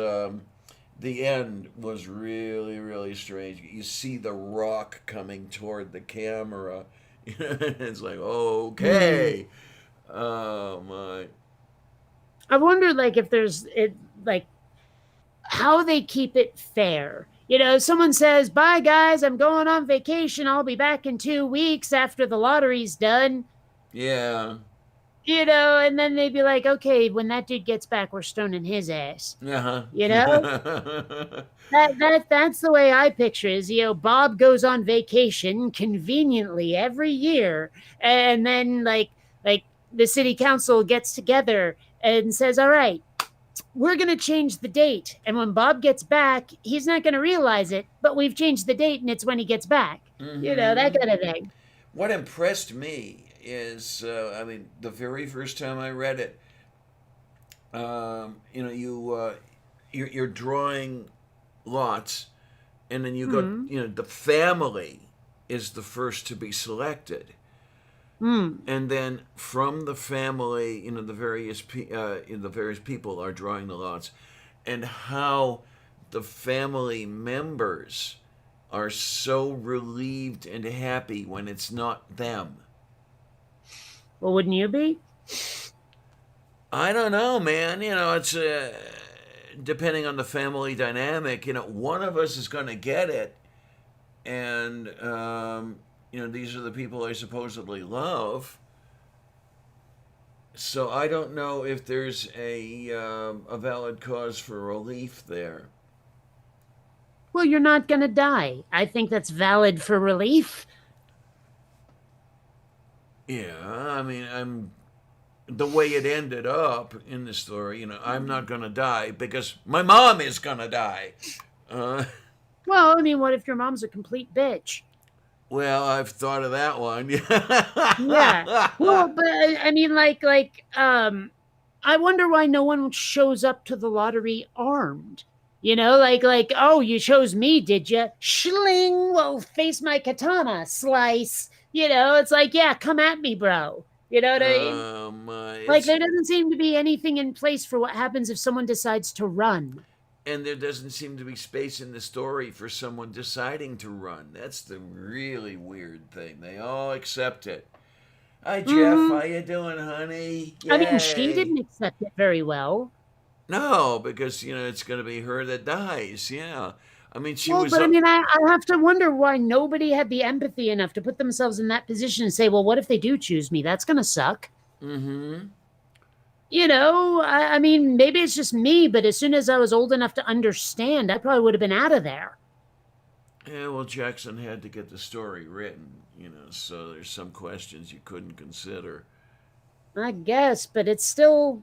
The end was really really strange. You see the Rock coming toward the camera. It's like Hmm. okay, oh my. I wonder like if there's it like how they keep it fair. Someone says, "Bye guys, I'm going on vacation. I'll be back in 2 weeks after the lottery's done." Yeah. And then they'd be like, "Okay, when that dude gets back, we're stoning his ass." Uh You know? huh. That's the way I picture it. Is Bob goes on vacation conveniently every year, and then like the city council gets together and says, "All right, we're gonna change the date." And when Bob gets back, he's not gonna realize it, but we've changed the date, and it's when he gets back. That Mm-hmm. kind of thing. What impressed me is, I mean, the very first time I read it, you're drawing lots, and then you got, the family is the first to be selected. And then from the family, the various people are drawing the lots, and how the family members are so relieved and happy when it's not them. Well, wouldn't you be? I don't know, man. It's depending on the family dynamic. One of us is going to get it, and these are the people I supposedly love. So I don't know if there's a valid cause for relief there. Well, you're not going to die. I think that's valid for relief. Yeah, I mean, the way it ended up in the story. I'm not going to die because my mom is going to die. Well, I mean, what if your mom's a complete bitch? Well, I've thought of that one. Yeah. Well, but I mean, I wonder why no one shows up to the lottery armed. Oh, you chose me, did you? Schling! Well, face my katana, slice. It's like, yeah, come at me, bro. You know what I mean? There doesn't seem to be anything in place for what happens if someone decides to run. And there doesn't seem to be space in the story for someone deciding to run. That's the really weird thing. They all accept it. Hi, Jeff. How you doing, honey? Yay. I mean, she didn't accept it very well. No, because, it's going to be her that dies. Yeah. I mean, she was... But I mean, I have to wonder why nobody had the empathy enough to put themselves in that position and say, well, what if they do choose me? That's going to suck. Mm-hmm. I mean, maybe it's just me, but as soon as I was old enough to understand, I probably would have been out of there. Yeah, well, Jackson had to get the story written, so there's some questions you couldn't consider. I guess, but it's still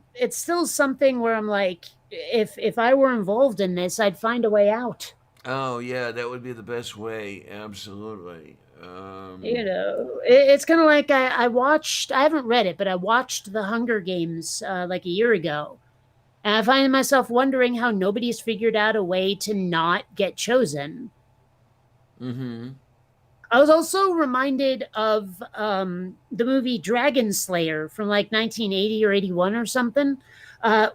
something where I'm like, if I were involved in this, I'd find a way out. Oh, yeah, that would be the best way. Absolutely. It's kind of like I haven't read it, but I watched The Hunger Games like a year ago. And I find myself wondering how nobody's figured out a way to not get chosen. Mm-hmm. I was also reminded of the movie Dragon Slayer from like 1980 or 81 or something,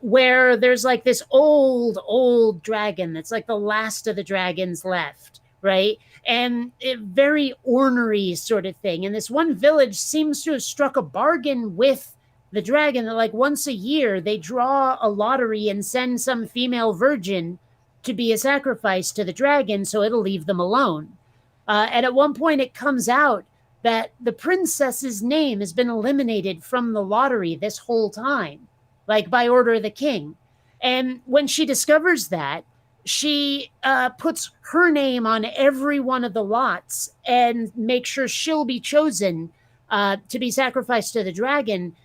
where there's like this old dragon that's like the last of the dragons left, right? And a very ornery sort of thing. And this one village seems to have struck a bargain with the dragon that like once a year they draw a lottery and send some female virgin to be a sacrifice to the dragon so it'll leave them alone. And at one point it comes out that the princess's name has been eliminated from the lottery this whole time, like by order of the king. And when she discovers that, she puts her name on every one of the lots and makes sure she'll be chosen to be sacrificed to the dragon,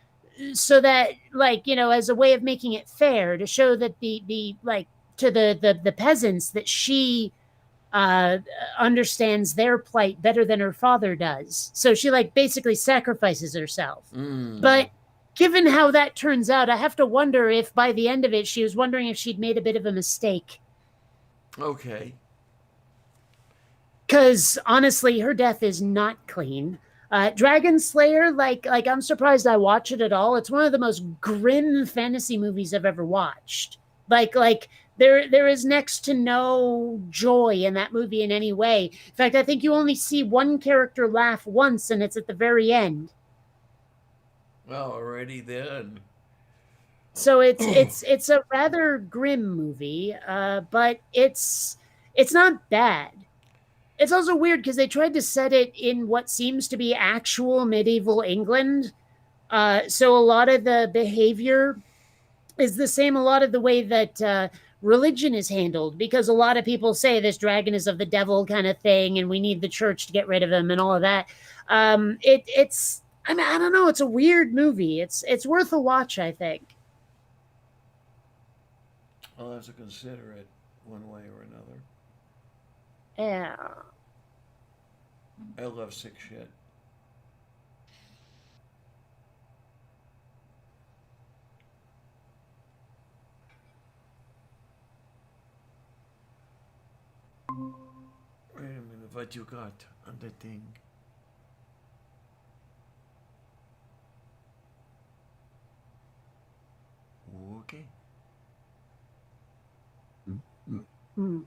so that, as a way of making it fair, to show that the peasants that she understands their plight better than her father does. So she basically sacrifices herself. But given how that turns out, I have to wonder if by the end of it, she was wondering if she'd made a bit of a mistake. Okay. Because honestly, her death is not clean. Dragon Slayer, I'm surprised I watch it at all. It's one of the most grim fantasy movies I've ever watched. There is next to no joy in that movie in any way. In fact, I think you only see one character laugh once, and it's at the very end. Well, already then. So it's a rather grim movie, but it's not bad. It's also weird because they tried to set it in what seems to be actual medieval England. So a lot of the behavior is the same, a lot of the way that religion is handled, because a lot of people say this dragon is of the devil kind of thing, and we need the church to get rid of him and all of that. I don't know. It's a weird movie. It's worth a watch, I think. I'll have to consider it one way or another. Yeah. I love sick shit. what you got on the thing? Okay. Hmm.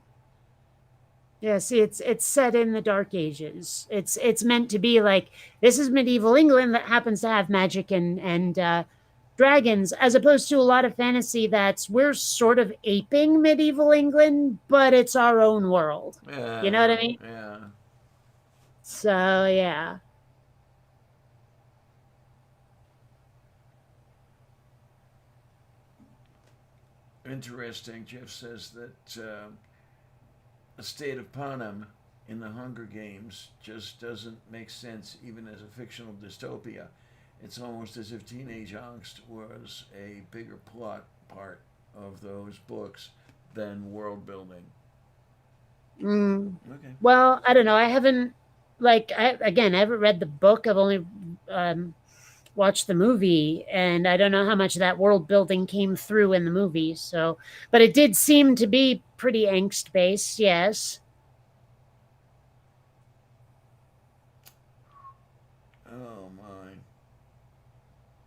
Yeah, see, it's set in the Dark Ages. It's meant to be like this is medieval England that happens to have magic and dragons, as opposed to a lot of fantasy that's we're sort of aping medieval England, but it's our own world. You know what I mean? Yeah. So yeah. Interesting. Jeff says that a state of Panem in the Hunger Games just doesn't make sense, even as a fictional dystopia. It's almost as if teenage angst was a bigger plot part of those books than world building. Okay. Well, I don't know. I haven't I haven't read the book. I've only watched the movie, and I don't know how much of that world building came through in the movie. So, but it did seem to be pretty angst based. Yes. Oh my.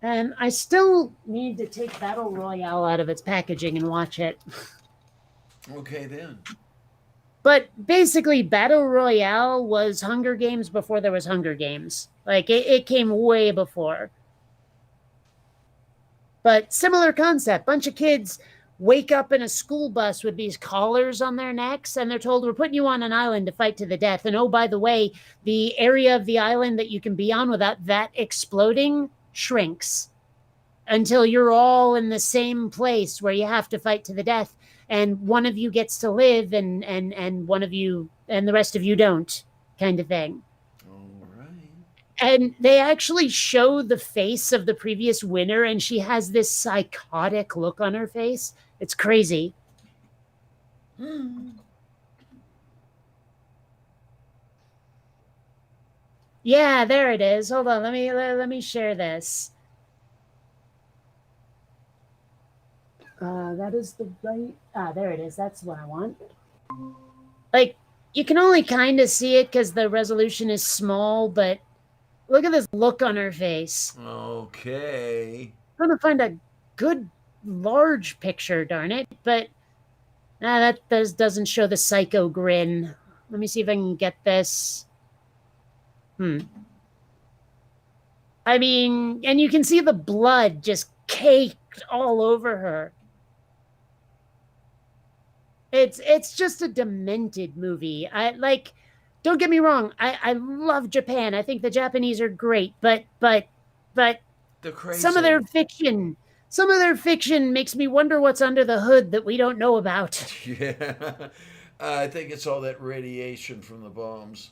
And I still need to take Battle Royale out of its packaging and watch it. Okay then. But basically, Battle Royale was Hunger Games before there was Hunger Games. Like, it came way before. But similar concept. Bunch of kids wake up in a school bus with these collars on their necks, and they're told, we're putting you on an island to fight to the death. And oh, by the way, the area of the island that you can be on without that exploding shrinks until you're all in the same place where you have to fight to the death, and one of you gets to live and one of you and the rest of you don't, kind of thing. All right. And they actually show the face of the previous winner, and she has this psychotic look on her face. It's crazy. Yeah, there it is. Hold on, let me share this. That is the right. There it is. That's what I want. Like, you can only kind of see it because the resolution is small, but look at this look on her face. Okay. I'm trying to find a good large picture, darn it, but that doesn't show the psycho grin. Let me see if I can get this. I mean, and you can see the blood just caked all over her. It's just a demented movie. I like. Don't get me wrong. I love Japan. I think the Japanese are great, but The crazy. some of their fiction makes me wonder what's under the hood that we don't know about. Yeah. I think it's all that radiation from the bombs.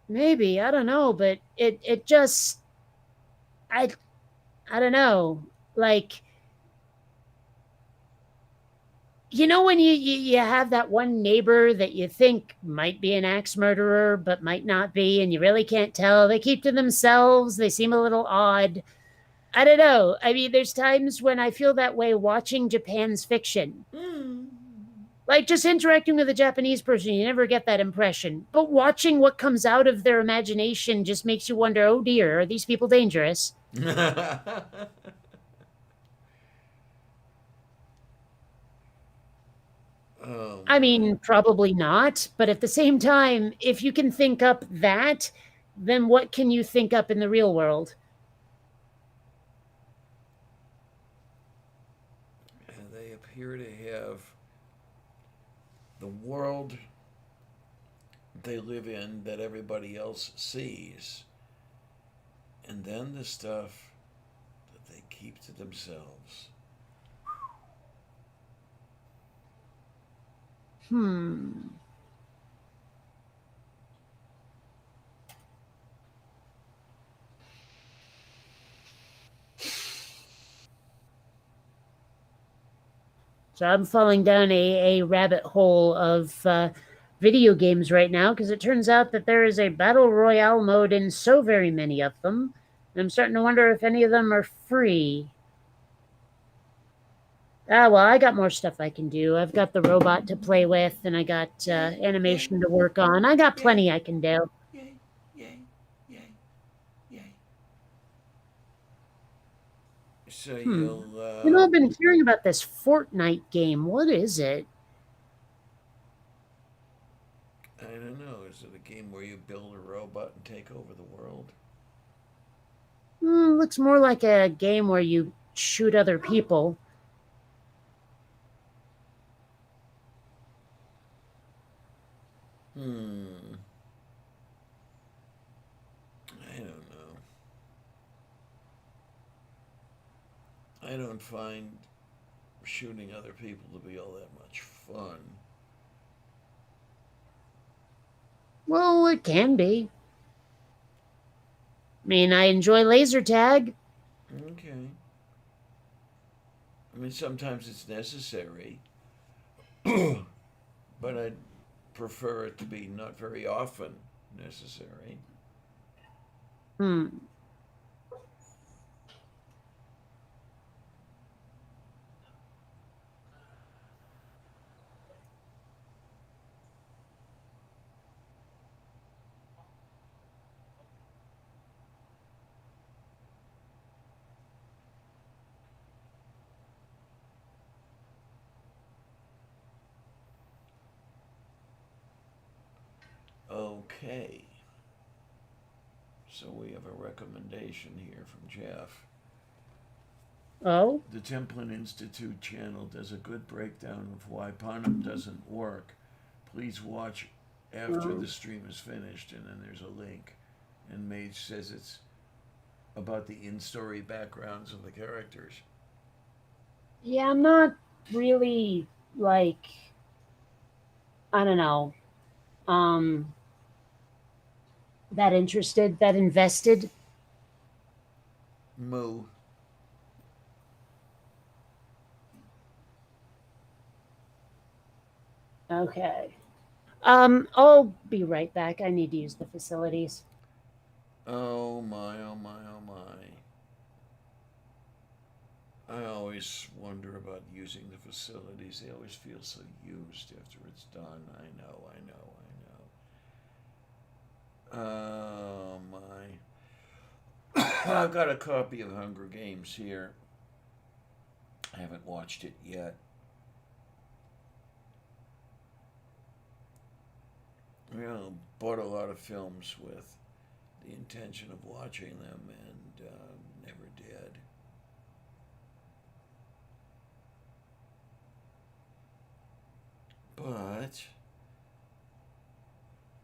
Maybe, I don't know, but it just I I don't know. Like, you know when you have that one neighbor that you think might be an axe murderer but might not be, and you really can't tell. They keep to themselves. They seem a little odd. I don't know. I mean, there's times when I feel that way watching Japan's fiction. Like, just interacting with a Japanese person, you never get that impression. But watching what comes out of their imagination just makes you wonder, oh dear, are these people dangerous? Oh, I mean, probably not. But at the same time, if you can think up that, then what can you think up in the real world? and they appear to have the world they live in that everybody else sees, and then the stuff that they keep to themselves. So I'm falling down a rabbit hole of video games right now because it turns out that there is a battle royale mode in so very many of them. And I'm starting to wonder if any of them are free. Ah, well, I got more stuff I can do. I've got the robot to play with, and I got Yay, yay, animation to work on. I got yay, plenty I can do. yay, yay, yay, yay. So Hmm. you'll, I've been hearing about this Fortnite game. What is it? I don't know, is it a game where you build a robot and take over the world? Looks more like a game where you shoot other people. Hmm, I don't know. I don't find shooting other people to be all that much fun. Well, it can be. I mean, I enjoy laser tag. Okay. I mean, sometimes it's necessary, but I'd prefer it to be not very often necessary. Hmm. Okay. So we have a recommendation here from Jeff. Oh, The Templin Institute channel does a good breakdown of why Panem doesn't work. Please watch after the stream is finished, and then there's a link. And Mage says it's about the in-story backgrounds of the characters. yeah. I'm not really like I don't know. Um, that interested, that invested. Moo. Okay. I'll be right back. I need to use the facilities. Oh my, oh my, oh my. I always wonder about using the facilities. They always feel so used after it's done. I know, I know, I know. Oh my. I've got a copy of Hunger Games here. I haven't watched it yet. Bought a lot of films with the intention of watching them and never did. But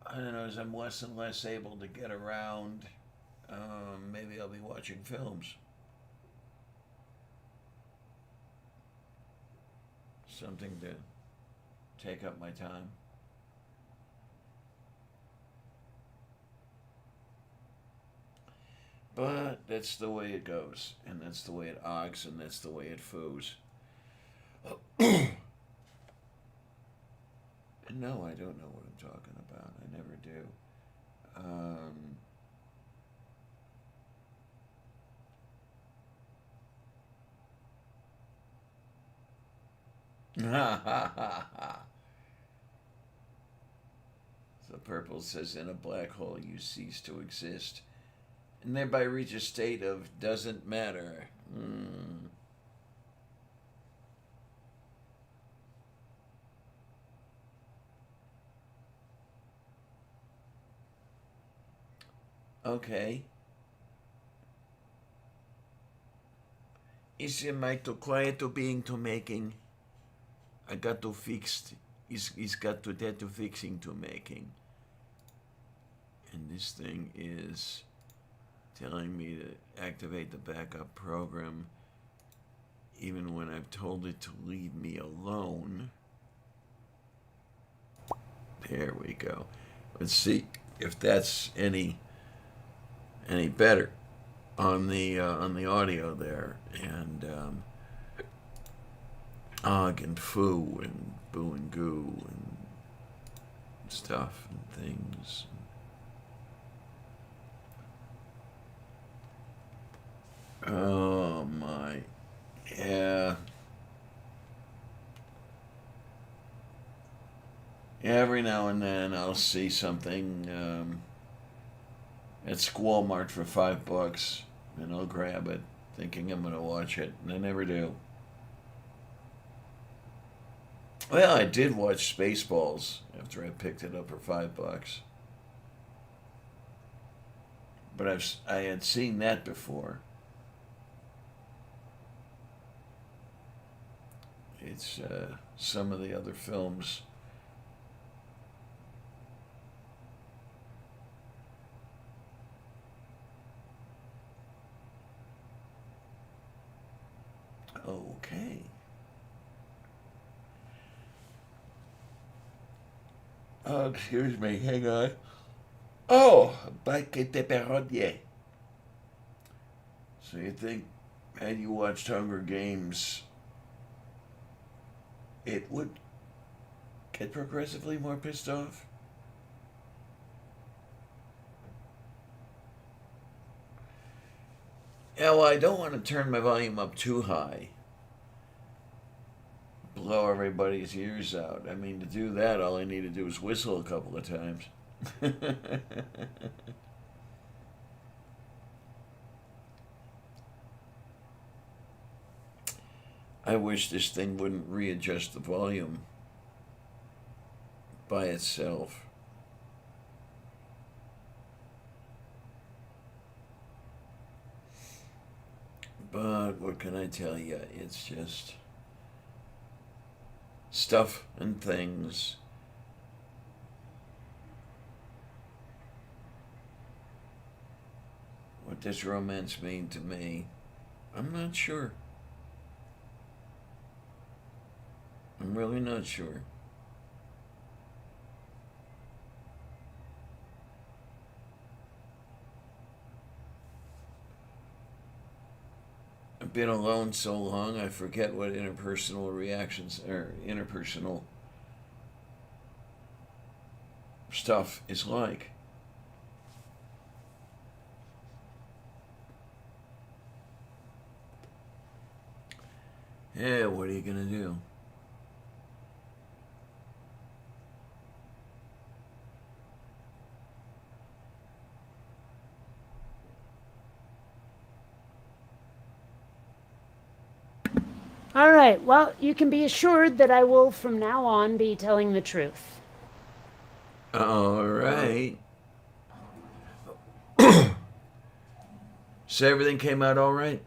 I don't know, as I'm less and less able to get around, maybe I'll be watching films. Something to take up my time. But that's the way it goes, and that's the way it ogs, and that's the way it foos. And no, I don't know what I'm talking about. I never do. So Purple says, in a black hole you cease to exist, and thereby reach a state of doesn't matter. Okay. Esse mai to quiet to being to making. I got to fix. Is got to that to fixing to making. And this thing is telling me to activate the backup program even when I've told it to leave me alone. There we go. Let's see if that's any better on the audio there. And og and foo and boo and goo and stuff and things. Oh my. Yeah. every now and then I'll see something at Walmart for $5, and I'll grab it, thinking I'm gonna watch it, and I never do. Well, I did watch Spaceballs after I picked it up for $5, but I had seen that before. It's some of the other films. Okay. Oh, excuse me. Hang on. Oh, Baguette Perronier. So you think, had you watched Hunger Games, it would get progressively more pissed off? Yeah, well, I don't want to turn my volume up too high. Blow everybody's ears out. I mean, to do that, all I need to do is whistle a couple of times. I wish this thing wouldn't readjust the volume by itself. But what can I tell you? It's just stuff and things. What does romance mean to me? I'm not sure. I'm really not sure. I've been alone so long, I forget what interpersonal reactions or interpersonal stuff is like. Yeah, what are you gonna do? All right. Well, you can be assured that I will from now on be telling the truth. All right. So everything came out all right?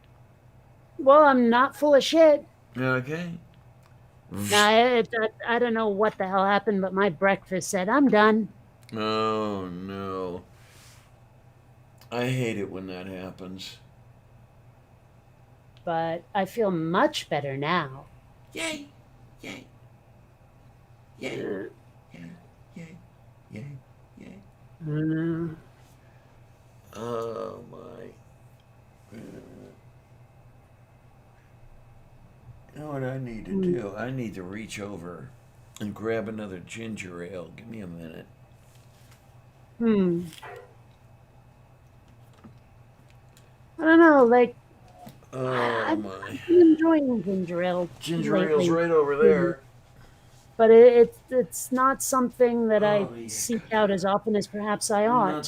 Well, I'm not full of shit. Okay. Now, I don't know what the hell happened, but my breakfast said, I'm done. Oh, no. I hate it when that happens. But I feel much better now. Yay! Yay! Yay! Yay! Yay! Yay! Yay! Mm. Oh, my. You know what I need to do? I need to reach over and grab another ginger ale. Give me a minute. I don't know, like, Oh, my. I've been enjoying ginger ale. Ginger lately, ale's right over there. but it's not something that I Oh, yeah. seek out as often as perhaps I ought.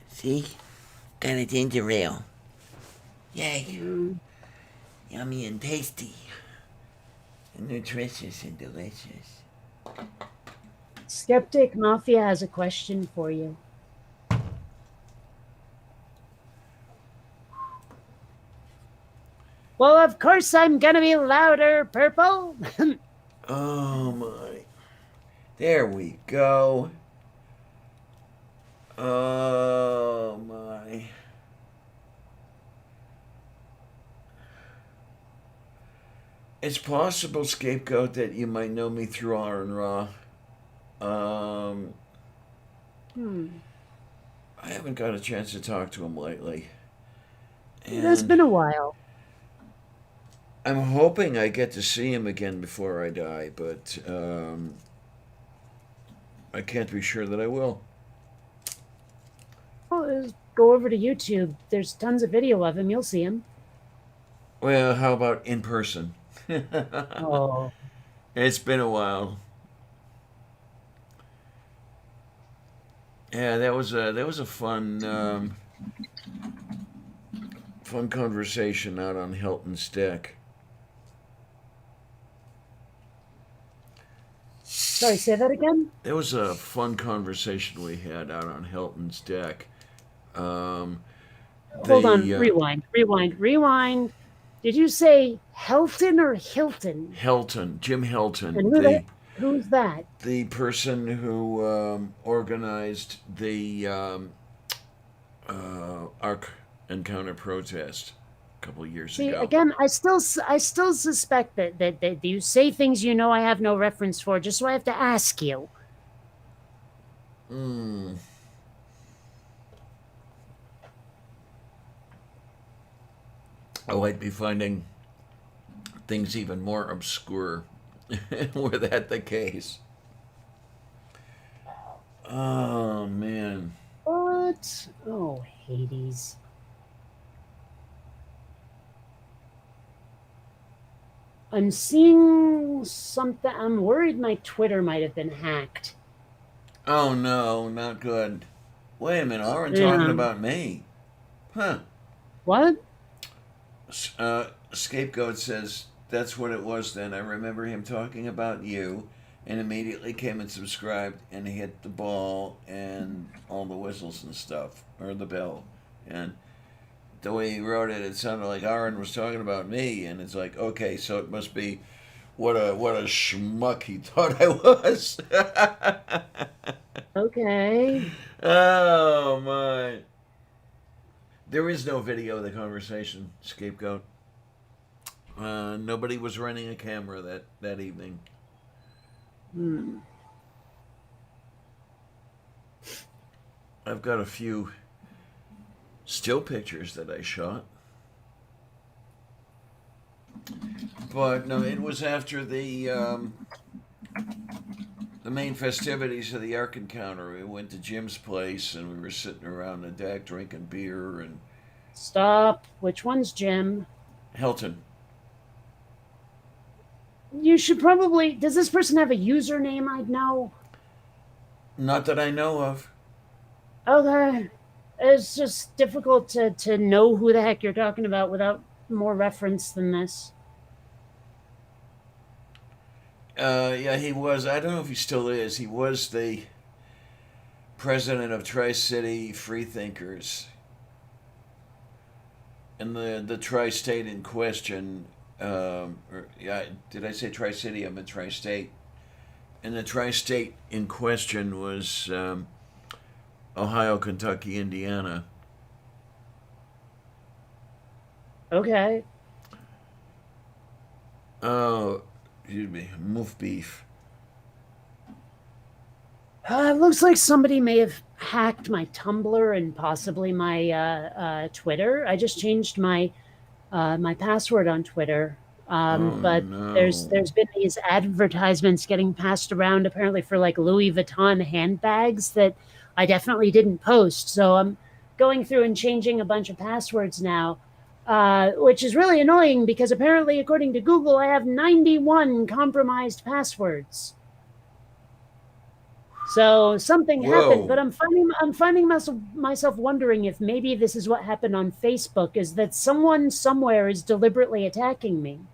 See? Got a ginger ale. Yay. Yummy and tasty. And nutritious and delicious. Skeptic Mafia has a question for you. Well, of course I'm gonna be louder, Purple. Oh, my. There we go. Oh, my. It's possible, Scapegoat, that you might know me through R and Raw. I haven't got a chance to talk to him lately. It has been a while. I'm hoping I get to see him again before I die, but I can't be sure that I will. Well, just go over to YouTube. There's tons of video of him. You'll see him. Well, how about in person? Oh. It's been a while. Yeah, that was a fun conversation out on Hilton's deck. Sorry, say that again. It was a fun conversation we had out on Hilton's deck. Um, Hold on, the rewind. Did you say Helton or Hilton? Jim Hilton, And who's that? the person who organized the Ark Encounter protest a couple of years See, ago. again, I still suspect that you say things you know I have no reference for, just so I have to ask you. Hmm. I might be finding things even more obscure were that the case. Oh man. What? Oh, Hades. I'm seeing something. I'm worried my Twitter might have been hacked. Oh no, not good. Wait a minute, Aaron talking Yeah. about me. Huh. What? Scapegoat says that's what it was then. I remember him talking about you and immediately came and subscribed and hit the ball and all the whistles and stuff, or the bell. And the way he wrote it, it sounded like Aaron was talking about me, and it's like, okay, so it must be what a schmuck he thought I was. Okay. Oh my. There is no video of the conversation, Scapegoat. Nobody was running a camera that evening. Hmm. I've got a few still pictures that I shot. But no, it was after the main festivities of the Ark Encounter. We went to Jim's place and we were sitting around the deck drinking beer and Stop. Which one's Jim? Hilton. You should probably. Does this person have a username I'd know? Not that I know of. Okay. It's just difficult to know who the heck you're talking about without more reference than this. Yeah, he was. I don't know if he still is. He was the president of Tri-City Freethinkers. And the tri-state in question, yeah, did I say Tri-City? I meant Tri-State. And the tri-state in question was Ohio, Kentucky, Indiana. Okay. Oh, excuse me, moof beef. It looks like somebody may have hacked my Tumblr and possibly my Twitter. I just changed my my password on Twitter. Oh But no. there's been these advertisements getting passed around apparently for like Louis Vuitton handbags that I definitely didn't post. So I'm going through and changing a bunch of passwords now, which is really annoying because apparently, according to Google, I have 91 compromised passwords. So something happened, but Whoa. I'm finding myself wondering if maybe this is what happened on Facebook, is that someone somewhere is deliberately attacking me.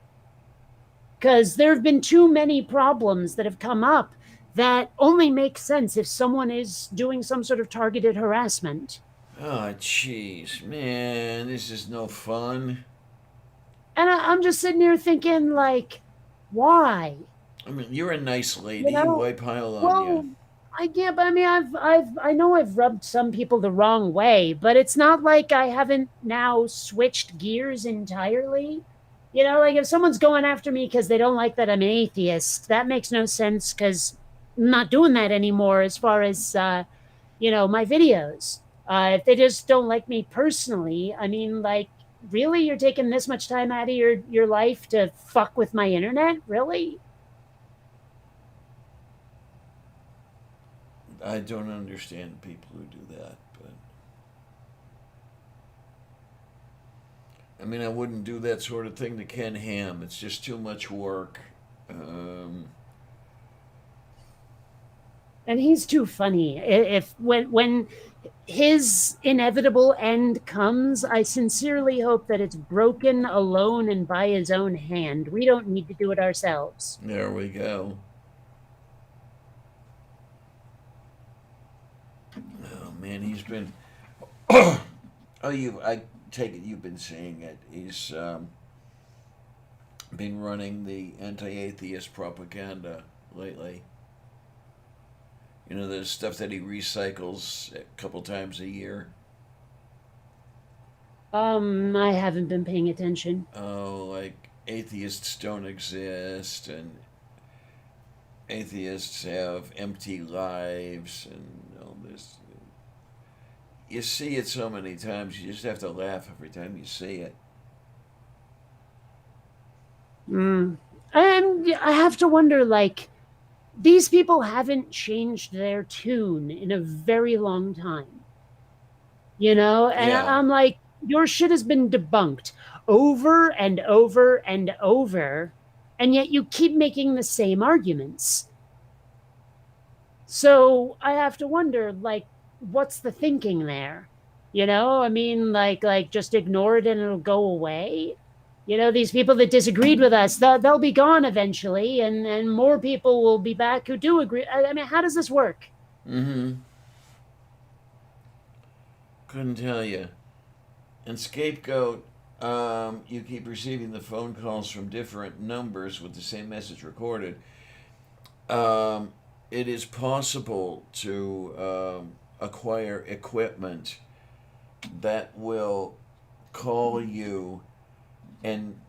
Because there have been too many problems that have come up that only make sense if someone is doing some sort of targeted harassment. Oh, jeez, man, this is no fun. And I'm just sitting here thinking, like, why? I mean, you're a nice You lady. know? Why pile on Well, you? I can't. But I mean, I know I've rubbed some people the wrong way, but it's not like I haven't now switched gears entirely. You know, like if someone's going after me because they don't like that I'm an atheist, that makes no sense because I'm not doing that anymore. As far as my videos, if they just don't like me personally, I mean, like, really, you're taking this much time out of your life to fuck with my internet, really? I don't understand people who do that, but I mean, I wouldn't do that sort of thing to Ken Ham. It's just too much work. And he's too funny. If when his inevitable end comes, I sincerely hope that it's broken alone and by his own hand. We don't need to do it ourselves. There we go. Oh man, he's been. Oh, you. I take it you've been seeing it. He's been running the anti-atheist propaganda lately. You know, the stuff that he recycles a couple times a year. I haven't been paying attention. Oh, like atheists don't exist, and atheists have empty lives, and all this. You see it so many times, you just have to laugh every time you see it. Mm. And I have to wonder, like, these people haven't changed their tune in a very long time, you know? And Yeah. I'm like, your shit has been debunked over and over and over, and yet you keep making the same arguments. So I have to wonder, like, what's the thinking there? You know, I mean, like just ignore it and it'll go away. You know, these people that disagreed with us, they'll be gone eventually, and more people will be back who do agree. I mean, how does this work? Mm-hmm. Couldn't tell you. And Scapegoat, you keep receiving the phone calls from different numbers with the same message recorded. Um, it is possible to acquire equipment that will call you and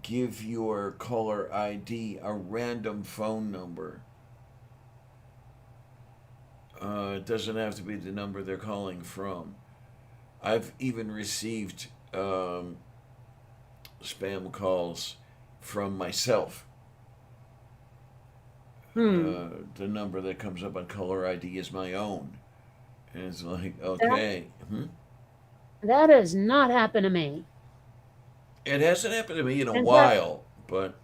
give your caller ID a random phone number. It doesn't have to be the number they're calling from. I've even received spam calls from myself. Hmm. The number that comes up on caller ID is my own. And it's like, That okay. that has not happened to me. It hasn't happened to me in a In fact, while, but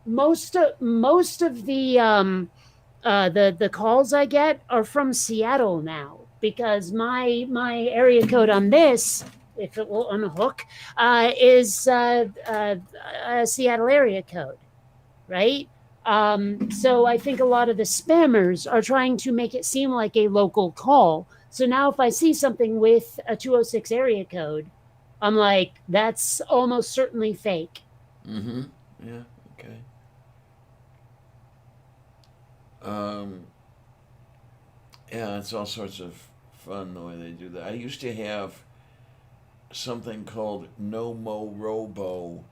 most of the calls I get are from Seattle now because my area code on this, if it will unhook, is a Seattle area code, right? So I think a lot of the spammers are trying to make it seem like a local call. So now if I see something with a 206 area code, I'm like, that's almost certainly fake. mm-hmm. Yeah, okay. Um, yeah, it's all sorts of fun the way they do that. I used to have something called No Mo Robo,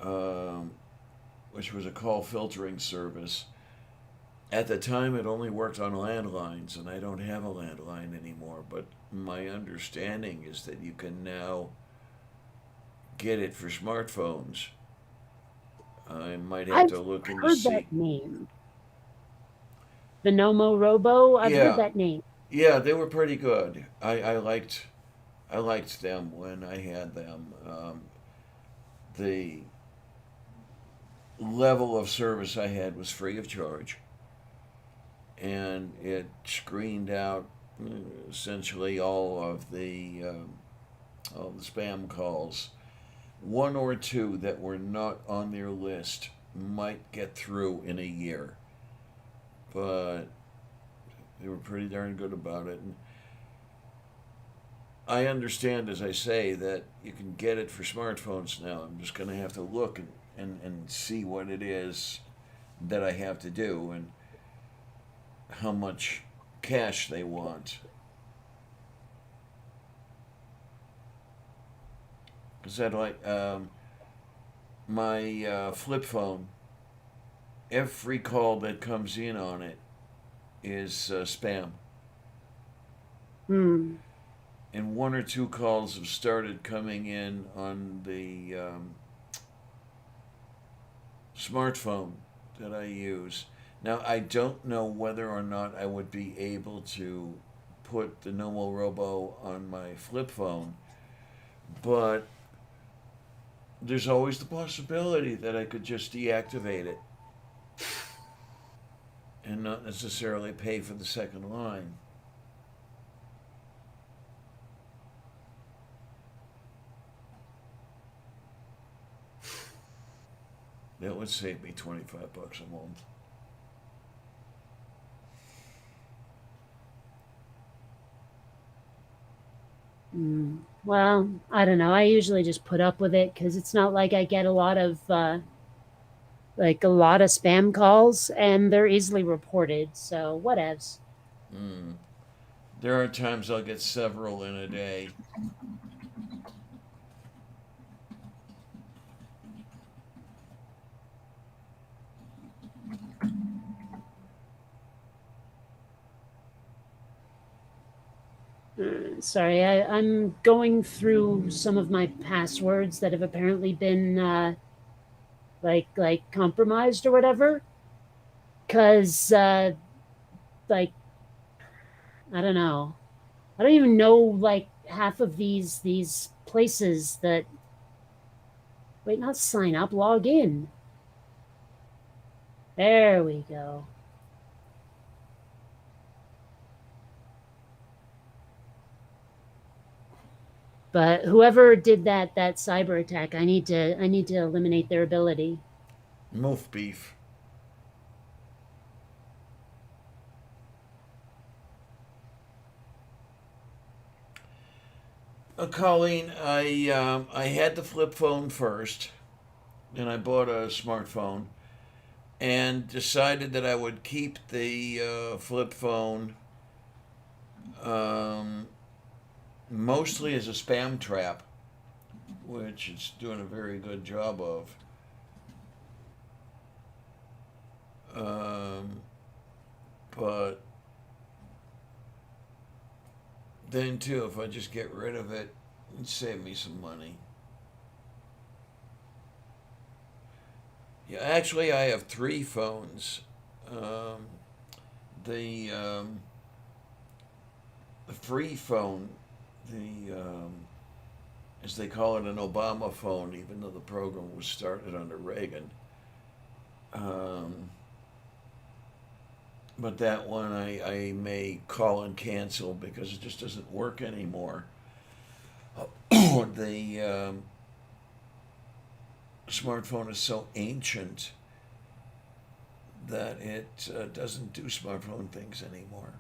um, which was a call filtering service. At the time, it only worked on landlines, and I don't have a landline anymore. But my understanding is that you can now get it for smartphones. I might have I've to look into heard that see. name. The Nomo Robo, I've heard Yeah, that name. yeah, they were pretty good. I liked them when I had them. The level of service I had was free of charge, and it screened out essentially all the spam calls. One or two that were not on their list might get through in a year, but they were pretty darn good about it. And I understand, as I say, that you can get it for smartphones now. I'm just going to have to look and see what it is that I have to do and how much cash they want. Because that my flip phone, every call that comes in on it is spam. Hmm. And one or two calls have started coming in on the smartphone that I use. Now, I don't know whether or not I would be able to put the Nomo Robo on my flip phone, but there's always the possibility that I could just deactivate it and not necessarily pay for the second line. That would save me $25 a month. Well, I don't know. I usually just put up with it because it's not like I get a lot of spam calls, and they're easily reported. So whatevs. There are times I'll get several in a day. Sorry, I'm going through some of my passwords that have apparently been compromised or whatever. Cause like I don't know. I don't even know like half of these places that wait, not sign up, log in. There we go. But whoever did that cyber attack, I need to eliminate their ability. Moof beef. Colleen, I had the flip phone first, and I bought a smartphone, and decided that I would keep the flip phone mostly as a spam trap, which it's doing a very good job of. But then too, if I just get rid of it, it'd save me some money. Yeah, actually, I have 3 phones. The free phone, as they call it, an Obama phone, even though the program was started under Reagan. But that one I may call and cancel because it just doesn't work anymore. The smartphone is so ancient that it doesn't do smartphone things anymore.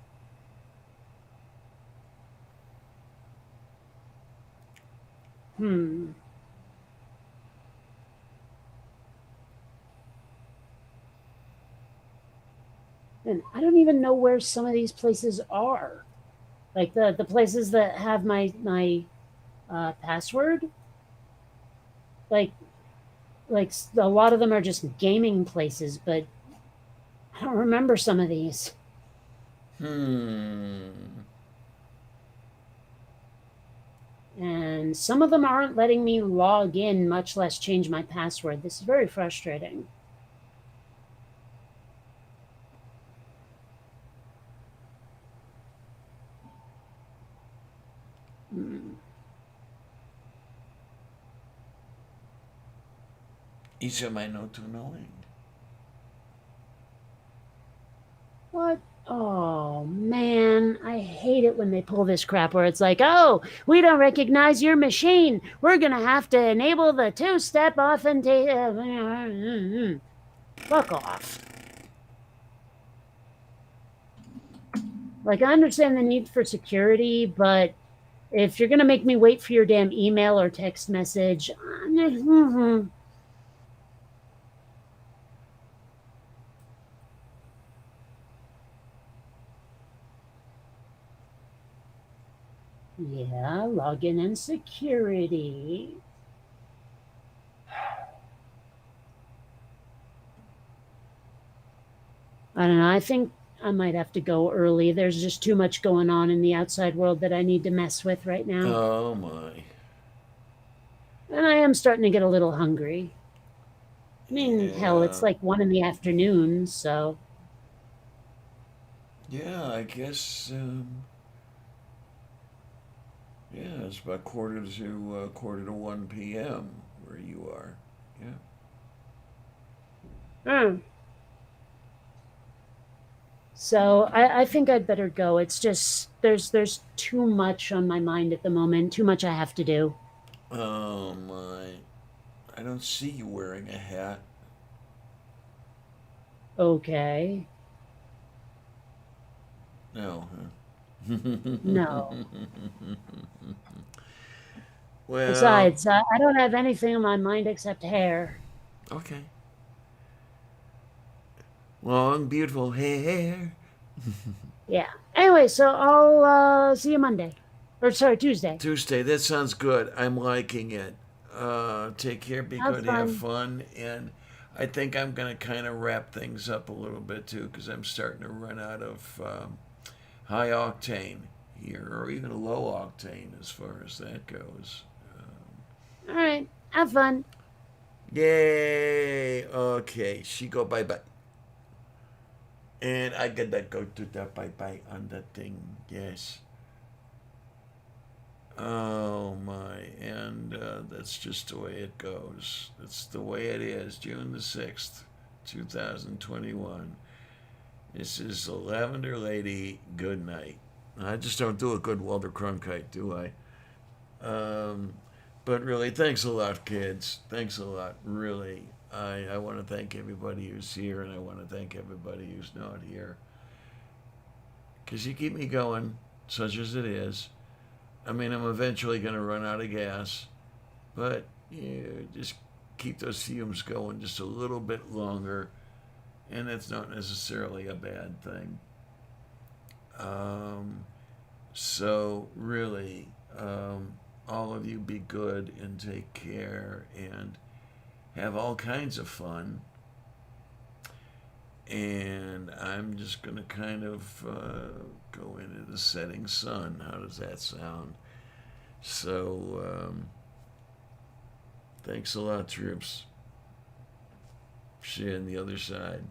Hmm. And I don't even know where some of these places are. Like the places that have my password. Like a lot of them are just gaming places, but I don't remember some of these. And some of them aren't letting me log in, much less change my password. This is very frustrating. Each am I not too knowing. What? Oh man, I hate it when they pull this crap where it's like, oh, we don't recognize your machine. We're gonna have to enable the 2-step authentication. Fuck off. Like, I understand the need for security, but if you're gonna make me wait for your damn email or text message, yeah, login and security. I don't know. I think I might have to go early. There's just too much going on in the outside world that I need to mess with right now. Oh my. And I am starting to get a little hungry. I mean, hell, it's like 1 in the afternoon, so. Yeah, I guess. Yeah, it's about quarter to 1 p.m. where you are. Yeah. So I think I'd better go. It's just there's too much on my mind at the moment. Too much I have to do. Oh my. I don't see you wearing a hat. Okay. No, huh? No. Well, Besides, I don't have anything on my mind except hair. okay. Long, beautiful hair. Yeah. Anyway, so I'll see you Monday. Or sorry, Tuesday. Tuesday, that sounds good. I'm liking it. Take care, be Have good, have fun. fun, and I think I'm going to kind of wrap things up a little bit too because I'm starting to run out of high octane here, or even low octane as far as that goes. All right. Have fun. Yay! Okay, she go bye bye. And I gotta go to the bye bye on the thing. Yes. Oh my, and that's just the way it goes. That's the way it is. June the 6th, 2021. This is the Lavender Lady. Good night. I just don't do a good Walter Cronkite, do I? Um, but really, thanks a lot, kids. Thanks a lot. Really. I want to thank everybody who's here, and I want to thank everybody who's not here. Because you keep me going, such as it is. I mean, I'm eventually going to run out of gas, but just keep those fumes going just a little bit longer, and that's not necessarily a bad thing. Um, so, really, all of you be good and take care and have all kinds of fun. And I'm just going to kind of go into the setting sun. How does that sound? So, thanks a lot, troops. See you on the other side.